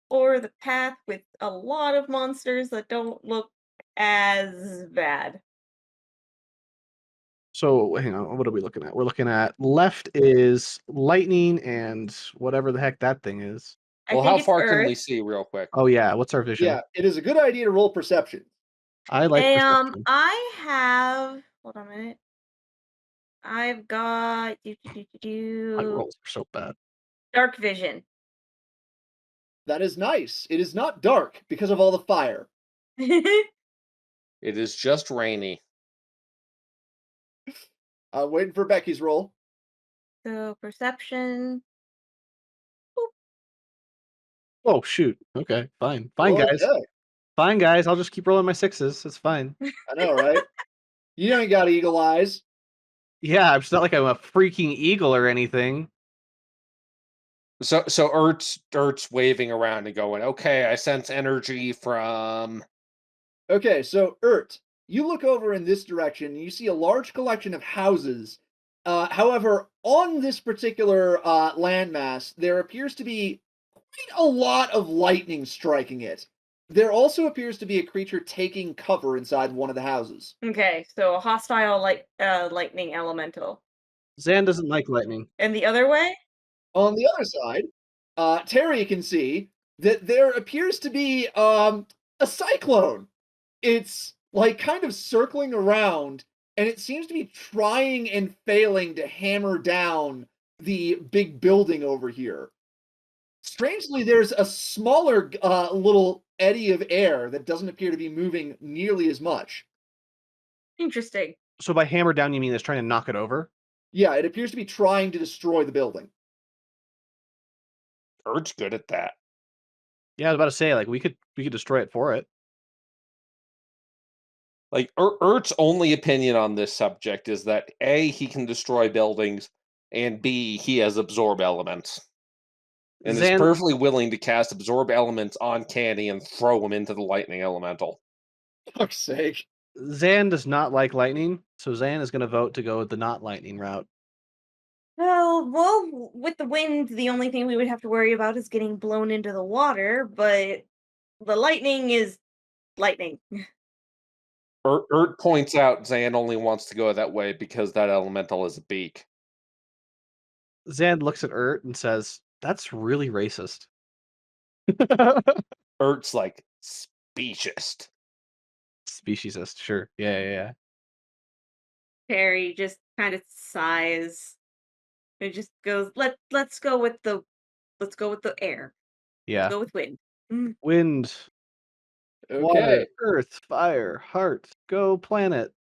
or the path with a lot of monsters that don't look as bad? So, hang on. What are we looking at? We're looking at left is lightning and whatever the heck that thing is. I Well, think how it's far can Earth. we see real quick? Oh, yeah. What's our vision? Yeah, it is a good idea to roll perception. I like perception. I have. Hold on a minute. I've got My rolls are so bad. dark vision. That is nice. It is not dark because of all the fire. It is just rainy. I'm waiting for Becky's roll. So perception. Oh, shoot. Okay, fine. Fine, Roll guys. okay. Fine, guys. I'll just keep rolling my sixes. It's fine. I know, right? You ain't got eagle eyes. Yeah, it's not like I'm a freaking eagle or anything. So Ert's waving around and going, okay, I sense energy from. Okay, so Ert, you look over in this direction and you see a large collection of houses. However, on this particular landmass, there appears to be quite a lot of lightning striking it. There also appears to be a creature taking cover inside one of the houses. Okay, so a hostile lightning elemental. Zan doesn't like lightning. And the other way? On the other side, Terry can see that there appears to be a cyclone. It's like kind of circling around, and it seems to be trying and failing to hammer down the big building over here. Strangely, there's a smaller little eddy of air that doesn't appear to be moving nearly as much. Interesting. So by hammer down, you mean it's trying to knock it over? Yeah, it appears to be trying to destroy the building. Ert's good at that. Yeah, I was about to say, like, we could destroy it for it. Like Ert's only opinion on this subject is that A, he can destroy buildings, and B, he has absorb elements. and is Zan perfectly willing to cast absorb elements on Canny and throw him into the lightning elemental. Fuck's sake. Zan does not like lightning, so Zan is going to vote to go with the not lightning route. Well, with the wind, the only thing we would have to worry about is getting blown into the water, but the lightning is lightning. Ert points out Zan only wants to go that way because that elemental is a beak. Zan looks at Ert and says, "That's really racist." Ert's like, speciest. Speciesist, sure. Yeah. Terry just kind of sighs. It just goes, let's go with the air. Let's Yeah. go with wind. Mm. Wind, water, Okay. earth, fire, heart, go planet.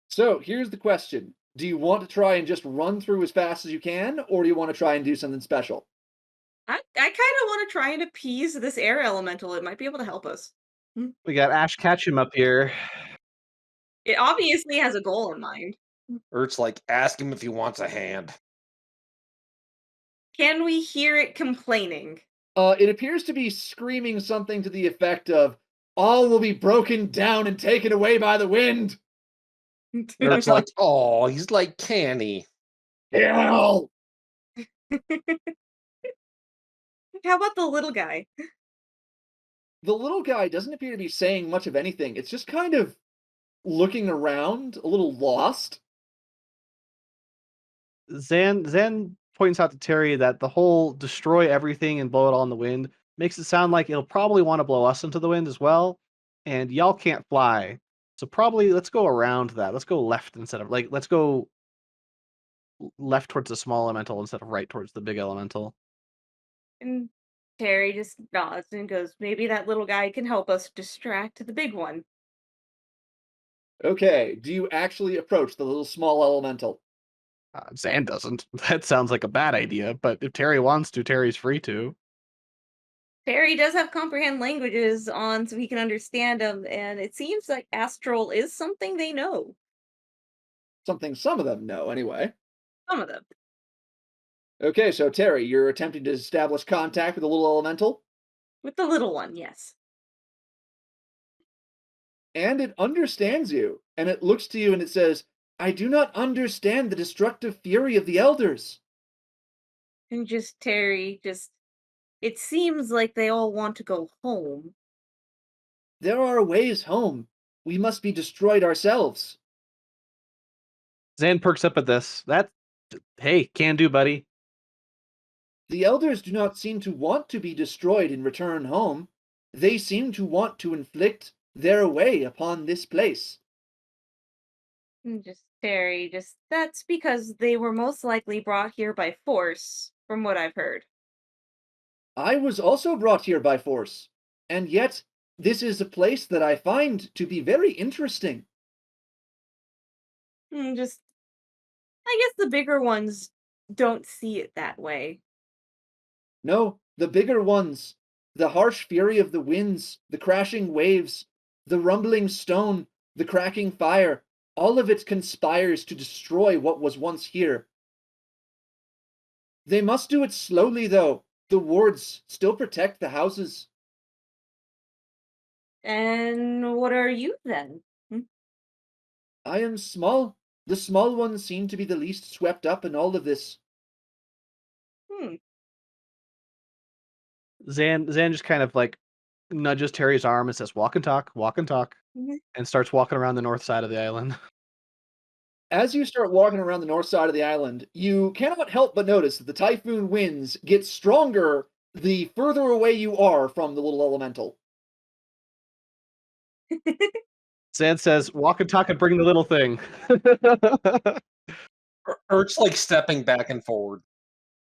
So here's the question. Do you want to try and just run through as fast as you can, or do you want to try and do something special? I kind of want to try and appease this air elemental. It might be able to help us. We got Ash Ketchum up here. It obviously has a goal in mind. Ert's like, ask him if he wants a hand. Can we hear it complaining? It appears to be screaming something to the effect of, all will be broken down and taken away by the wind. Ert's like, oh, he's like Canny. Hell! How about the little guy? The little guy doesn't appear to be saying much of anything. It's just kind of looking around, a little lost. Zan points out to Terry that the whole destroy everything and blow it all in the wind makes it sound like it'll probably want to blow us into the wind as well, and y'all can't fly. So probably let's go around that. Let's go left instead of let's go left towards the small elemental instead of right towards the big elemental. And Terry just nods and goes, maybe that little guy can help us distract the big one. Okay, do you actually approach the little small elemental? Zan doesn't. That sounds like a bad idea, but if Terry wants to, Terry's free to. Terry does have comprehend languages on so he can understand them, and it seems like astral is something they know. Something some of them know, anyway. Some of them. Okay, so Terry, you're attempting to establish contact with the little elemental, With the little one, yes. and it understands you, and it looks to you and it says, I do not understand the destructive fury of the elders. And just Terry, it seems like they all want to go home. There are ways home. We must be destroyed ourselves. Zan perks up at this. Hey, can do, buddy. The elders do not seem to want to be destroyed and return home. They seem to want to inflict their way upon this place. And just Terry, that's because they were most likely brought here by force, from what I've heard. I was also brought here by force, and yet this is a place that I find to be very interesting. And I guess the bigger ones don't see it that way. No, the bigger ones, the harsh fury of the winds, the crashing waves, the rumbling stone, the cracking fire, all of it conspires to destroy what was once here. They must do it slowly, though. The wards still protect the houses. And what are you then? I am small. The small ones seem to be the least swept up in all of this. Zan just kind of nudges Terry's arm and says, walk and talk, Mhm. and starts walking around the north side of the island. As you start walking around the north side of the island, you cannot help but notice that the typhoon winds get stronger the further away you are from the little elemental. Zan says, walk and talk and bring the little thing. Ert's like stepping back and forward.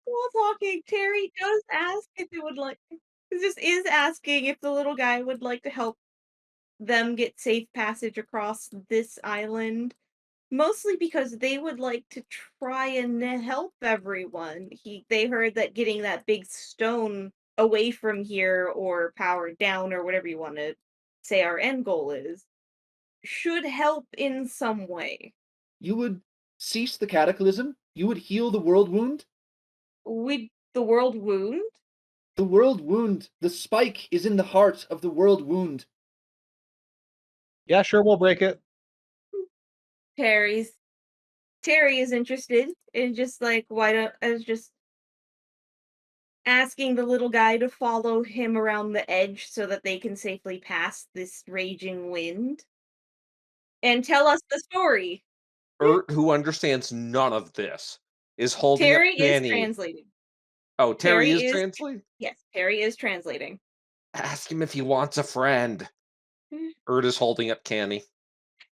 While talking, Terry does ask if it would like. This is asking if the little guy would like to help them get safe passage across this island. Mostly because they would like to try and help everyone. They heard that getting that big stone away from here or powered down or whatever you want to say our end goal is should help in some way. You would cease the cataclysm. You would heal the world wound. We'd The world wound? The world wound. The spike is in the heart of the world wound. Yeah, sure, we'll break it. Terry is interested in just like why don't as just asking the little guy to follow him around the edge so that they can safely pass this raging wind and tell us the story. Ert, who understands none of this, is holding up Terry is Kenny. translating. Oh, Terry Terry is is translating? yes, Terry is translating. Ask him if he wants a friend. Ert is holding up Kenny.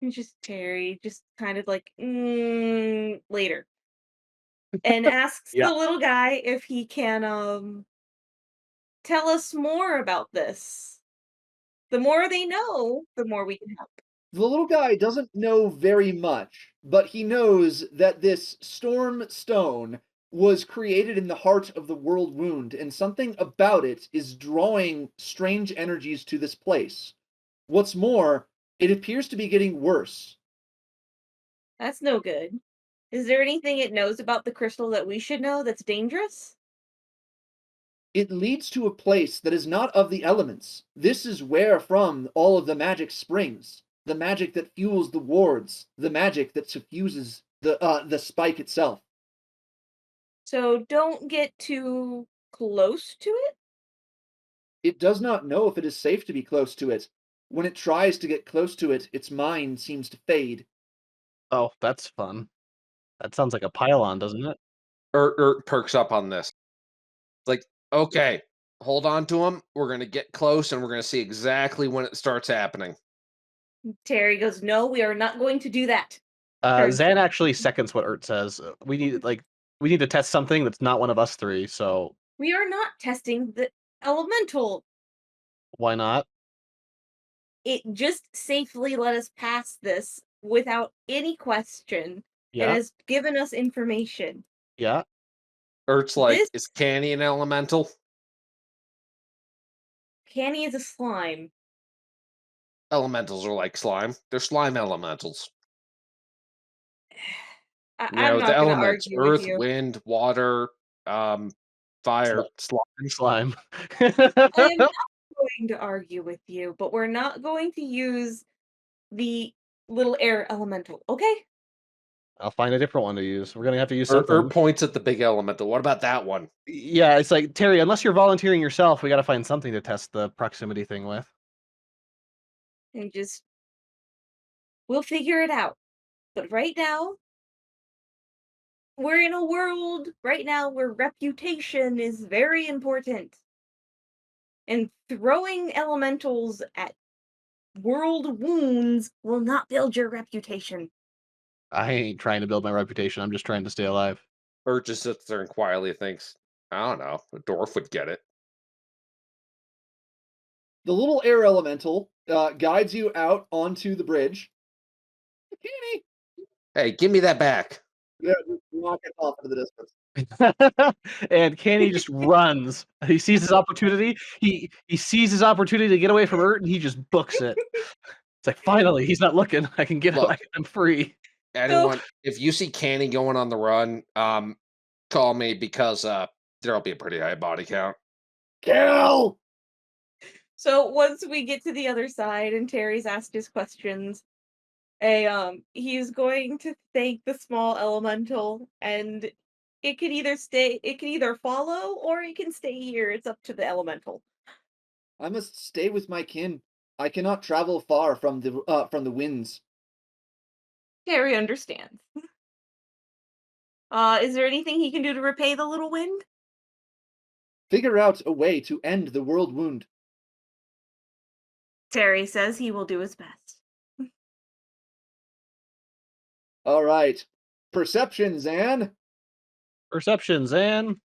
It's just Terry, just kind of like later, and asks Yeah. the little guy if he can tell us more about this. The more they know, the more we can help. The little guy doesn't know very much, but he knows that this storm stone was created in the heart of the world wound, and something about it is drawing strange energies to this place. What's more, it appears to be getting worse. That's no good. Is there anything it knows about the crystal that we should know that's dangerous? It leads to a place that is not of the elements. This is where from all of the magic springs. The magic that fuels the wards, the magic that suffuses the spike itself. So don't get too close to it? It does not know if it is safe to be close to it. When it tries to get close to it, its mind seems to fade. Oh, that's fun. That sounds like a pylon, doesn't it? Ert perks up on this. It's like, okay, hold on to him. We're gonna get close, and we're gonna see exactly when it starts happening. Terry goes, "No, we are not going to do that." Turns Zan actually seconds what Ert says. We need to test something that's not one of us three, so We are not testing the elemental. why not? It just safely let us pass this without any question. It Yeah, has given us information. yeah. Ert's like, This is Canny an elemental? Canny is a slime. Elementals are like slime. They're slime elementals. You I'm know, the not going to elements: argue with earth, you. wind, water, fire, slime. Slime. I am not going to argue with you, but we're not going to use the little air elemental, okay? I'll find a different one to use. We're gonna have to use Ert something. points at the big elemental. What about that one? Yeah, it's like Terry. Unless you're volunteering yourself, we got to find something to test the proximity thing with. And just we'll figure it out. But right now, we're in a world right now where reputation is very important. And throwing elementals at world wounds will not build your reputation. I ain't trying to build my reputation. I'm just trying to stay alive. Ert just sits there and quietly thinks, I don't know, a dwarf would get it. The little air elemental guides you out onto the bridge. Kenny! Hey, give me that back. Yeah, just knock it off into the distance. And Kenny just runs. He sees his opportunity. He sees his opportunity to get away from Ert, and he just books it. It's like finally, he's not looking. I can get. Look. I'm free. Anyone, if you see Canny going on the run, call me because there'll be a pretty high body count. Kill! So once we get to the other side and Terry's asked his questions, he's going to thank the small elemental, and it can either follow or it can stay here. It's up to the elemental. I must stay with my kin. I cannot travel far from the winds. Terry understands. Is there anything he can do to repay the little wind? Figure out a way to end the world wound. Terry says he will do his best. All right. Perception, Zan. Perception, Zan.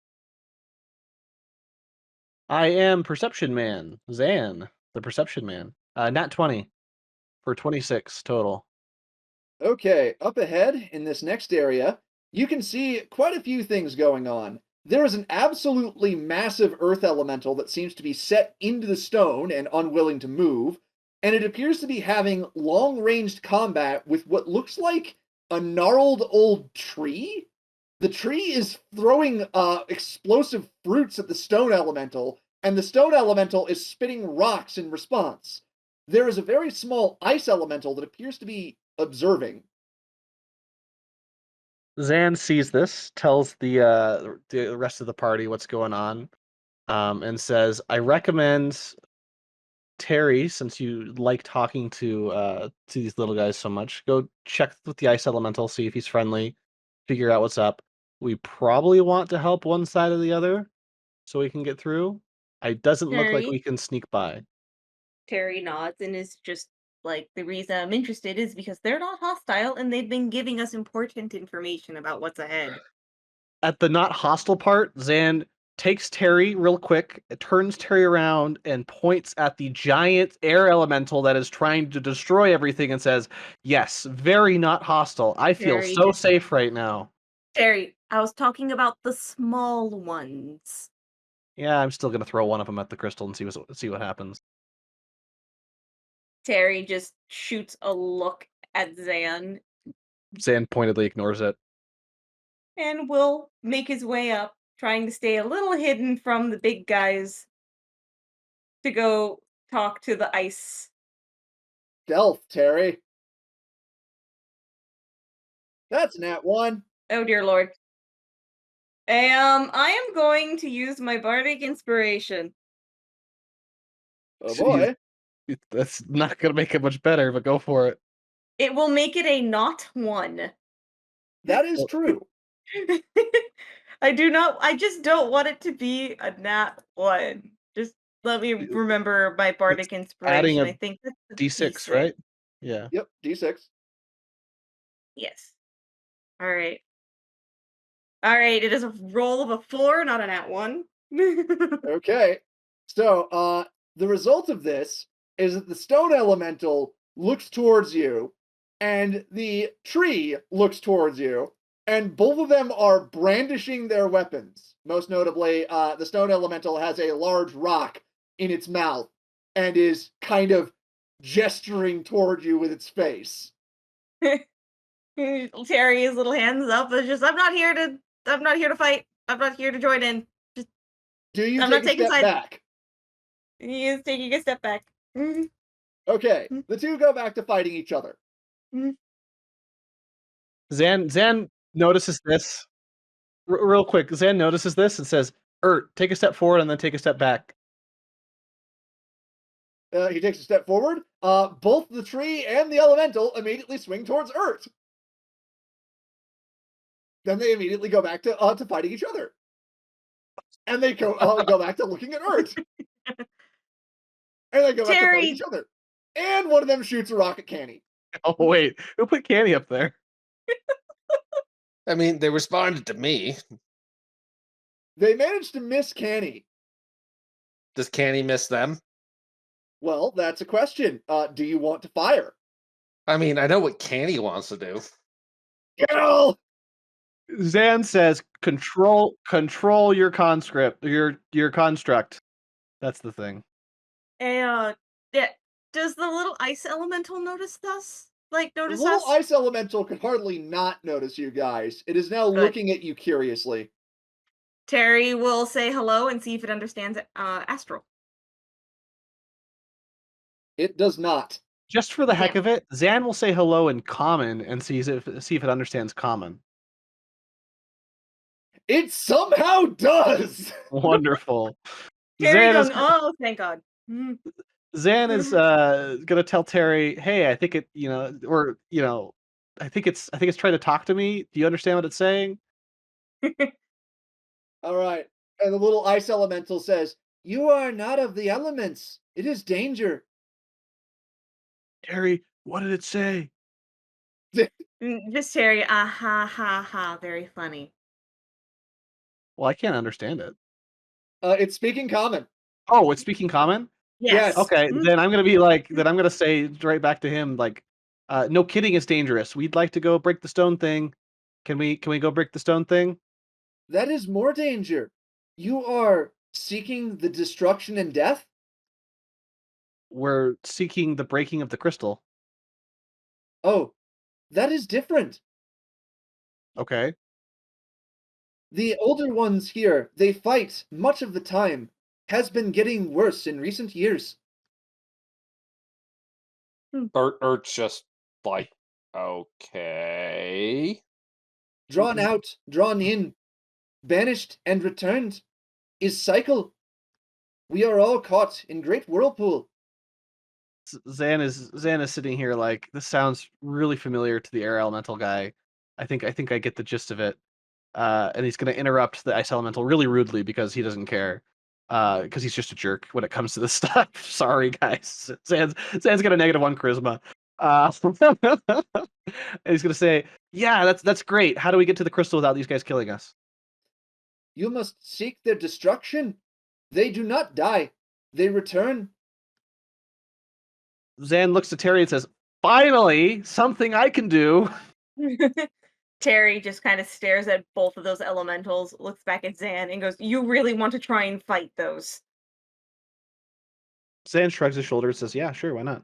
I am Perception Man. Zan, the Perception Man. Nat 20 for 26 total. Okay, up ahead in this next area, you can see quite a few things going on. There is an absolutely massive earth elemental that seems to be set into the stone and unwilling to move, and it appears to be having long-ranged combat with what looks like a gnarled old tree. The tree is throwing explosive fruits at the stone elemental, and the stone elemental is spitting rocks in response. There is a very small ice elemental that appears to be observing. Zan sees this, tells the rest of the party what's going on, and says, "I recommend Terry, since you like talking to these little guys so much, go check with the ice elemental, see if he's friendly, figure out what's up. We probably want to help one side or the other so we can get through. It doesn't look like we Terry, can sneak by." Terry nods and is just like, the reason I'm interested is because they're not hostile and they've been giving us important information about what's ahead. At the not hostile part, Zan takes Terry real quick, turns Terry around, and points at the giant air elemental that is trying to destroy everything and says, "Yes, very not hostile. I feel Terry so just safe right now." Terry, I was talking about the small ones. Yeah, I'm still gonna throw one of them at the crystal and see what happens. Terry just shoots a look at Zan Zan pointedly ignores it. and will make his way up, trying to stay a little hidden from the big guys to go talk to the ice. Stealth, Terry. That's nat 1. Oh dear lord. I am going to use my bardic inspiration. Oh Jeez, boy. that's not gonna make it much better, but go for it. It will make it a not 1. That is Well, true. I just don't want it to be a nat 1. Just let me remember my It's bardic adding inspiration. a I think that's a D6, D6. right? Yeah. Yep, d6. Yes. All right. All right, it is a roll of a 4, not a nat 1. Okay. So, the result of this is that the stone elemental looks towards you, and the tree looks towards you, and both of them are brandishing their weapons. Most notably, the stone elemental has a large rock in its mouth and is kind of gesturing toward you with its face. Terry's little hands up. It's just I'm not here to fight. I'm not here to join in. Just Do you I'm take not a taking step sides. back? He is taking a step back. Mhm, Okay, mhm, the two go back to fighting each other. mhm. Zan notices this real quick. Zan notices this and says, take a step forward and then take a step back." He takes a step forward. Both the tree and the elemental immediately swing towards Ert. Then they immediately go back to fighting each other, and they go back to looking at Ert, and they go back to fighting each Terry, other. And one of them shoots a rock at Canny. Oh wait, who put Candy up there? I mean, they responded to me. They managed to miss Canny. Does Canny miss them? Well, that's a question. Do you want to fire? I mean, I know what Canny wants to do. Kill! Zan says, control your conscript, your construct. That's the thing. yeah. Does the little ice elemental notice us? Like The notice little us? ice elemental could hardly not notice you guys. It is now Good. looking at you curiously. Terry will say hello and see if it understands astral. It does not. Just for the heck Damn. of it, Zan will say hello in common and see if it understands common. It somehow does! Wonderful. Terry Zan going, is oh, thank God. Mm. Zan is gonna tell Terry, "Hey, I think it, or I think it's trying to talk to me. Do you understand what it's saying?" All right. And the little ice elemental says, "You are not of the elements. It is danger." Terry, what did it say? Just Terry, ah ha ha ha, very funny. Well, I can't understand it. It's speaking common. Oh, it's speaking common? Yes. Yes. Okay, Mm. then I'm gonna be like, then I'm gonna say right back to him, like, no kidding is dangerous. We'd like to go break the stone thing. Can we go break the stone thing? That is more danger. You are seeking the destruction and death? We're seeking the breaking of the crystal. Oh, that is different. Okay. The older ones here, they fight much of the time. Has been getting worse in recent years. Ert's just like, okay. Drawn out, drawn in, banished and returned. Is cycle. We are all caught in great whirlpool. Zan is sitting here like this sounds really familiar to the air elemental guy. I think I get the gist of it. And he's going to interrupt the ice elemental really rudely because he doesn't care. Because he's just a jerk when it comes to this stuff. Sorry, guys. Zan's got a -1 charisma. And he's going to say, "Yeah, that's great. How do we get to the crystal without these guys killing us?" You must seek their destruction. They do not die. They return. Zan looks at Terry and says, "Finally, something I can do." Terry just kind of stares at both of those elementals, looks back at Zan, and goes, "You really want to try and fight those?" Zan shrugs his shoulders and says, "Yeah, sure, why not?"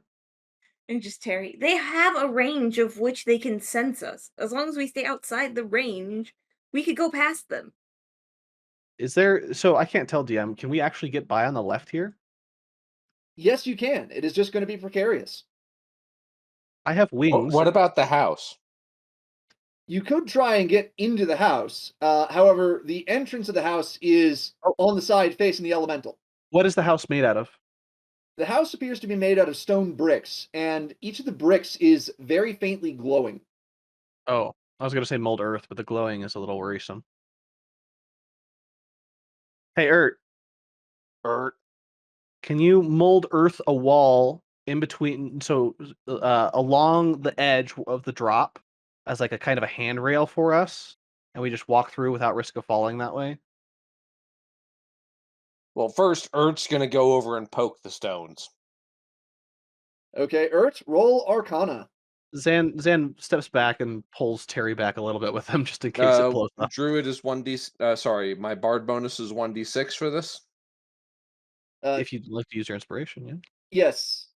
And just Terry, they have a range of which they can sense us. As long as we stay outside the range, we could go past them. Is there so I can't tell DM, can we actually get by on the left here? Yes, you can. It is just going to be precarious. I have wings. What about the house? You could try and get into the house. However, the entrance of the house is on the side facing the elemental. What is the house made out of? The house appears to be made out of stone bricks, and each of the bricks is very faintly glowing. Oh, I was going to say mold earth, but the glowing is a little worrisome. Hey, Ert, can you mold earth a wall in between, so along the edge of the drop as like a kind of a handrail for us, and we just walk through without risk of falling that way? Well, first, Ert's gonna go over and poke the stones. Okay, Ert, roll Arcana. Zan steps back and pulls Terry back a little bit with him just in case it blows up. Druid is 1d. Sorry, my bard bonus is 1d6 for this. If you'd like to use your inspiration, yeah. Yes.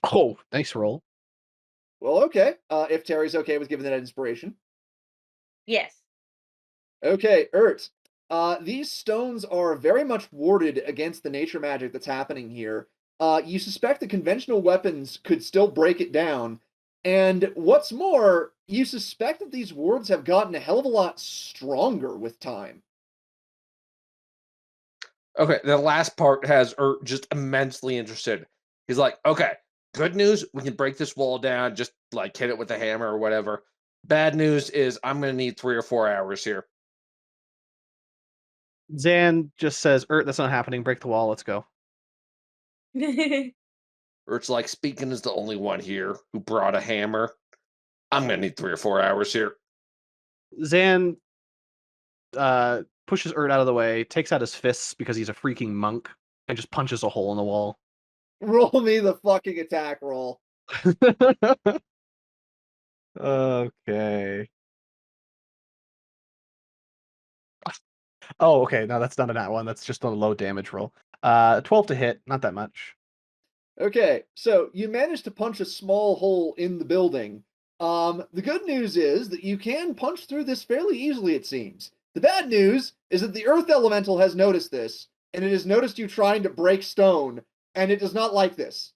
Oh, nice roll. Well, okay. If Terry's okay with giving that inspiration. Yes. Okay, Ert. These stones are very much warded against the nature magic that's happening here. You suspect the conventional weapons could still break it down. And what's more, you suspect that these wards have gotten a hell of a lot stronger with time. Okay, the last part has Ert just immensely interested. He's like, okay, good news, we can break this wall down, just like hit it with a hammer or whatever. Bad news is I'm gonna need 3 or 4 hours here. Zan just says, that's not happening. Break the wall. Let's go. Ert's like, speaking as the only one here who brought a hammer, I'm gonna need 3 or 4 hours here. Zan pushes Ert out of the way, takes out his fists because he's a freaking monk, and just punches a hole in the wall. Roll me the fucking attack roll. Okay. Oh, okay. No, that's not a nat one. That's just a low damage roll. 12 to hit. Not that much. Okay, so you managed to punch a small hole in the building. The good news is that you can punch through this fairly easily, it seems. The bad news is that the Earth Elemental has noticed this, and it has noticed you trying to break stone, and it does not like this.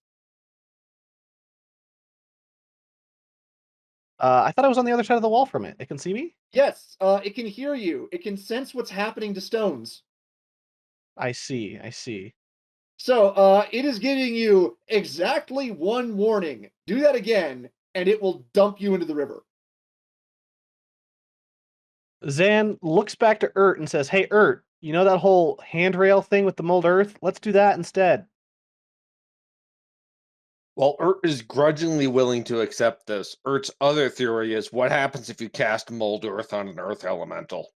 I thought I was on the other side of the wall from it. It can see me? Yes, it can hear you. It can sense what's happening to stones. I see. So, it is giving you exactly one warning. Do that again, and it will dump you into the river. Zan looks back to Ert and says, "Hey, Ert, you know that whole handrail thing with the mold earth? Let's do that instead." Well, Ert is grudgingly willing to accept this. Ert's other theory is what happens if you cast mold earth on an earth elemental?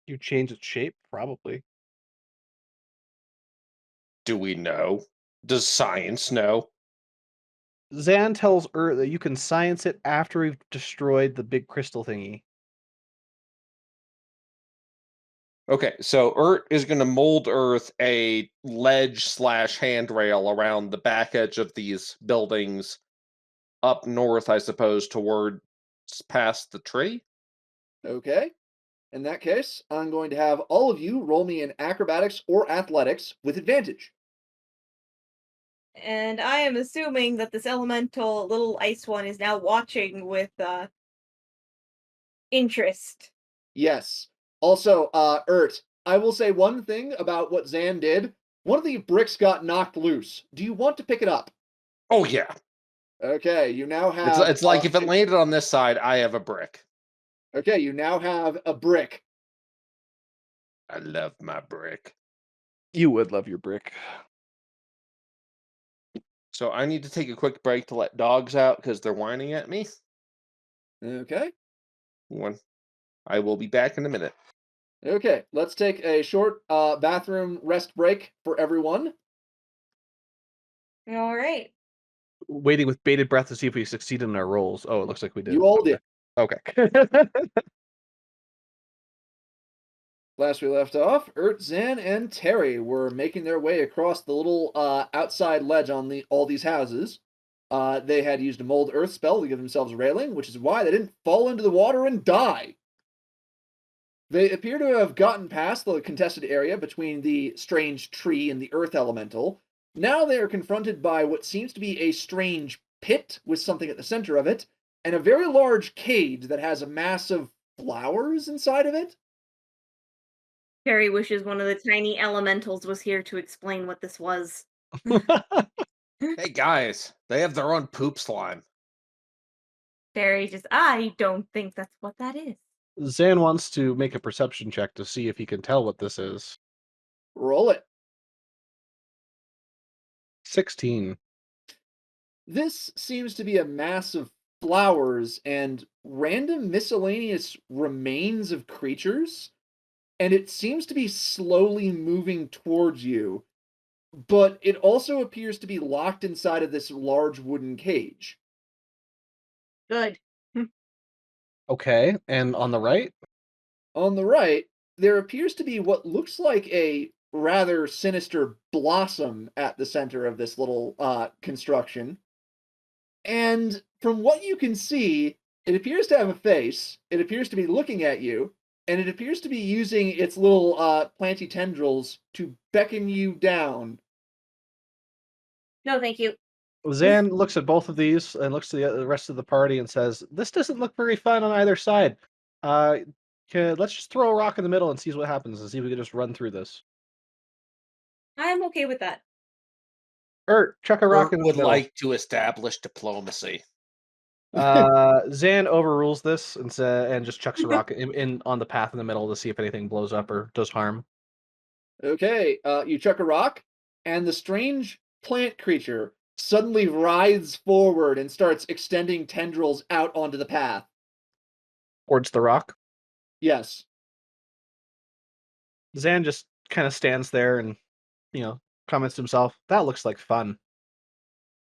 You change its shape? Probably. Do we know? Does science know? Zan tells Ert that you can science it after we've destroyed the big crystal thingy. Okay, so Ert is going to mold earth a ledge/handrail around the back edge of these buildings up north, I suppose, towards past the tree. Okay. In that case, I'm going to have all of you roll me in acrobatics or athletics with advantage. And I am assuming that this elemental little ice one is now watching with interest. Yes. Also, Ert, I will say one thing about what Zan did. One of the bricks got knocked loose. Do you want to pick it up? Oh yeah. Okay, you now It's have. it's like if it landed on this side, I have a brick. Okay, you now have a brick. I love my brick. You would love your brick. So I need to take a quick break to let dogs out because they're whining at me. Okay. One. I will be back in a minute. Okay, let's take a short bathroom rest break for everyone. All right. Waiting with bated breath to see if we succeeded in our rolls. Oh, it looks like we did. You all did. Okay. Last we left off, Ert, Zan, and Terry were making their way across the little outside ledge on all these houses. They had used a mold earth spell to give themselves a railing, which is why they didn't fall into the water and die. They appear to have gotten past the contested area between the strange tree and the earth elemental. Now they are confronted by what seems to be a strange pit with something at the center of it, and a very large cage that has a mass of flowers inside of it. Terry wishes one of the tiny elementals was here to explain what this was. Hey guys, they have their own poop slime. Terry just, I don't think that's what that is. Zan wants to make a perception check to see if he can tell what this is. Roll it. 16. This seems to be a mass of flowers and random miscellaneous remains of creatures, and it seems to be slowly moving towards you, but it also appears to be locked inside of this large wooden cage. Good. Okay, and on the right? On the right, there appears to be what looks like a rather sinister blossom at the center of this little construction. And from what you can see, it appears to have a face, it appears to be looking at you, and it appears to be using its little planty tendrils to beckon you down. No, thank you. Zan looks at both of these and looks to the rest of the party and says, "This doesn't look very fun on either side. Uh, let's just throw a rock in the middle and see what happens and see if we can just run through this." I'm okay with that. Chuck a rock Ert in the would middle. like to establish diplomacy. Zan overrules this and just chucks a rock in on the path in the middle to see if anything blows up or does harm. Okay, you chuck a rock, and the strange plant creature suddenly writhes forward and starts extending tendrils out onto the path. Towards the rock. Yes. Zan just kind of stands there and, comments to himself, "That looks like fun."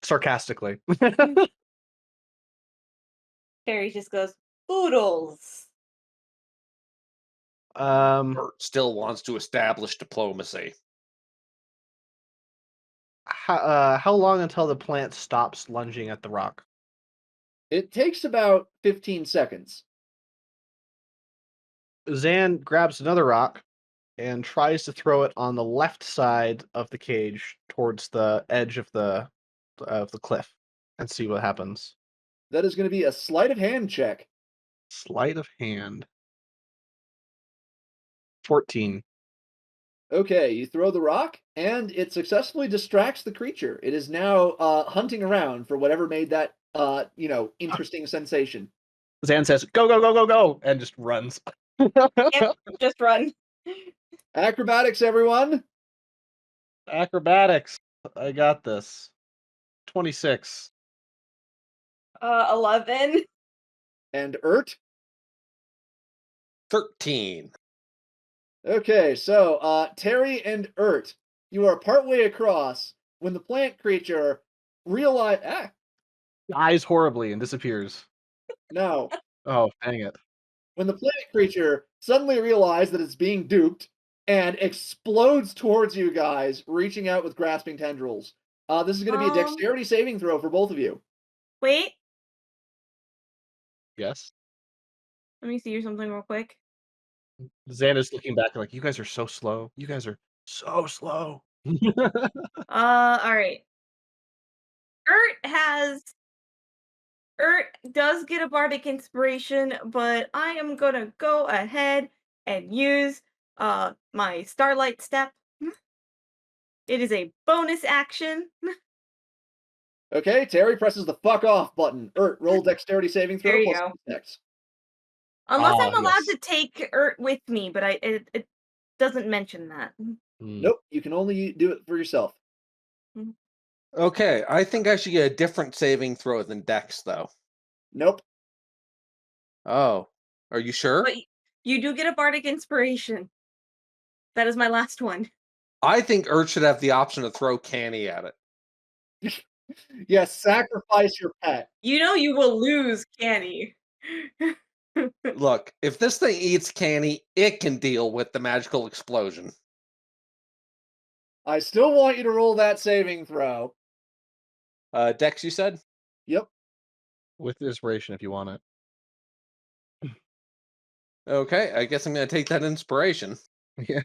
Sarcastically. Terry just goes, oodles. Ert still wants to establish diplomacy. How long until the plant stops lunging at the rock? It takes about 15 seconds. Zan grabs another rock and tries to throw it on the left side of the cage towards the edge of the cliff and see what happens. That is going to be a sleight of hand check. Sleight of hand. 14. Okay, you throw the rock, and it successfully distracts the creature. It is now hunting around for whatever made that, interesting sensation. Zan says, "Go, go, go, go, go," and just runs. Yep, just run. Acrobatics, everyone! Acrobatics. I got this. 26. 11. And Ert? 13. Okay, so Terry and Ert, you are partway across when the plant creature Dies horribly and disappears. no. Oh, dang it. When the plant creature suddenly realized that it's being duped and explodes towards you guys, reaching out with grasping tendrils. This is going to be a dexterity saving throw for both of you. Wait, Yes. let me see something real quick. Zan is looking back like, you guys are so slow. You guys are so slow. All right. Ert does get a bardic inspiration, but I am gonna go ahead and use my starlight step. It is a bonus action. Okay, Terry presses the fuck off button. Roll dexterity saving throw There you plus go. dex. Unless Ah, I'm allowed yes. to take Ert with me, but it doesn't mention that. Nope, you can only do it for yourself. Okay, I think I should get a different saving throw than Dex, though. Nope. Oh, are you sure? But you do get a bardic inspiration. That is my last one. I think Urt should have the option to throw Canny at it. Yes, sacrifice your pet. You know you will lose, Canny. Look, if this thing eats Canny, it can deal with the magical explosion. I still want you to roll that saving throw. Dex, you said? Yep. With inspiration if you want it. Okay, I guess I'm going to take that inspiration. Yeah.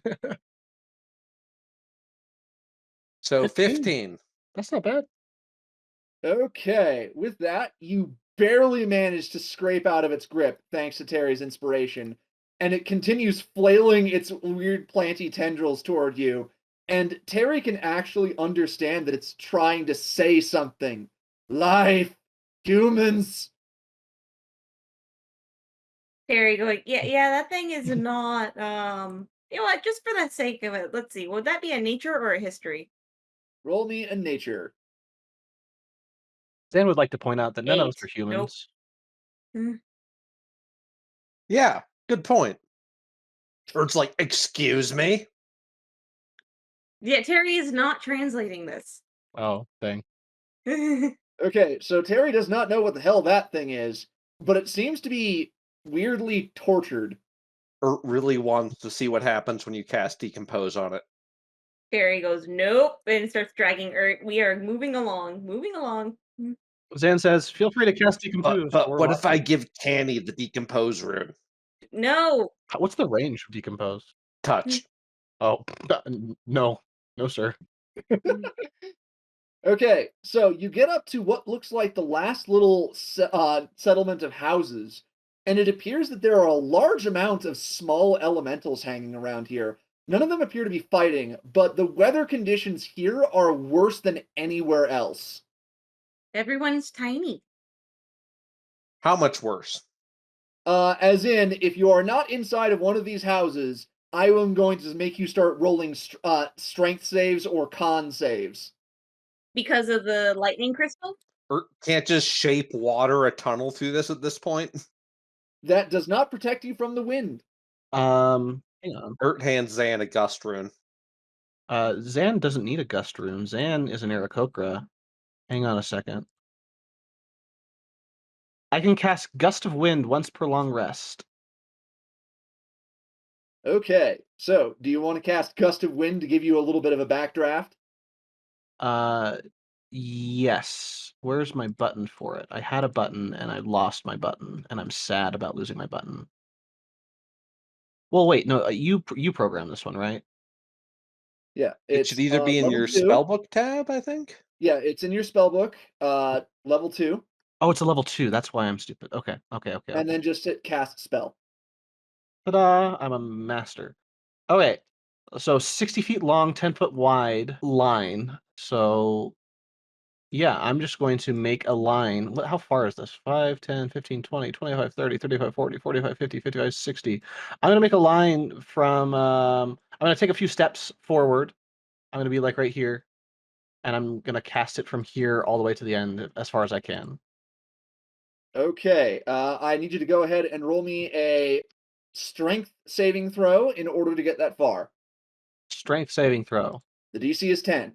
So 15. 15. That's not bad. Okay, with that, you barely manage to scrape out of its grip thanks to Terry's inspiration, and it continues flailing its weird planty tendrils toward you. And Terry can actually understand that it's trying to say something. Life, humans. Terry going, yeah, that thing is not you know what, just for the sake of it, let's see, would that be a nature or a history? Roll me a nature. Zan would like to point out that none of us 8. are humans. Yeah, good point. Urt's like, excuse me? Yeah, Terry is not translating this. Oh, dang. Okay, so Terry does not know what the hell that thing is, but it seems to be weirdly tortured. Urt really wants to see what happens when you cast Decompose on it. Terry goes, nope, and starts dragging Ert. We are moving along, moving along. Zan says, feel free to cast Decompose. But We're what if I watching. give Canny the Decompose rune? No. What's the range of Decompose? Touch. Oh, no. No, sir. Okay, so you get up to what looks like the last little settlement of houses, and it appears that there are a large amount of small elementals hanging around here. None of them appear to be fighting, but the weather conditions here are worse than anywhere else. Everyone's tiny. How much worse? As in, if you are not inside of one of these houses, I am going to make you start rolling strength saves or con saves. Because of the lightning crystal? Urt can't just shape water a tunnel through this at this point. That does not protect you from the wind. Hang on. Urt hands Zan a gust rune. Zan doesn't need a gust rune. Zan is an Aarakocra. Hang on a second. I can cast Gust of Wind once per long rest. Okay, so do you want to cast Gust of Wind to give you a little bit of a backdraft? Yes. Where's my button for it? I had a button and I lost my button, and I'm sad about losing my button. Well, wait, no, you programmed this one, right? Yeah, It it's should either be in level your 2. spellbook tab, I think. Yeah, it's in your spellbook, level 2, Oh, it's a level 2. That's why I'm stupid. Okay. and then just hit cast spell. Ta-da! I'm a master. Okay, so 60 feet long, 10-foot wide line. So, yeah, I'm just going to make a line. How far is this? 5, 10, 15, 20, 25, 30, 35, 40, 45, 50, 55, 60. I'm going to make a line from, I'm going to take a few steps forward. I'm going to be like right here, and I'm going to cast it from here all the way to the end as far as I can. Okay, I need you to go ahead and roll me a strength saving throw in order to get that far. Strength saving throw. The DC is 10.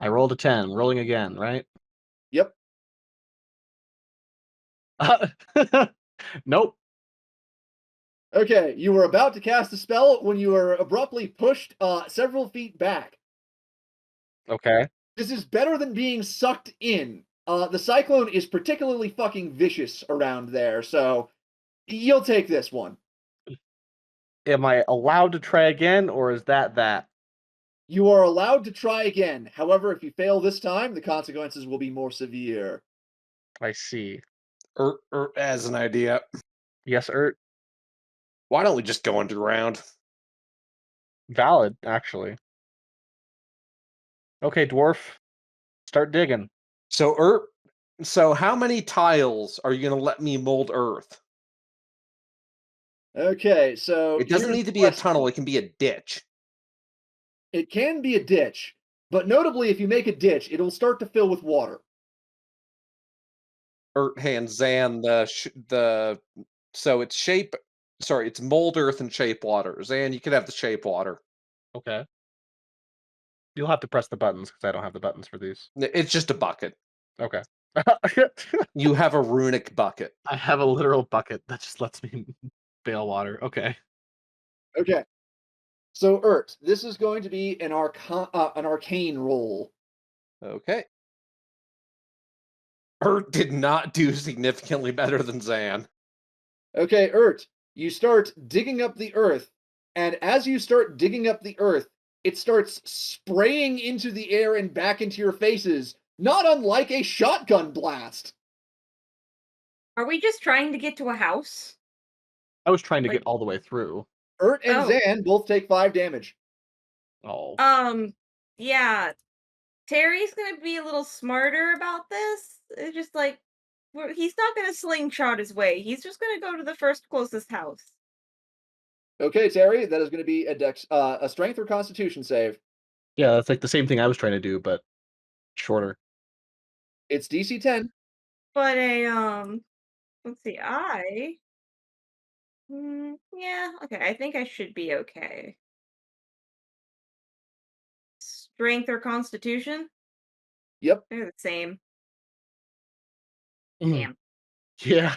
I rolled a 10. Rolling again, right? Yep. Nope. Okay, you were about to cast a spell when you were abruptly pushed several feet back. Okay. This is better than being sucked in. The cyclone is particularly fucking vicious around there, so you'll take this one. Am I allowed to try again, or is that? You are allowed to try again. However, if you fail this time, the consequences will be more severe. I see. Ert has an idea. Yes, Ert. Why don't we just go underground? Valid, actually. Okay, dwarf. Start digging. So how many tiles are you gonna let me mold Earth? Okay, so It doesn't here's need the to be a question. tunnel, it can be a ditch. It can be a ditch, but notably, if you make a ditch, it'll start to fill with water. Ert hands Zan so it's mold Earth and shape water. Zan, you could have the shape water. Okay. You'll have to press the buttons because I don't have the buttons for these. It's just a bucket. Okay. You have a runic bucket. I have a literal bucket that just lets me bail water. Okay. Okay. So, Ert, this is going to be an arcane roll. Okay. Ert did not do significantly better than Zan. Okay, Ert, you start digging up the earth, and as you start digging up the earth, it starts spraying into the air and back into your faces, not unlike a shotgun blast. Are we just trying to get to a house? I was trying to Like- get all the way through. Ert and Oh. Zan both take 5 damage. Oh. Yeah. Terry's gonna be a little smarter about this. It's just like he's not gonna slingshot his way. He's just gonna go to the first closest house. Okay, Terry, that is going to be a strength or constitution save. Yeah, that's like the same thing I was trying to do, but shorter. It's DC 10. But let's see, yeah, okay, I think I should be okay. Strength or constitution? Yep. They're the same. Mm. Damn. Yeah.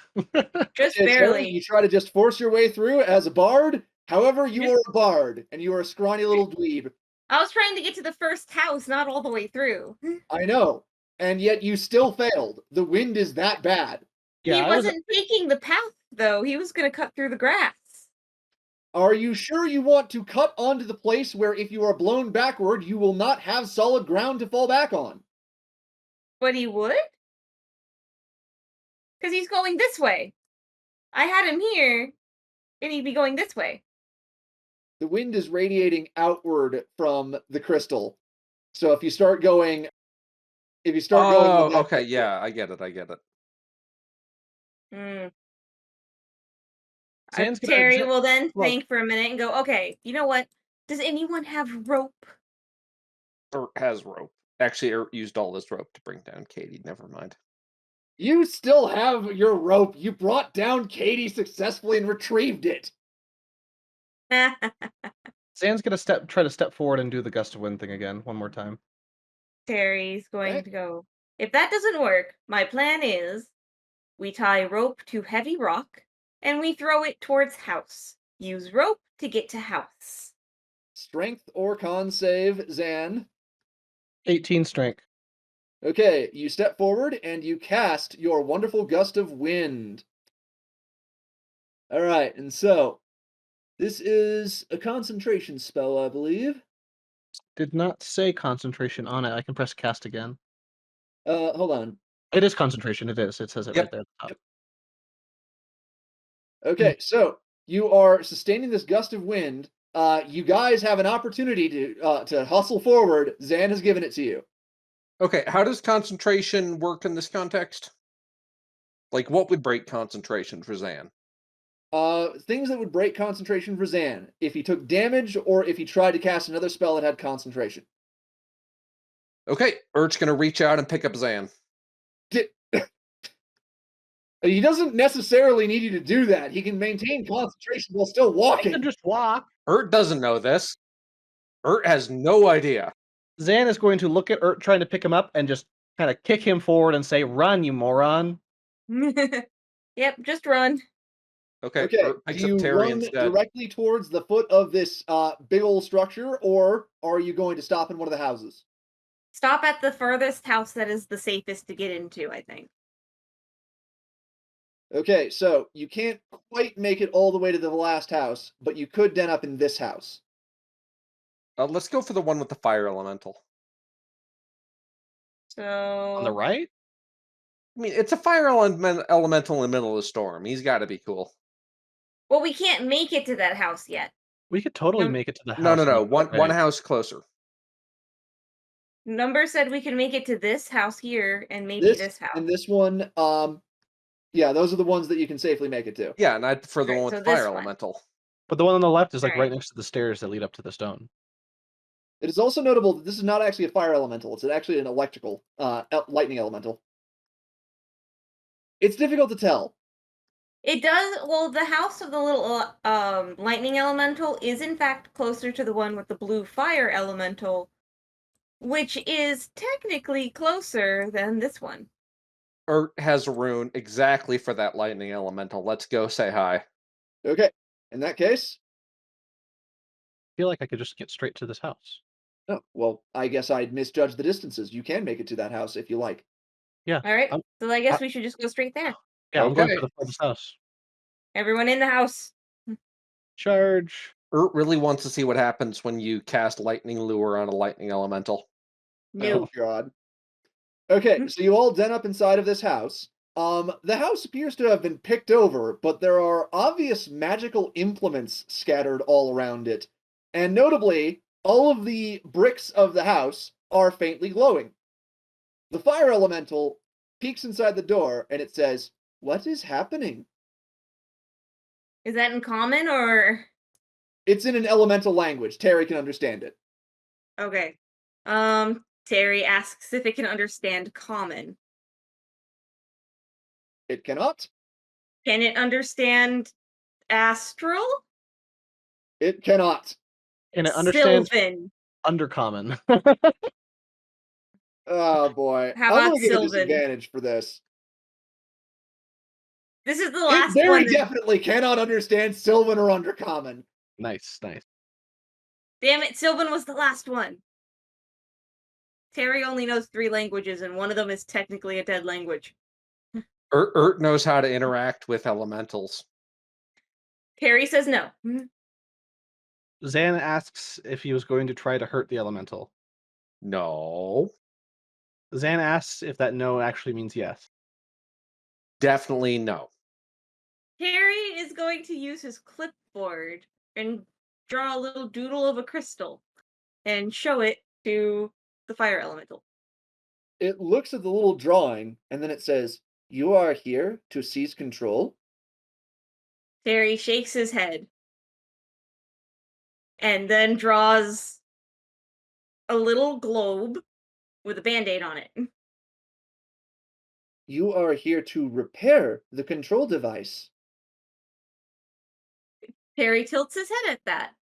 Just Okay, Terry, barely. you try to just force your way through as a bard. However, you Just- are a bard, and you are a scrawny little dweeb. I was trying to get to the first house, not all the way through. I know. And yet you still failed. The wind is that bad. Yeah, He I was wasn't taking the path, though. He was gonna cut through the grass. Are you sure you want to cut onto the place where if you are blown backward, you will not have solid ground to fall back on? But he would? Because he's going this way. I had him here, and he'd be going this way. The wind is radiating outward from the crystal. So if you start going in that Okay, direction- yeah, I get it. Zan's gonna Terry will then look. think for a minute and go, okay, you know what? Does anyone have rope? Ert has rope. Actually, Ert used all his rope to bring down Katie. Never mind. You still have your rope. You brought down Katie successfully and retrieved it. Zan's gonna try to step forward and do the gust of wind thing again one more time. Terry's going Okay. to go, if that doesn't work, my plan is we tie rope to heavy rock and we throw it towards house. Use rope to get to house. Strength or con save, Zan. 18 strength. Okay, you step forward and you cast your wonderful gust of wind. All right, and so this is a concentration spell, I believe. Did not say concentration on it. I can press cast again. Hold on. It is concentration. It is. It says it Yep, right there at the top. yep. Okay, so you are sustaining this gust of wind. You guys have an opportunity to hustle forward. Zan has given it to you. Okay, how does concentration work in this context? Like, what would break concentration for Zan? Things that would break concentration for Zan if he took damage or if he tried to cast another spell that had concentration. Okay, Ert's gonna reach out and pick up Zan. He doesn't necessarily need you to do that. He can maintain concentration while still I walking. can just walk. Ert doesn't know this. Ert has no idea. Zan is going to look at Ert trying to pick him up and just kind of kick him forward and say, "Run, you moron!" Yep, just run. Okay, Okay, Ert picks do up you Terry run instead. directly towards the foot of this big old structure, or are you going to stop in one of the houses? Stop at the furthest house that is the safest to get into, I think. Okay, so you can't quite make it all the way to the last house, but you could den up in this house. Let's go for the one with the fire elemental. On the So right? I mean, it's a fire elemental in the middle of the storm. He's got to be cool. well, we can't make it to that house yet. We could totally Num- make it to the No, house. no, on the no. One right. house closer. Number said we can make it to this house here and maybe This this house. and this one, yeah, those are the ones that you can safely make it to. Yeah, and I'd prefer the Alright, one with so the fire this one. elemental. But the one on the left is like right Alright. next to the stairs that lead up to the stone. It is also notable that this is not actually a fire elemental. It's actually an electrical, lightning elemental. It's difficult to tell. It does. Well, the house of the little lightning elemental is in fact closer to the one with the blue fire elemental, which is technically closer than this one. Urt has a rune exactly for that lightning elemental. Let's go say hi. Okay, in that case, I feel like I could just get straight to this house. oh, well, I guess I'd misjudged the distances. You can make it to that house if you like. Yeah. All right, I'm, so I guess I- we should just go straight there. yeah, I'm going Okay. for the farthest house. Everyone in the house. Charge. Urt really wants to see what happens when you cast lightning lure on a lightning elemental. No. Oh, God. Okay, so you all den up inside of this house. The house appears to have been picked over, but there are obvious magical implements scattered all around it. And notably, all of the bricks of the house are faintly glowing. The fire elemental peeks inside the door and it says, "What is happening?" Is that in common or It's in an elemental language. Terry can understand it. okay? Terry asks if it can understand common. It cannot. Can it understand astral? It cannot. And it understands Sylvan. undercommon. Oh boy. How I'm about gonna give a Sylvan? disadvantage for this. This is the It last very one. definitely cannot understand Sylvan or Undercommon. Nice, nice. Damn it, Sylvan was the last one. Terry only knows 3 languages, and one of them is technically a dead language. Urt knows how to interact with elementals. Terry says no. Zan asks if he was going to try to hurt the elemental. No. Zan asks if that no actually means yes. Definitely no. Terry is going to use his clipboard and draw a little doodle of a crystal and show it to the fire elemental. It looks at the little drawing and then it says, "You are here to seize control." Terry shakes his head and then draws a little globe with a band-aid on it. "You are here to repair the control device." Terry tilts his head at that.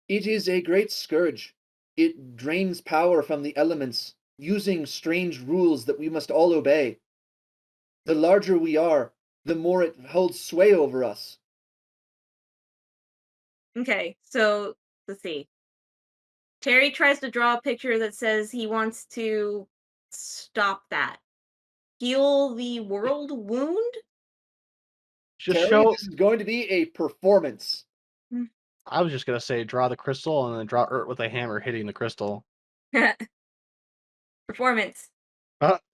"It is a great scourge. It drains power from the elements, using strange rules that we must all obey. The larger we are, the more it holds sway over us." Okay, so let's see. Terry tries to draw a picture that says he wants to stop that. Heal the world wound? Just Terry, show. this is going to be a performance. I was just gonna say draw the crystal and then draw Urt with a hammer hitting the crystal. Performance.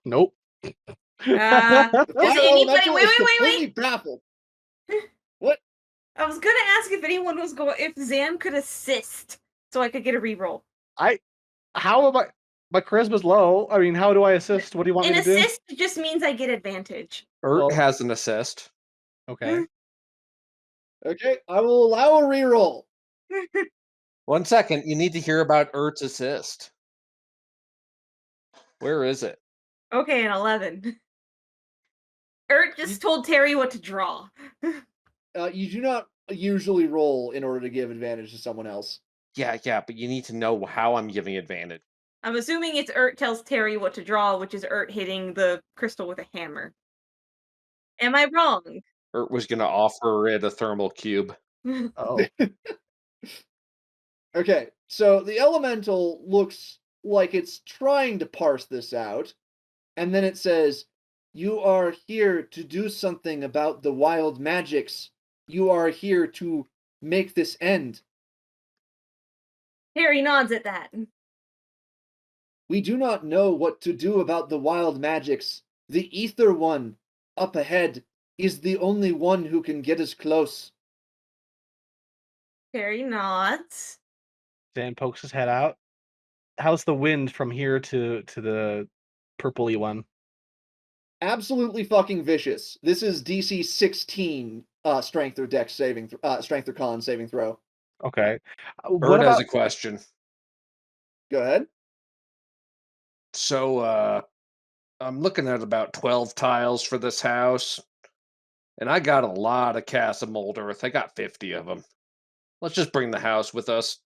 Nope. The Does fire anybody elemental wait, is wait, wait, completely wait. baffled. What? I was gonna ask if anyone was going if Zam could assist so I could get a reroll. How am I? My charisma's low. I mean, how do I assist? What do you want An me to do? assist just means I get advantage. Urt Well- has an assist. Okay. Okay, I will allow a reroll. 1 second, you need to hear about Urt's assist. Where is it? Okay, an 11. Ert just told Terry what to draw. You do not usually roll in order to give advantage to someone else. Yeah, but you need to know how I'm giving advantage. I'm assuming it's Ert tells Terry what to draw, which is Ert hitting the crystal with a hammer. Am I wrong? Urt was going to offer it a thermal cube. Oh. Okay, so the elemental looks like it's trying to parse this out, and then it says, You are here to do something about the wild magics. You are here to make this end. Terry nods at that. We do not know what to do about the wild magics. The Ether One, up ahead, is the only one who can get us close. Terry nods. Zan pokes his head out. How's the wind from here to the purpley one? Absolutely fucking vicious. This is DC 16 strength or dex saving strength or con saving throw. Okay. What Bird has about a question. Go ahead. So, I'm looking at about 12 tiles for this house, and I got a lot of Casa Mold Earth. I got 50 of them. Let's just bring the house with us.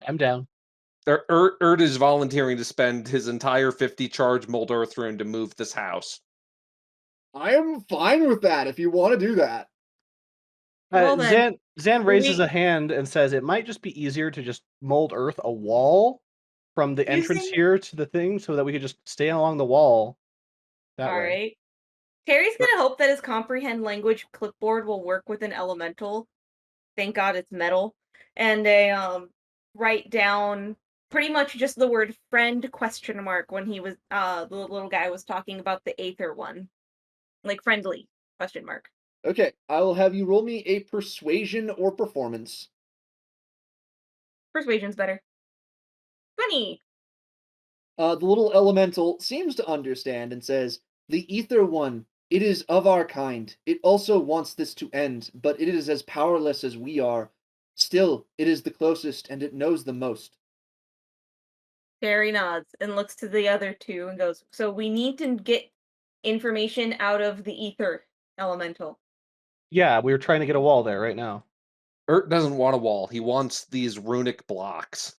I'm down. Ert is volunteering to spend his entire 50 charge Mold Earth rune to move this house. I am fine with that if you want to do that. Well then, Zan raises we- a hand and says it might just be easier to just mold earth a wall from the entrance Using- here to the thing so that we could just stay along the wall that all way. right. Terry's gonna hope that his comprehend language clipboard will work with an elemental. Thank God it's metal. And they write down pretty much just the word friend question mark when he was the little guy was talking about the Aether one. Like friendly question mark. Okay, I will have you roll me a persuasion or performance. Persuasion's better. 20. The little elemental seems to understand and says, "The Ether One, it is of our kind. It also wants this to end, but it is as powerless as we are. Still, it is the closest and it knows the most." Terry nods and looks to the other two and goes, "So we need to get information out of the ether elemental." Yeah, we were trying to get a wall there right now. Ert doesn't want a wall. He wants these runic blocks.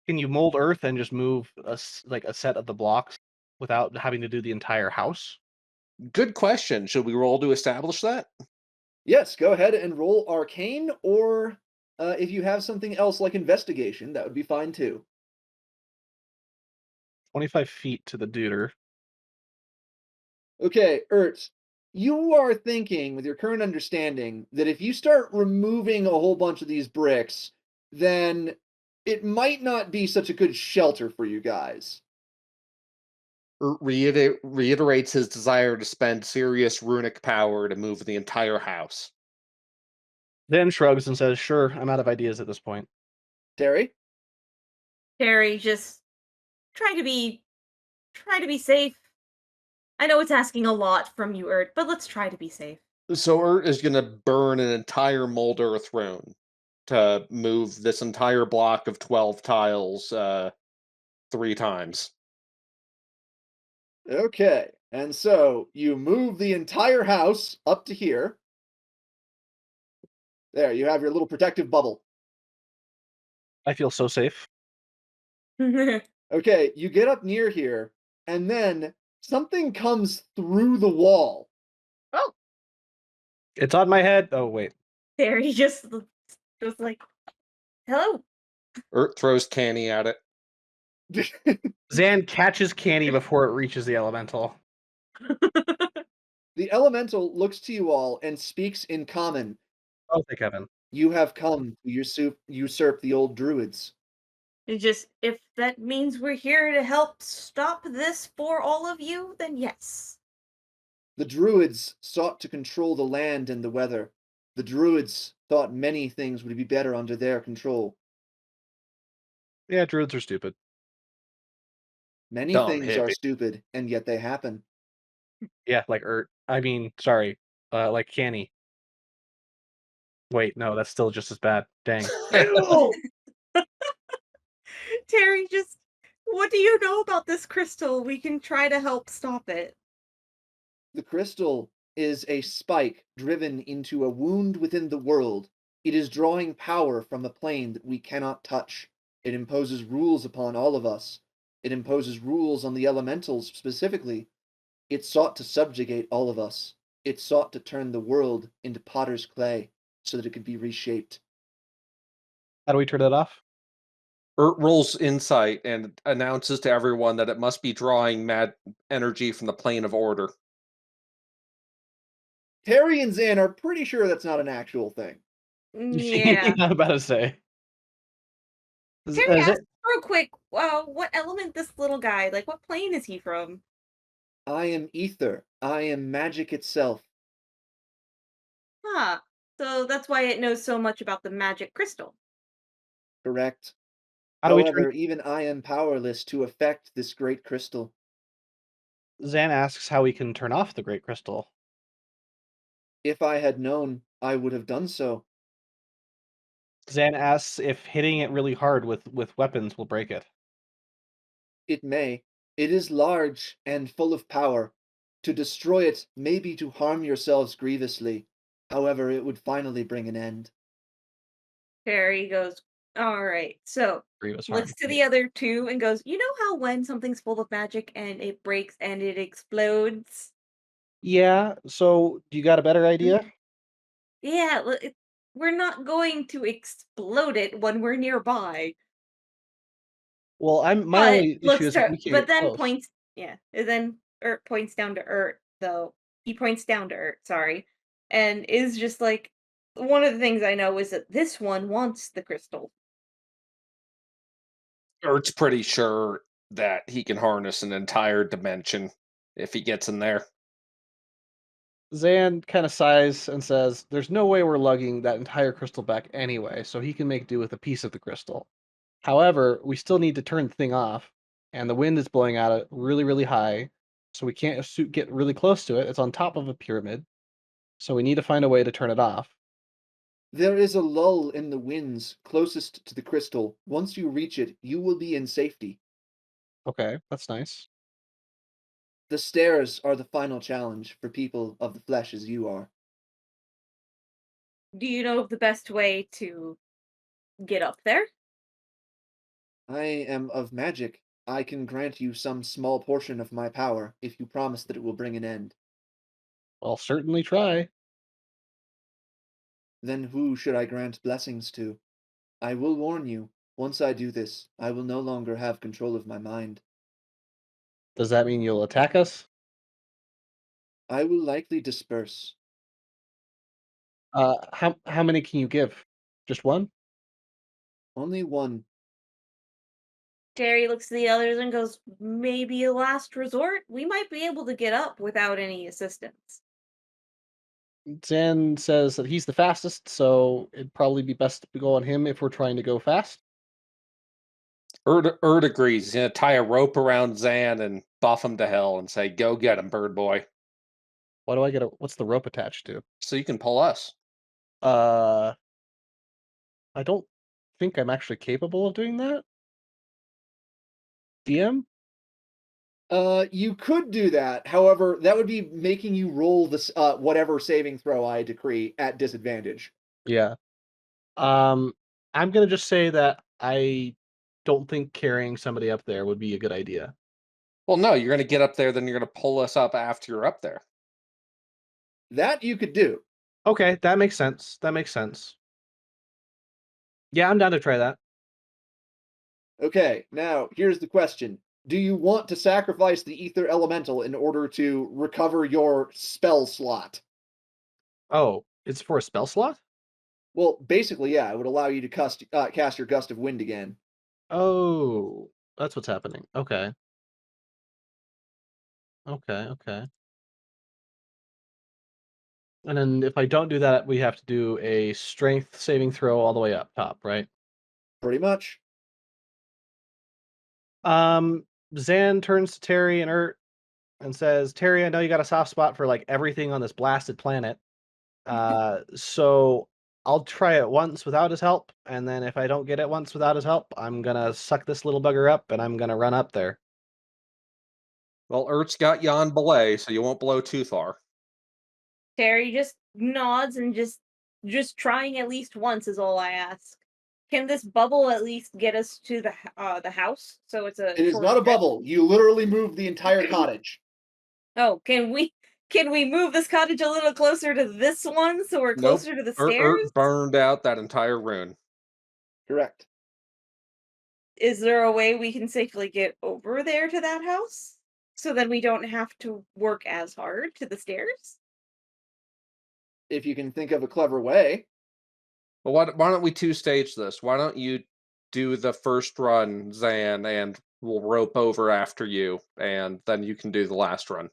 Can you mold earth and just move like a set of the blocks without having to do the entire house? Good question. Should we roll to establish that? Yes, go ahead and roll Arcane, or if you have something else like Investigation, that would be fine too. 25 feet to the deuter. Okay, Ert, you are thinking with your current understanding that if you start removing a whole bunch of these bricks, then it might not be such a good shelter for you guys. Ert reiterates his desire to spend serious runic power to move the entire house. Then shrugs and says, "Sure, I'm out of ideas at this point." Terry? Terry just try to be safe. I know it's asking a lot from you, Ert, but let's try to be safe. So Ert is going to burn an entire Mold Earth rune to move this entire block of 12 tiles 3 times. Okay, and so you move the entire house up to here. There, you have your little protective bubble. I feel so safe. Okay, you get up near here, and then something comes through the wall. Oh, It's on my head. Oh, wait. Terry just like, "Hello." Ert throws Canny at it. Zan catches Canny before it reaches the elemental. The elemental looks to you all and speaks in common. Oh, thank heaven. You have come to usurp the old druids. It's just, if that means we're here to help stop this for all of you, then yes. The druids sought to control the land and the weather. The druids thought many things would be better under their control. Yeah, druids are stupid. Many Dumb things are hippie. stupid, and yet they happen. Yeah, like sorry, like Canny. Wait, no, that's still just as bad. Dang. Terry, just, what do you know about this crystal? We can try to help stop it. The crystal is a spike driven into a wound within the world. It is drawing power from a plane that we cannot touch. It imposes rules upon all of us. It imposes rules on the elementals specifically. It sought to subjugate all of us. It sought to turn the world into potter's clay so that it could be reshaped. How do we turn it off? Ert rolls insight and announces to everyone that it must be drawing mad energy from the plane of order. Terry and Zan are pretty sure that's not an actual thing. Yeah. I'm about to say. Terry Is it? asked real quick, what element this little guy, like what plane is he from? I am ether. I am magic itself. Huh. So that's why it knows so much about the magic crystal. Correct. How do we turn? However, even I am powerless to affect this great crystal. Zan asks how we can turn off the Great Crystal. If I had known, I would have done so. Zan asks if hitting it really hard with weapons will break it. It may. It is large and full of power. To destroy it may be to harm yourselves grievously. However, it would finally bring an end. Terry goes, all right. So Grievous harm. looks to the other two and goes, you know how when something's full of magic and it breaks and it explodes? Yeah. So, do you got a better idea? Yeah, we're not going to explode it when we're nearby. Well, my But only issue looks is if to, we can't but get then close. points, yeah, and then Ert points down to Ert, though. He points down to Ert, sorry, and is just like, one of the things I know is that this one wants the crystal. Ert's pretty sure that he can harness an entire dimension if he gets in there. Zan kind of sighs and says, "There's no way we're lugging that entire crystal back anyway, so he can make do with a piece of the crystal. However, we still need to turn the thing off, and the wind is blowing out it really, really high, so we can't get really close to it. It's on top of a pyramid, so we need to find a way to turn it off." There is a lull in the winds closest to the crystal. Once you reach it, you will be in safety. Okay, that's nice. The stairs are the final challenge for people of the flesh as you are. Do you know of the best way to get up there? I am of magic. I can grant you some small portion of my power if you promise that it will bring an end. I'll certainly try. Then who should I grant blessings to? I will warn you, once I do this, I will no longer have control of my mind. Does that mean you'll attack us? I will likely disperse. How many can you give? Just one? Only one. Terry looks at the others and goes, maybe a last resort? We might be able to get up without any assistance. Zan says that he's the fastest, so it'd probably be best to go on him if we're trying to go fast. Ert agrees. He's gonna tie a rope around Zan and buff him to hell and say, "Go get him, bird boy," Why do I get a what's the rope attached to? so you can pull us. Uh, I don't think I'm actually capable of doing that. DM? You could do that. However, that would be making you roll this whatever saving throw I decree at disadvantage. Yeah. Um, I'm gonna just say that I don't think carrying somebody up there would be a good idea. Well, no, you're gonna get up there, then you're gonna pull us up after you're up there. That you could do. Okay, that makes sense. That makes sense. Yeah, I'm down to try that. Okay, now here's the question. Do you want to sacrifice the ether elemental in order to recover your spell slot? Oh, it's for a spell slot? Well, basically, yeah, it would allow you to cast your Gust of Wind again. Oh, that's what's happening. Okay. Okay. And then if I don't do that, we have to do a strength saving throw all the way up top, right? Pretty much. Um, Zan turns to Terry and Ert and says, "Terry, I know you got a soft spot for like everything on this blasted planet. So I'll try it once without his help, and then if I don't get it once without his help, I'm gonna suck this little bugger up and I'm gonna run up there." Well, Ert's got you on belay, so you won't blow too far. Terry just nods and just trying at least once is all I ask. Can this bubble at least get us to the house? So it's a It is short not a trip? bubble. You literally moved the entire cottage. Oh, can we move this cottage a little closer to this one so we're Nope. closer to the Ert stairs? burned out that entire rune. Correct. Is there a way we can safely get over there to that house? So then we don't have to work as hard to the stairs? If you can think of a clever way. Well, why don't we two-stage this? Why don't you do the first run, Zan, and we'll rope over after you, and then you can do the last run.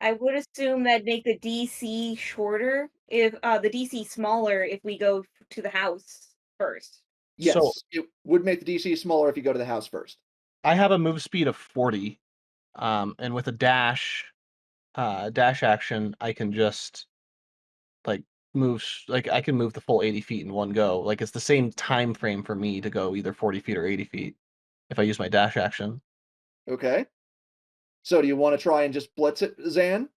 I would assume that'd make the DC shorter if the DC smaller if we go to the house first. Yes, So- it would make the DC smaller if you go to the house first. I have a move speed of 40, and with a dash action, I can just like I can move the full 80 feet in one go. Like it's the same time frame for me to go either 40 feet or 80 feet if I use my dash action. Okay. So do you want to try and just blitz it, Zan?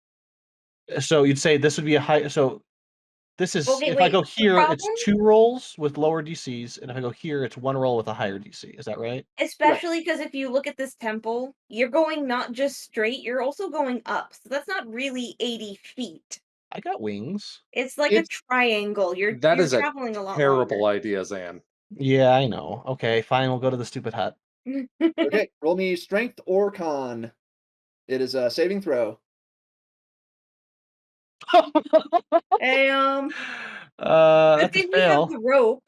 So you'd say this would be a high. So this is Okay, if I wait, go the here, it's problem- 2 rolls with lower DCs, and if I go here, it's 1 roll with a higher DC. Is that right? Especially because if you look at this temple, you're going not just straight, you're also going up. So that's not really 80 feet. I got wings. It's like It's- a triangle. You're Is a traveling a lot terrible longer. idea, Zan. Yeah, I know. Okay, fine. We'll go to the stupid hut. Okay, roll me strength or con. It is a saving throw. Good That's a thing we have fail. the rope.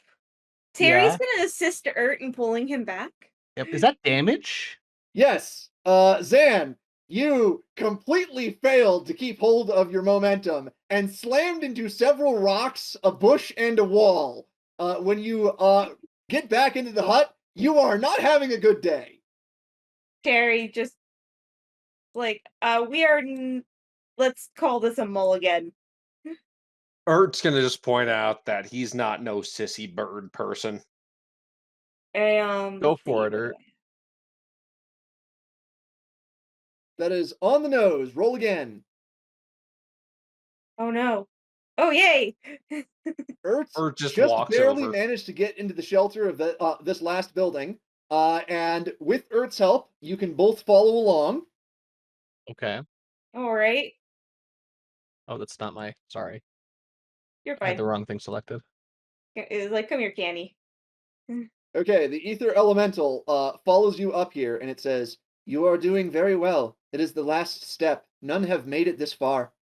Terry's Yeah. gonna assist Ert in pulling him back. Yep. Is that damage? Yes, Zan, you completely failed to keep hold of your momentum and slammed into several rocks, a bush, and a wall. When you get back into the hut, you are not having a good day. Terry just like we are. Let's call this a mulligan. Ert's gonna just point out that he's not no sissy bird person. Go Let's for see, it, what Ert. do That is on the nose. Roll again. I- Oh no! Oh yay! Ert Just just walks barely over. managed to get into the shelter of this last building. And with Ert's help, you can both follow along. Okay. All right, Oh, that's not my. Sorry, you're I had fine. the wrong thing selected. It's like, come here, Canny. Okay, the Ether Elemental follows you up here, and it says, "You are doing very well. It is the last step. None have made it this far."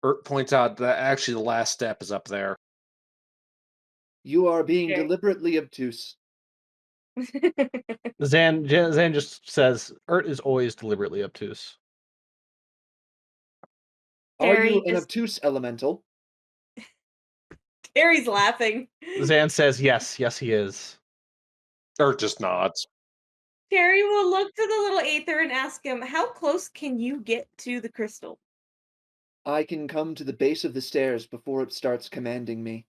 Ert points out that actually the last step is up there. You are being Okay. deliberately obtuse. Zan just says Ert is always deliberately obtuse. Are Terry you an just- obtuse elemental? Terry's laughing. Zan says yes, he is. Ert just nods. Terry will look to the little Aether and ask him, "How close can you get to the crystal?" I can come to the base of the stairs before it starts commanding me.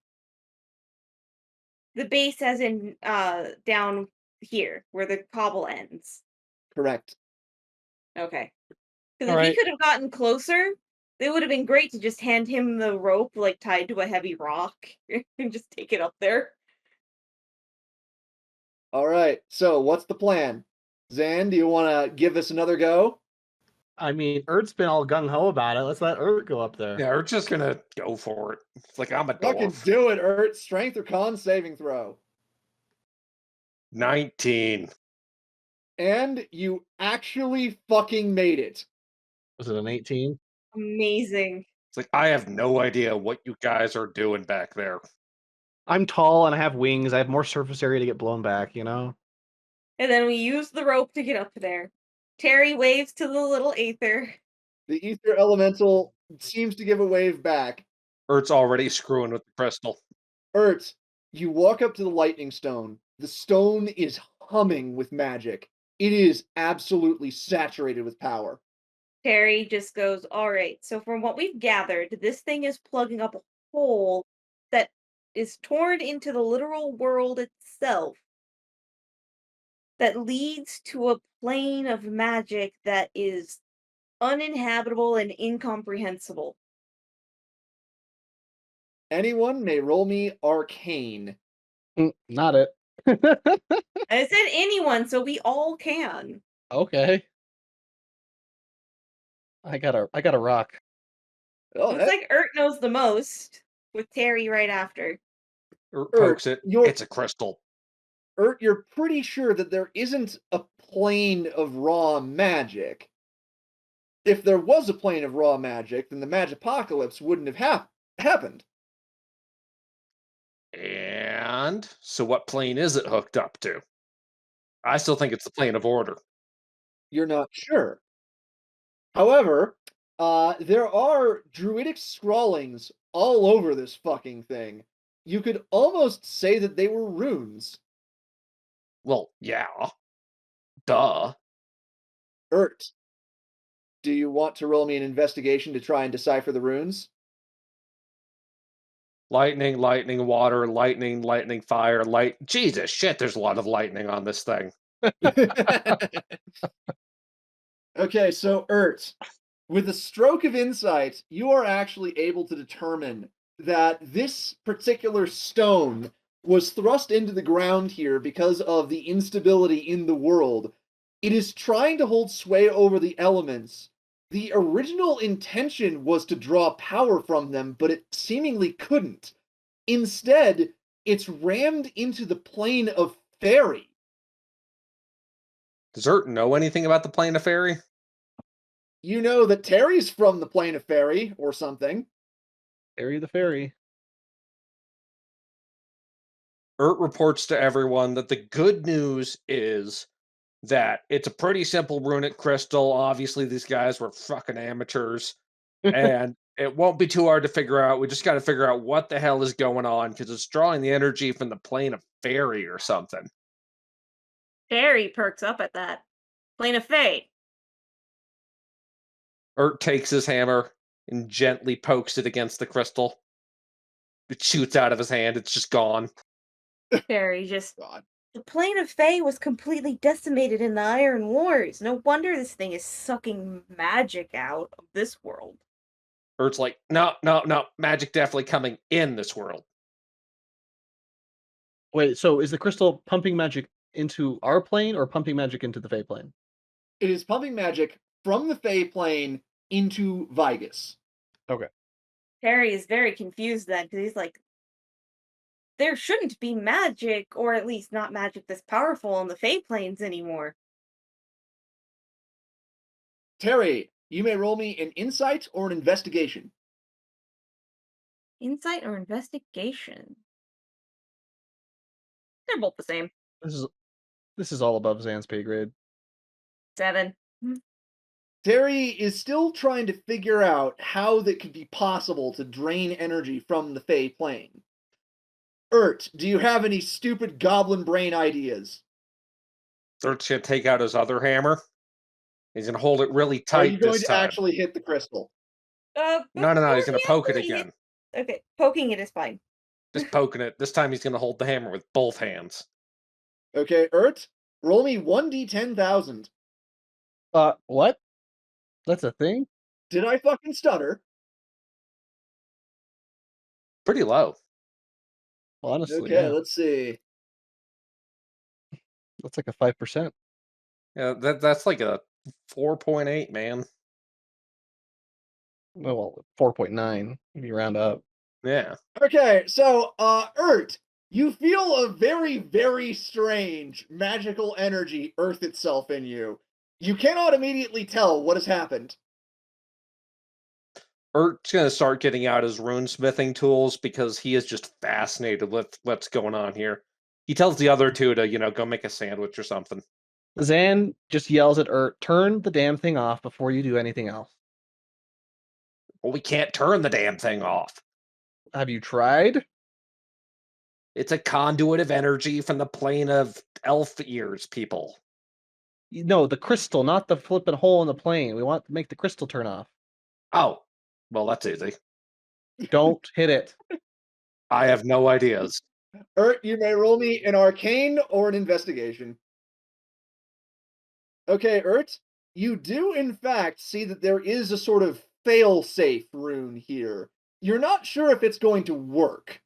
The base, as in down here where the cobble ends. Correct. Okay. Because All if he right. could have gotten closer, it would have been great to just hand him the rope, like tied to a heavy rock, and just take it up there. All right, so what's the plan? Zan, do you want to give this another go? I mean, Ert's been all gung ho about it. Let's let Ert go up there. Yeah, Ert's just gonna go for it. It's like I'm a Fucking dwarf. do it, Ert. Strength or con saving throw. 19. And you actually fucking made it. Was it an 18? Amazing. It's like I have no idea what you guys are doing back there. I'm tall and I have wings. I have more surface area to get blown back, you know? And then we use the rope to get up there. Terry waves to the little Aether. The Ether Elemental seems to give a wave back. Ert's already screwing with the crystal. Ert, you walk up to the lightning stone. The stone is humming with magic. It is absolutely saturated with power. Terry just goes, "All right, so from what we've gathered, this thing is plugging up a hole that is torn into the literal world itself that leads to a plane of magic that is uninhabitable and incomprehensible." Anyone may roll me arcane. Not it. I said anyone, so we all can. Okay. I got a rock. Oh, Looks like Ert knows the most, with Terry right after. Ert pokes it. you're- It's a crystal. You're pretty sure that there isn't a plane of raw magic. If there was a plane of raw magic, then the Magipocalypse wouldn't have happened. And so what plane is it hooked up to? I still think it's the plane of order. You're not sure. However, there are druidic scrawlings all over this fucking thing. You could almost say that they were runes. Well, yeah. Duh. Ert, do you want to roll me an investigation to try and decipher the runes? Lightning, lightning, water, lightning, lightning, fire, light. Jesus shit, there's a lot of lightning on this thing. Okay, so Ert, with a stroke of insight, you are actually able to determine that this particular stone was thrust into the ground here because of the instability in the world. It is trying to hold sway over the elements. The original intention was to draw power from them, but it seemingly couldn't. Instead, it's rammed into the plane of fairy. Does Ert know anything about the plane of fairy? You know that Terry's from the plane of fairy or something. Harry the Fairy. Ert reports to everyone that the good news is that it's a pretty simple runic crystal. Obviously, these guys were fucking amateurs, and it won't be too hard to figure out. We just got to figure out what the hell is going on because it's drawing the energy from the plane of fairy or something. Terry perks up at that. Plane of fate. Ert takes his hammer and gently pokes it against the crystal. It shoots out of his hand. It's just gone. Terry just. God. The plane of Fae was completely decimated in the Iron Wars. No wonder this thing is sucking magic out of this world. Ert's like, no, no, no. Magic definitely coming in this world. Wait, so is the crystal pumping magic into our plane or pumping magic into the Fey plane? It is pumping magic from the Fey plane into Vigas. Okay. Terry is very confused then because he's like, there shouldn't be magic, or at least not magic this powerful on the Fey planes anymore. Terry, you may roll me an insight or an investigation. Insight or investigation? They're both the same. This is all above Zan's pay grade. 7. Terry is still trying to figure out how that could be possible to drain energy from the Fey plane. Ert, do you have any stupid goblin brain ideas? Ert's gonna take out his other hammer. He's gonna hold it really Are you tight going this to time. actually hit the crystal? No, no, no. He's before gonna he poke it actually again. Okay, poking it is fine. Just poking it. This time he's gonna hold the hammer with both hands. Okay, Ert, roll me 1d10,000. What? That's a thing? Did I fucking stutter? Pretty low. Well, honestly, Okay, yeah. let's see. That's like a 5%. Yeah, that's like a 4.8, man. Well, 4.9 if you round up. Yeah. Okay, so, Ert, you feel a very, very strange magical energy earth itself in you. You cannot immediately tell what has happened. Ert's gonna start getting out his runesmithing tools because he is just fascinated with what's going on here. He tells the other two to, go make a sandwich or something. Zan just yells at Ert, turn the damn thing off before you do anything else. Well, we can't turn the damn thing off. Have you tried? It's a conduit of energy from the plane of elf ears, people. No, the crystal, not the flipping hole in the plane. We want to make the crystal turn off. Oh, well, that's easy. Don't hit it. I have no ideas. Ert, you may roll me an arcane or an investigation. Okay, Ert, you do in fact see that there is a sort of fail-safe rune here. You're not sure if it's going to work.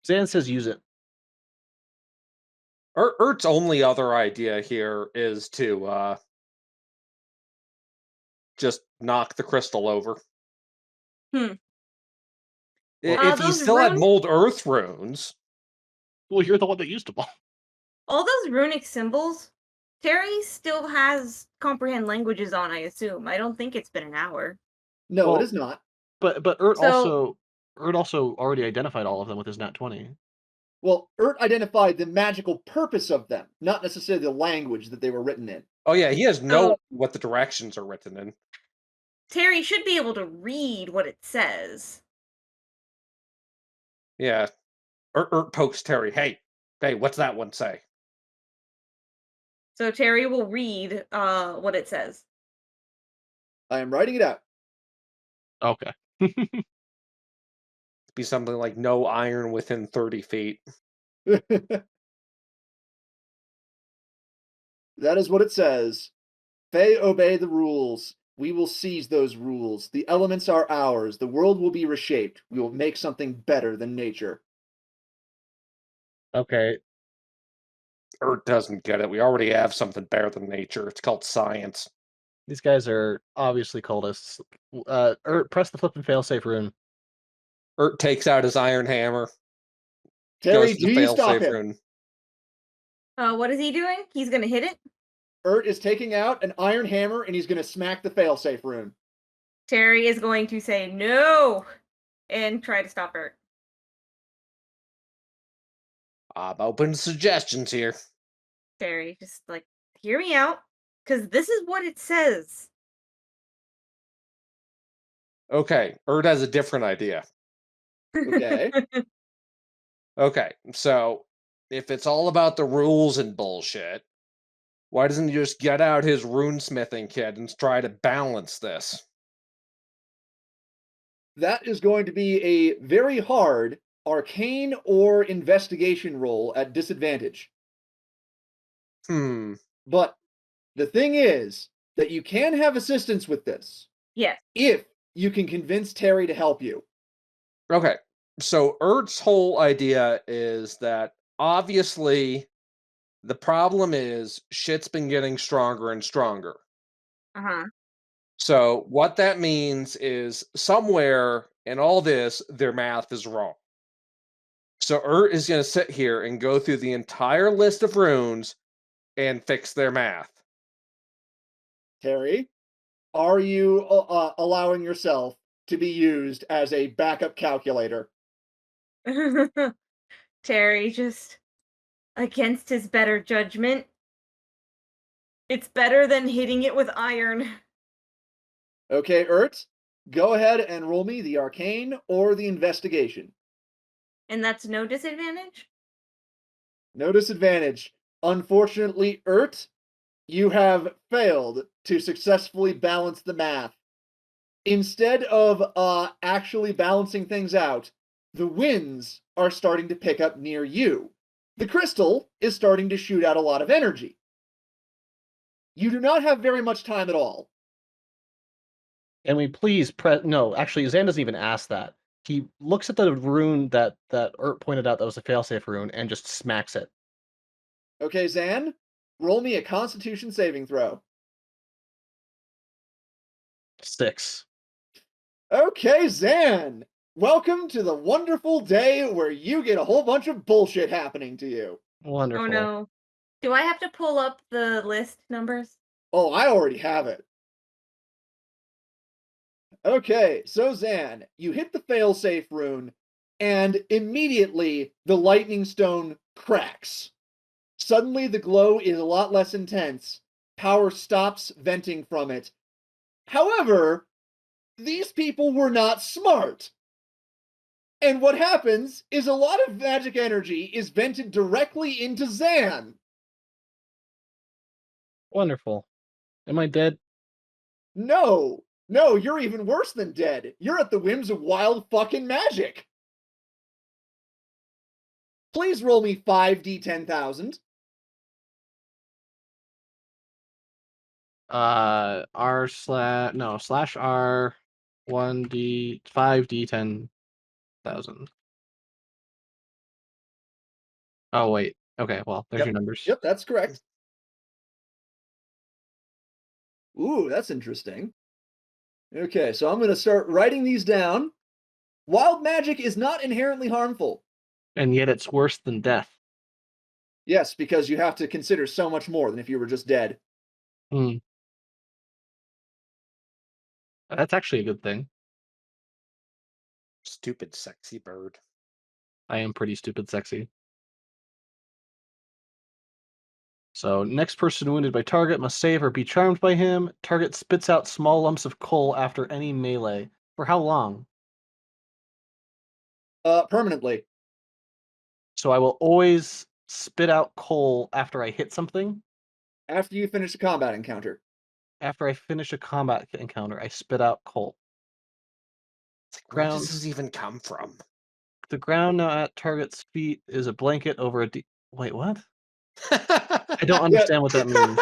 Zan says use it. Ert's only other idea here is to just knock the crystal over. Hmm. If he Those still had runes? mold earth runes, Well, you're the one that used them all. All those runic symbols, Terry still has comprehend languages on, I assume. I don't think it's been an hour. No, Well, it is not. But So, Ert also already identified all of them with his nat 20. Well, Ert identified the magical purpose of them, not necessarily the language that they were written in. Oh yeah, he has no so what the directions are written in. Terry should be able to read what it says. Yeah. Pokes Terry. Hey, what's that one say? So Terry will read what it says. I am writing it out. Okay. Be something like no iron within 30 feet. That is what it says. Fae obey the rules. We will seize those rules. The elements are ours. The world will be reshaped. We will make something better than nature. Okay. Ert doesn't get it. We already have something better than nature. It's called science. These guys are obviously cultists. Press the flip and failsafe rune. Ert takes out his iron hammer, Terry, goes to do the you stop failsafe him? rune. What is he doing? He's gonna hit it? Ert is taking out an iron hammer and he's going to smack the failsafe rune. Terry is going to say no and try to stop Ert. I'm open to suggestions here. Terry, just like, hear me out, because this is what it says. Okay, Ert has a different idea. Okay. Okay, so if it's all about the rules and bullshit, why doesn't he just get out his runesmithing kit and try to balance this? That is going to be a very hard arcane or investigation roll at disadvantage. Hmm. But the thing is that you can have assistance with this Yes. if you can convince Terry to help you. Okay, so Ert's whole idea is that obviously the problem is shit's been getting stronger and stronger. Uh-huh. So what that means is somewhere in all this, their math is wrong. So Ert is going to sit here and go through the entire list of runes and fix their math. Terry, are you allowing yourself to be used as a backup calculator? Terry just against his better judgment. It's better than hitting it with iron. Okay, Ert, go ahead and roll me the arcane or the investigation. And that's no disadvantage? No disadvantage. Unfortunately, Ert, you have failed to successfully balance the math. Instead of actually balancing things out, the winds are starting to pick up near you. The crystal is starting to shoot out a lot of energy. You do not have very much time at all. And we please press. No, actually, Zan doesn't even ask that. He looks at the rune that Ert pointed out that was a failsafe rune and just smacks it. Okay, Zan, roll me a Constitution saving throw. 6. Okay, Zan, welcome to the wonderful day where you get a whole bunch of bullshit happening to you. Wonderful. Oh no. Do I have to pull up the list numbers? Oh, I already have it. Okay, so Zan, you hit the failsafe rune, and immediately the lightning stone cracks. Suddenly, the glow is a lot less intense. Power stops venting from it. However, these people were not smart. And what happens is a lot of magic energy is vented directly into Zan. Wonderful. Am I dead? No, you're even worse than dead. You're at the whims of wild fucking magic. Please roll me 5d10,000. Slash R 1D 5d10,000. Oh wait. Okay, well, there's your numbers. Yep, that's correct. Ooh, that's interesting. Okay, so I'm going to start writing these down. Wild magic is not inherently harmful. And yet it's worse than death. Yes, because you have to consider so much more than if you were just dead. Hmm. That's actually a good thing. Stupid sexy bird. I am pretty stupid sexy. So, next person wounded by target must save or be charmed by him. Target spits out small lumps of coal after any melee. For how long? Permanently. So I will always spit out coal after I hit something. After you finish a combat encounter. After I finish a combat encounter, I spit out coal. It's like, where Ground. does this even come from? The ground now at target's feet is a blanket over a Wait, what? I don't Yeah, understand what that means.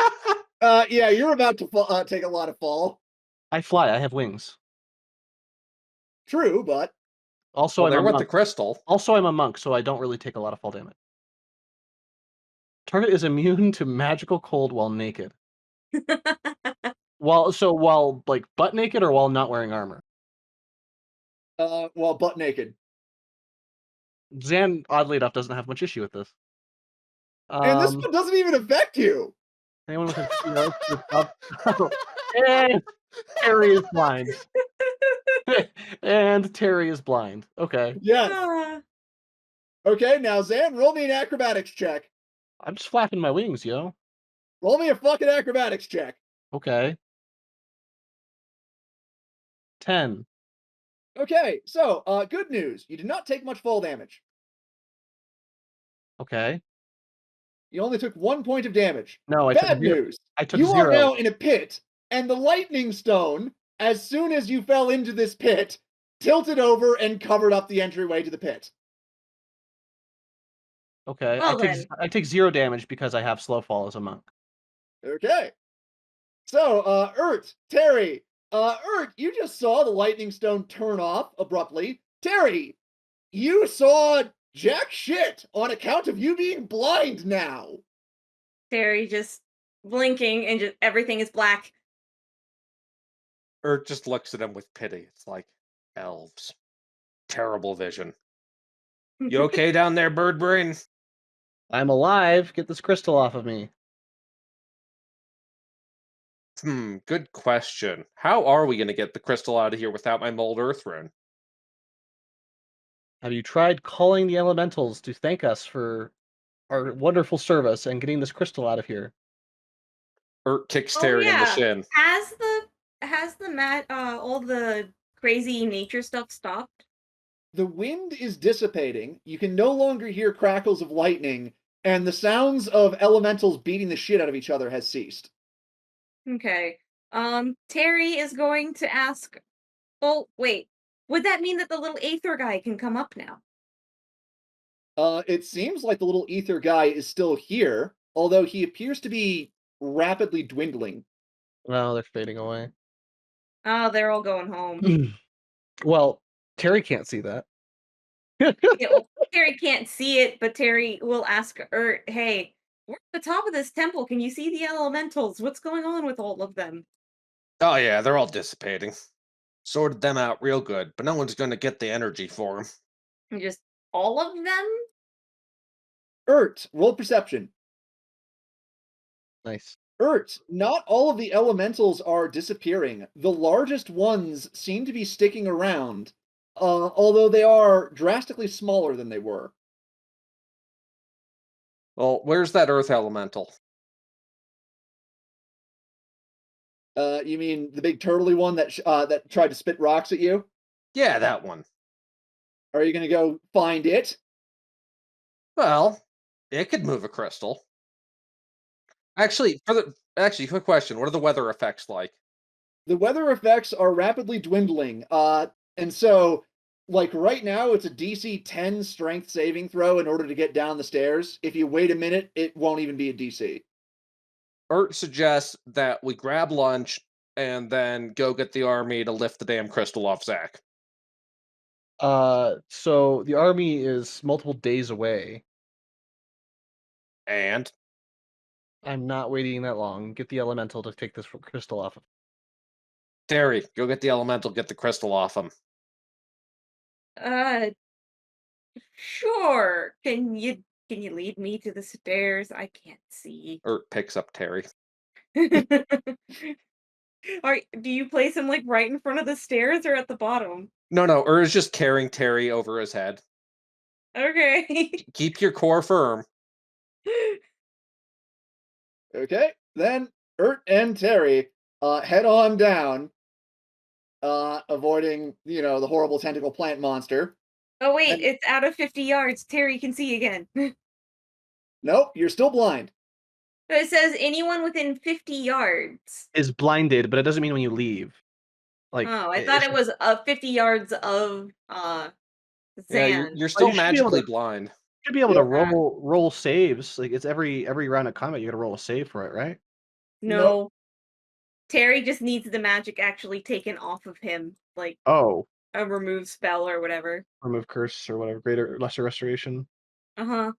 yeah, you're about to take a lot of fall. I fly. I have wings. True, but Also, Well, I'm there a went the monk. crystal. Also, I'm a monk, so I don't really take a lot of fall damage. Target is immune to magical cold while naked. While like butt naked or while not wearing armor. well, butt naked. Zan, oddly enough, doesn't have much issue with this. And this one doesn't even affect you. Anyone with a and Terry is blind. And Terry is blind. Okay. Yes. Ah. Okay, now Zan, roll me an acrobatics check. I'm just flapping my wings, yo. Roll me a fucking acrobatics check. Okay. 10. Okay, so good news. You did not take much fall damage. Okay. You only took 1 point of damage. No, Bad news. I took You are 0. now in a pit, and the lightning stone, as soon as you fell into this pit, tilted over and covered up the entryway to the pit. Okay. Well then. I take 0 damage because I have slow fall as a monk. Okay. So, Terry, you just saw the lightning stone turn off abruptly. Terry, you saw jack shit on account of you being blind now. Terry just blinking and just everything is black. Ert just looks at him with pity. It's like, elves. Terrible vision. You okay down there, bird brain? I'm alive. Get this crystal off of me. Good question. How are we going to get the crystal out of here without my mold earth rune? Have you tried calling the elementals to thank us for our wonderful service and getting this crystal out of here? Ert kicks Oh Terry in the yeah. shin. Has the all the crazy nature stuff stopped? The wind is dissipating. You can no longer hear crackles of lightning, and the sounds of elementals beating the shit out of each other has ceased. Okay. Terry is going to ask. Oh, wait. Would that mean that the little Aether guy can come up now? It seems like the little ether guy is still here, although he appears to be rapidly dwindling. Well, they're fading away. Oh, they're all going home. Well, Terry can't see that. Yeah, well, Terry can't see it, but Terry will ask Ert, hey, we're at the top of this temple. Can you see the elementals? What's going on with all of them? Oh yeah, they're all dissipating. Sorted them out real good, but no one's going to get the energy for them. And just all of them? Roll perception. Nice. Not all of the elementals are disappearing. The largest ones seem to be sticking around, although they are drastically smaller than they were. Well, where's that earth elemental? You mean the big turtley one that tried to spit rocks at you? Yeah, that one. Are you gonna go find it? Well, it could move a crystal. Actually, quick question. What are the weather effects like? The weather effects are rapidly dwindling, and so, like right now, it's a DC 10 strength saving throw in order to get down the stairs. If you wait a minute, it won't even be a DC. Ert suggests that we grab lunch and then go get the army to lift the damn crystal off Zach. So the army is multiple days away. And I'm not waiting that long. Get the elemental to take this crystal off of. Terry, go get the elemental, get the crystal off him. Uh, sure. Can you Can you lead me to the stairs? I can't see. Ert picks up Terry. Do you place him like right in front of the stairs or at the bottom? No, Ert is just carrying Terry over his head. Okay. Keep your core firm. Okay, then Ert and Terry head on down, avoiding, the horrible tentacle plant monster. Oh wait, And it's out of 50 yards. Terry can see again. nope, you're still blind. So it says anyone within 50 yards. Is blinded, but it doesn't mean when you leave. Like, Oh, I thought it's it was 50 yards of Yeah, Zan. you're well, still you should be able magically to blind. should be able to Yep. roll saves. Like, it's every round of combat you gotta roll a save for it, right? Nope. No. Terry just needs the magic actually taken off of him, like Oh, a remove spell or whatever. remove curse or whatever, greater lesser restoration. Uh-huh.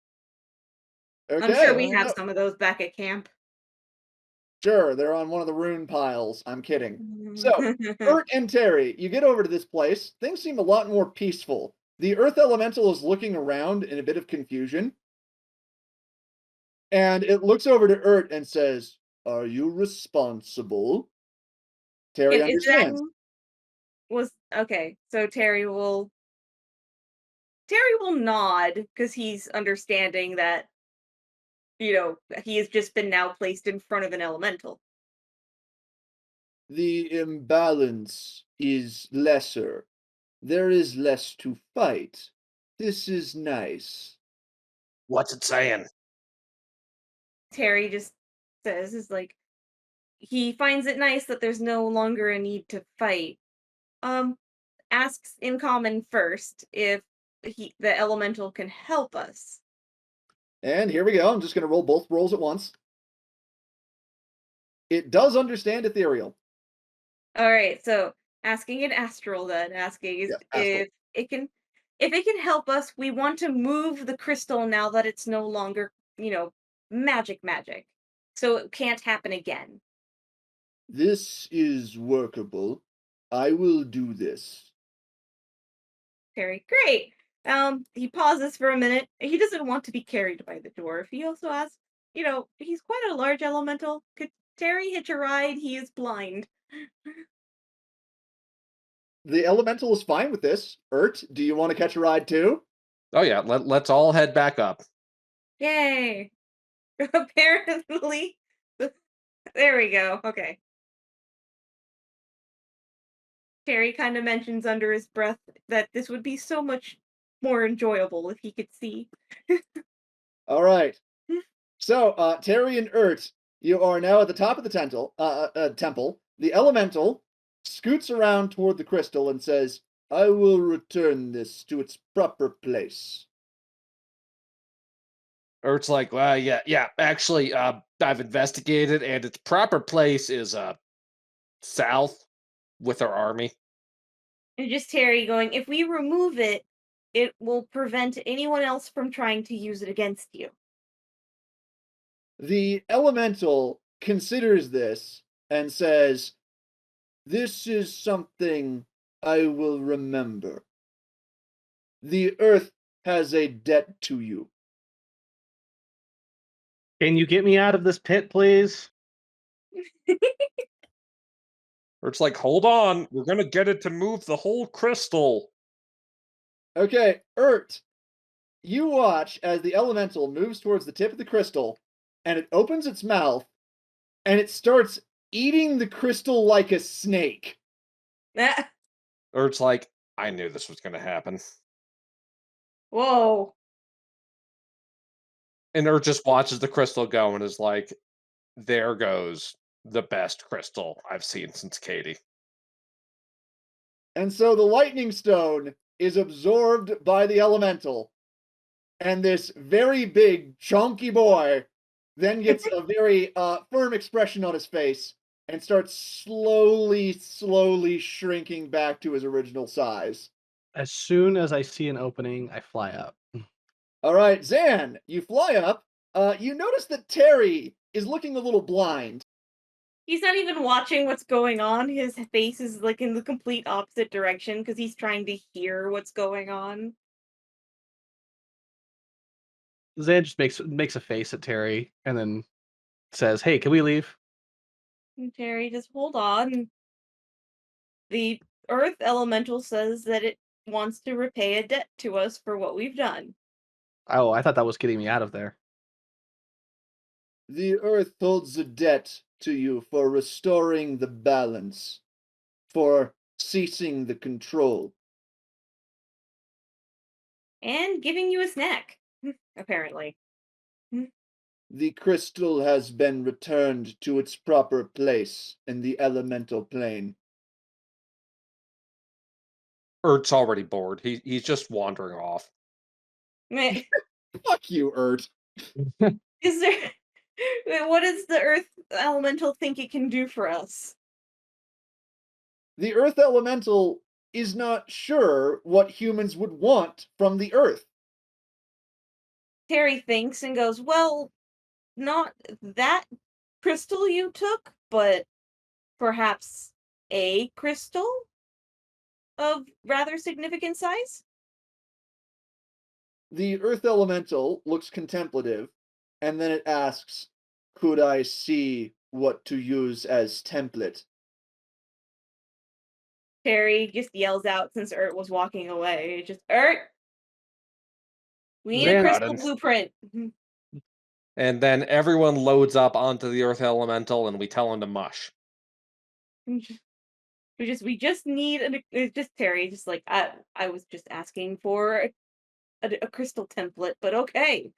I'm sure Okay, we have so- some of those back at camp. sure, they're on one of the rune piles. I'm kidding. So, Ert and Terry, you get over to this place. Things seem a lot more peaceful. The Earth Elemental is looking around in a bit of confusion. And it looks over to Ert and says, "Are you responsible?" Terry Is that understands. was okay, so Terry will nod because he's understanding that, he has just been now placed in front of an elemental. The imbalance is lesser. There is less to fight. This is nice. What's it saying? Terry just says is like he finds it nice that there's no longer a need to fight. Um asks in common first if the elemental can help us. And here we go. I'm just going to roll both rolls at once. It does understand ethereal. All right, so asking in astral then, asking is Yeah, astral. if it can help us, we want to move the crystal now that it's no longer, magic. So it can't happen again. This is workable. I will do this. Terry, great. He pauses for a minute. He doesn't want to be carried by the dwarf. He also asks, he's quite a large elemental. Could Terry hitch a ride? He is blind. The elemental is fine with this. Ert, do you want to catch a ride too? Oh yeah, let's all head back up. Yay! Apparently, there we go. Okay. Terry kind of mentions under his breath that this would be so much more enjoyable if he could see. All right. So, Terry and Ert, you are now at the top of the temple. The elemental scoots around toward the crystal and says, "I will return this to its proper place." Ert's like, well, yeah. Actually, I've investigated, and its proper place is south with our army. And just Terry going, if we remove it, it will prevent anyone else from trying to use it against you. The elemental considers this and says, "This is something I will remember. The earth has a debt to you." Can you get me out of this pit, please? Ert's like, hold on, we're gonna get it to move the whole crystal. Okay, Ert, you watch as the elemental moves towards the tip of the crystal, and it opens its mouth, and it starts eating the crystal like a snake. Ert's like, I knew this was gonna happen. Whoa. And Ert just watches the crystal go and is like, there goes the best crystal I've seen since Katie. And so the lightning stone is absorbed by the elemental, and this very big, chunky boy then gets a very firm expression on his face and starts slowly shrinking back to his original size. As soon as I see an opening, I fly up. All right, Zan, you fly up. You notice that Terry is looking a little blind. He's not even watching what's going on. His face is like in the complete opposite direction because he's trying to hear what's going on. Zan just makes a face at Terry and then says, "Hey, can we leave?" And Terry, just hold on. The Earth Elemental says that it wants to repay a debt to us for what we've done. Oh, I thought that was getting me out of there. The Earth holds a debt to you for restoring the balance, for ceasing the control. And giving you a snack, apparently. The crystal has been returned to its proper place in the elemental plane. Ert's already bored. He's just wandering off. Meh. Fuck you, Ert. Is there... What does the Earth Elemental think it can do for us? The Earth Elemental is not sure what humans would want from the Earth. Terry thinks and goes, well, not that crystal you took, but perhaps a crystal of rather significant size? The Earth Elemental looks contemplative, and then it asks, could I see what to use as template? Terry just yells out since Ert was walking away. Just, Ert! We need a Zan- crystal Got it. blueprint. And then everyone loads up onto the Earth Elemental, and we tell him to mush. We just need just Terry, just like I was just asking for a crystal template, but okay.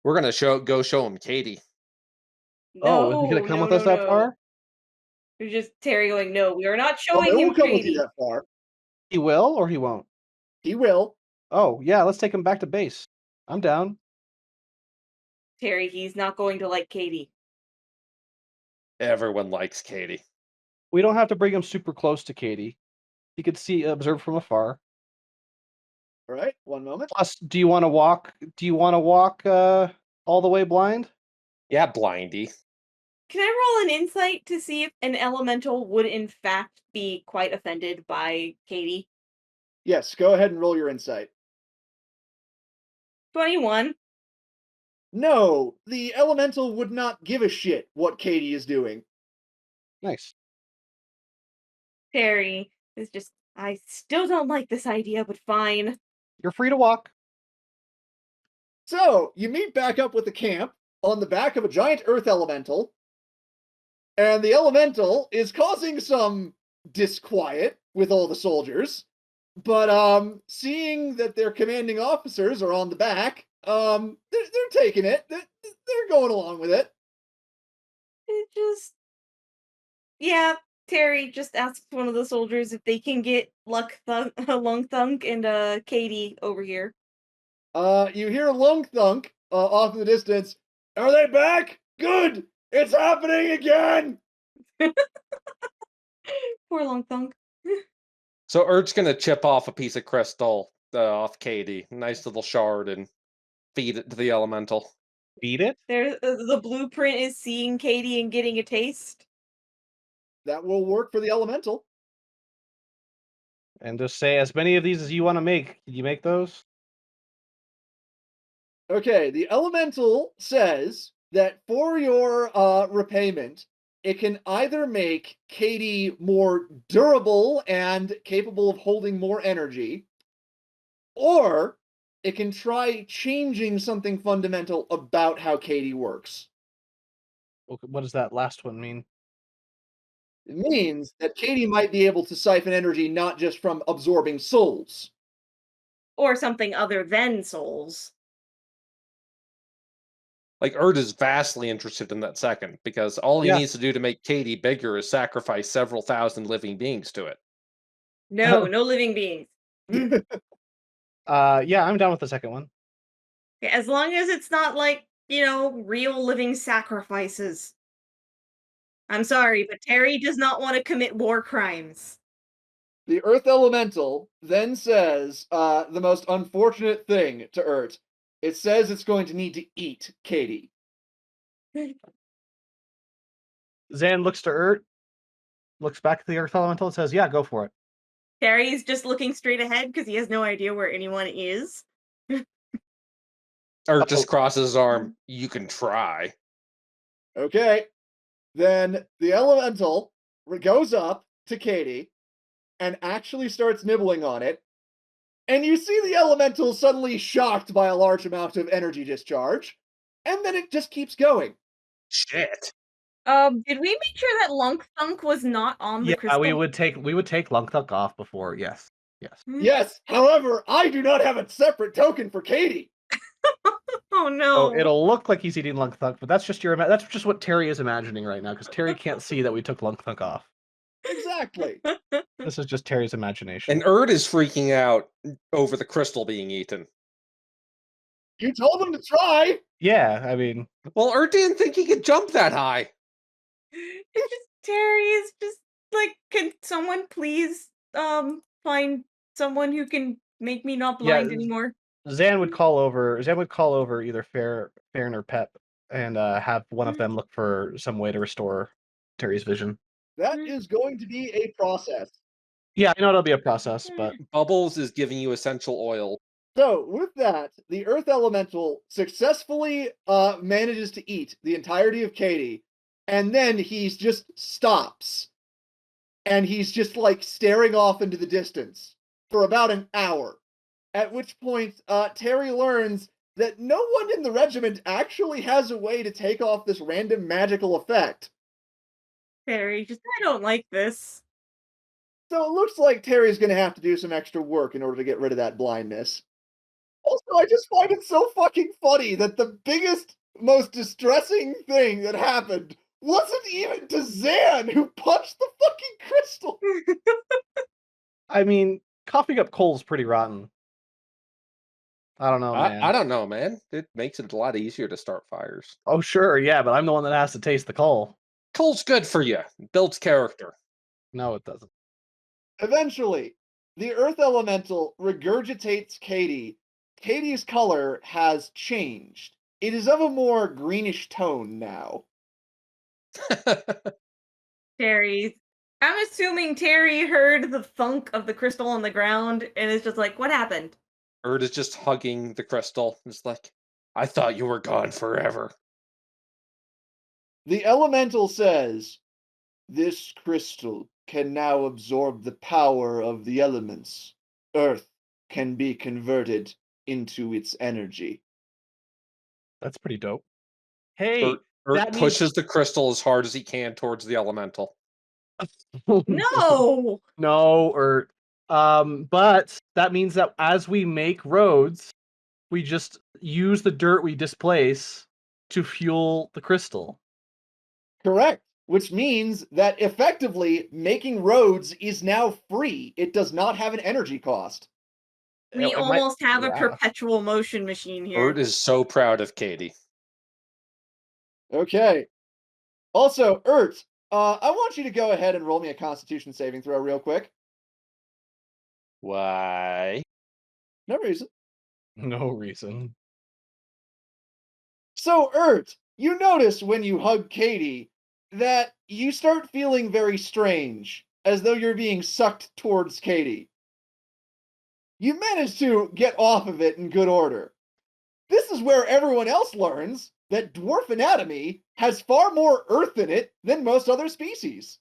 We're gonna go show him Katie. Oh, is he gonna No, come no, with no, us that no. far? There's just Terry going, no, we are not Oh, showing it him won't come with you Katie. that far. He will or he won't? He will. Oh, yeah, let's take him back to base. I'm down. Terry, he's not going to like Katie. Everyone likes Katie. We don't have to bring him super close to Katie. He could observe from afar. All right, one moment. Plus, do you want to walk all the way blind? Yeah, Blindy. Can I roll an insight to see if an elemental would in fact be quite offended by Katie? Yes, go ahead and roll your insight. 21. No, the elemental would not give a shit what Katie is doing. Nice. Terry is just, I still don't like this idea, but fine. You're free to walk. So, you meet back up with the camp on the back of a giant earth elemental, and the elemental is causing some disquiet with all the soldiers. But seeing that their commanding officers are on the back, they're taking it. They're going along with it. It just, yeah. Terry just asks one of the soldiers if they can get Lung Thunk and Katie over here. You hear a lung thunk off in the distance. Are they back? Good. It's happening again. Poor Lung Thunk. So Ert's gonna chip off a piece of crystal off Katie. Nice little shard, and feed it to the elemental. Beat it. There, the blueprint is seeing Katie and getting a taste. That will work for the elemental. And just say as many of these as you want to make. Can you make those? Okay, the elemental says that for your repayment, it can either make Katie more durable and capable of holding more energy, or it can try changing something fundamental about how Katie works. Okay, what does that last one mean? It means that Katie might be able to siphon energy not just from absorbing souls. Or something other than souls. Like, Ert is vastly interested in that second, because all he Yeah. needs to do to make Katie bigger is sacrifice several thousand living beings to it. No, no living beings. Yeah, I'm down with the second one. As long as it's not like, real living sacrifices. I'm sorry, but Terry does not want to commit war crimes. The Earth Elemental then says the most unfortunate thing to Ert. It says it's going to need to eat Katie. Zan looks to Ert, looks back at the Earth Elemental, and says, "Yeah, go for it." Terry's just looking straight ahead because he has no idea where anyone is. Ert just crosses his arm. You can try. Okay. Then the elemental goes up to Katie and actually starts nibbling on it. And you see the elemental suddenly shocked by a large amount of energy discharge. And then it just keeps going. Shit. Did we make sure that Lunk Thunk was not on the Yeah, crystal? we would take Lunk Thunk off before. Yes. Yes, however, I do not have a separate token for Katie. Oh So no. it'll look like he's eating Lunk Thunk, but that's just what Terry is imagining right now because Terry can't see that we took Lunk Thunk off. Exactly. This is just Terry's imagination. And Ert is freaking out over the crystal being eaten. You told him to try. Yeah, I mean, Well, Ert didn't think he could jump that high. It's just Terry is just like, can someone please find someone who can make me not Yeah, blind anymore? Zan would call over either Farron or Pep and have one of them look for some way to restore Terry's vision. That is going to be a process. Yeah, I know it'll be a process, but Bubbles is giving you essential oil. So, with that, the Earth Elemental successfully manages to eat the entirety of Katie, and then he just stops. And he's just like staring off into the distance for about an hour. At which point, Terry learns that no one in the regiment actually has a way to take off this random magical effect. Terry, I don't like this. So it looks like Terry's going to have to do some extra work in order to get rid of that blindness. Also, I just find it so fucking funny that the biggest, most distressing thing that happened wasn't even to Zan, who punched the fucking crystal. I mean, coughing up coal's pretty rotten. I don't know, man. I don't know, man. It makes it a lot easier to start fires. Oh, sure, yeah, but I'm the one that has to taste the coal. Coal's good for you. It builds character. No, it doesn't. Eventually, the Earth Elemental regurgitates Katie. Katie's color has changed. It is of a more greenish tone now. Terry. I'm assuming Terry heard the thunk of the crystal on the ground and is just like, what happened? Ert is just hugging the crystal. It's like, I thought you were gone forever. The Elemental says, "This crystal can now absorb the power of the elements. Earth can be converted into its energy." That's pretty dope. Hey, Ert that means- pushes the crystal as hard as he can towards the elemental. No! No, or but that means that as we make roads, we just use the dirt we displace to fuel the crystal. Correct. Which means that effectively making roads is now free. It does not have an energy cost. We It almost have a yeah. perpetual motion machine here. Ert is so proud of Katie. Okay. Also, Ert, I want you to go ahead and roll me a Constitution saving throw real quick. Why? No reason. No reason. So, Ert, you notice when you hug Katie that you start feeling very strange, as though you're being sucked towards Katie. You manage to get off of it in good order. This is where everyone else learns that dwarf anatomy has far more earth in it than most other species.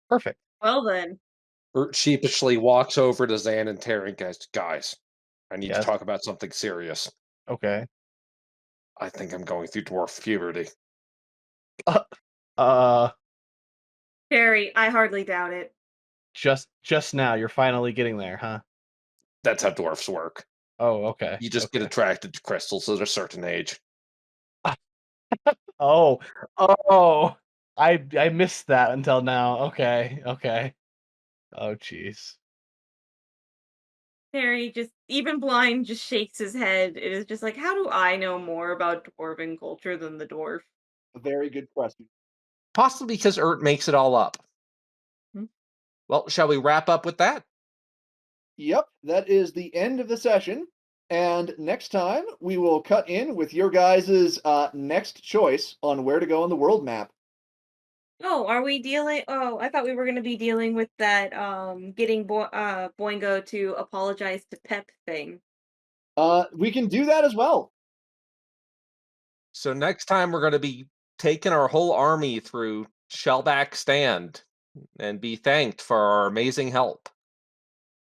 Perfect. Well then. Ert sheepishly walks over to Zan and Terry and goes, guys, I need to Yes. talk about something serious. Okay. I think I'm going through dwarf puberty. Terry, I hardly doubt it. Just now, you're finally getting there, huh? That's how dwarfs work. Oh, okay. You just get attracted to crystals at a certain age. Oh, I missed that until now. Okay. Oh, jeez. Terry just, even blind, just shakes his head. It is just like, how do I know more about dwarven culture than the dwarf? A very good question. Possibly because Ert makes it all up. Well, shall we wrap up with that? Yep, that is the end of the session. And next time, we will cut in with your guys' next choice on where to go on the world map. Oh, are we dealing? Oh, I thought we were going to be dealing with that getting Boingo to apologize to Pep thing. We can do that as well. So next time we're going to be taking our whole army through Shellback Stand and be thanked for our amazing help.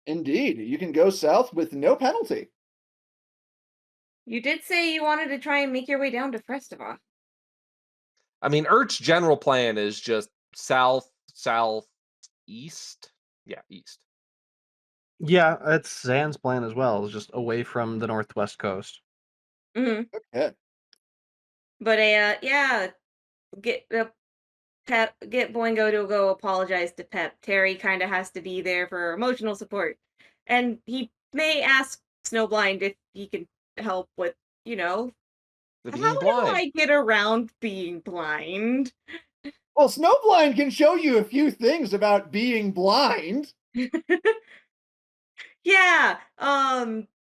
Indeed, you can go south with no penalty. You did say you wanted to try and make your way down to Festival. I mean, Urt's general plan is just south, southeast. Yeah, east. Yeah, that's Zan's plan as well. Is just away from the northwest coast. Mm-hmm. Okay. But yeah, get get Boingo to go apologize to Pep. Terry kind of has to be there for emotional support, and he may ask Snowblind if he can help with, The how being do blind. I get around being blind? Well, Snowblind can show you a few things about being blind. Yeah,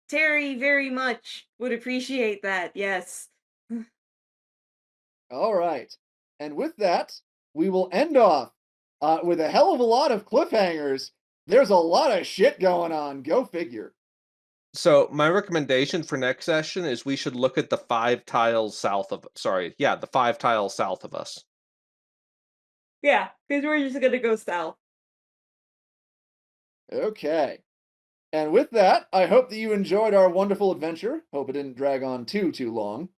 Terry very much would appreciate that. Yes. All right. And with that, we will end off with a hell of a lot of cliffhangers. There's a lot of shit going on. Go figure. So my recommendation for next session is we should look at the 5 tiles south of the 5 tiles south of us. Yeah, because we're just gonna go south. Okay. And with that, I hope that you enjoyed our wonderful adventure. Hope it didn't drag on too long.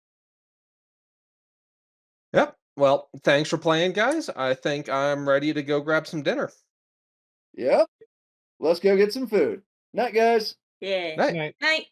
Yep. Well, thanks for playing, guys. I think I'm ready to go grab some dinner. Yep. Let's go get some food. Night, guys. Yeah. Night. Right. Night.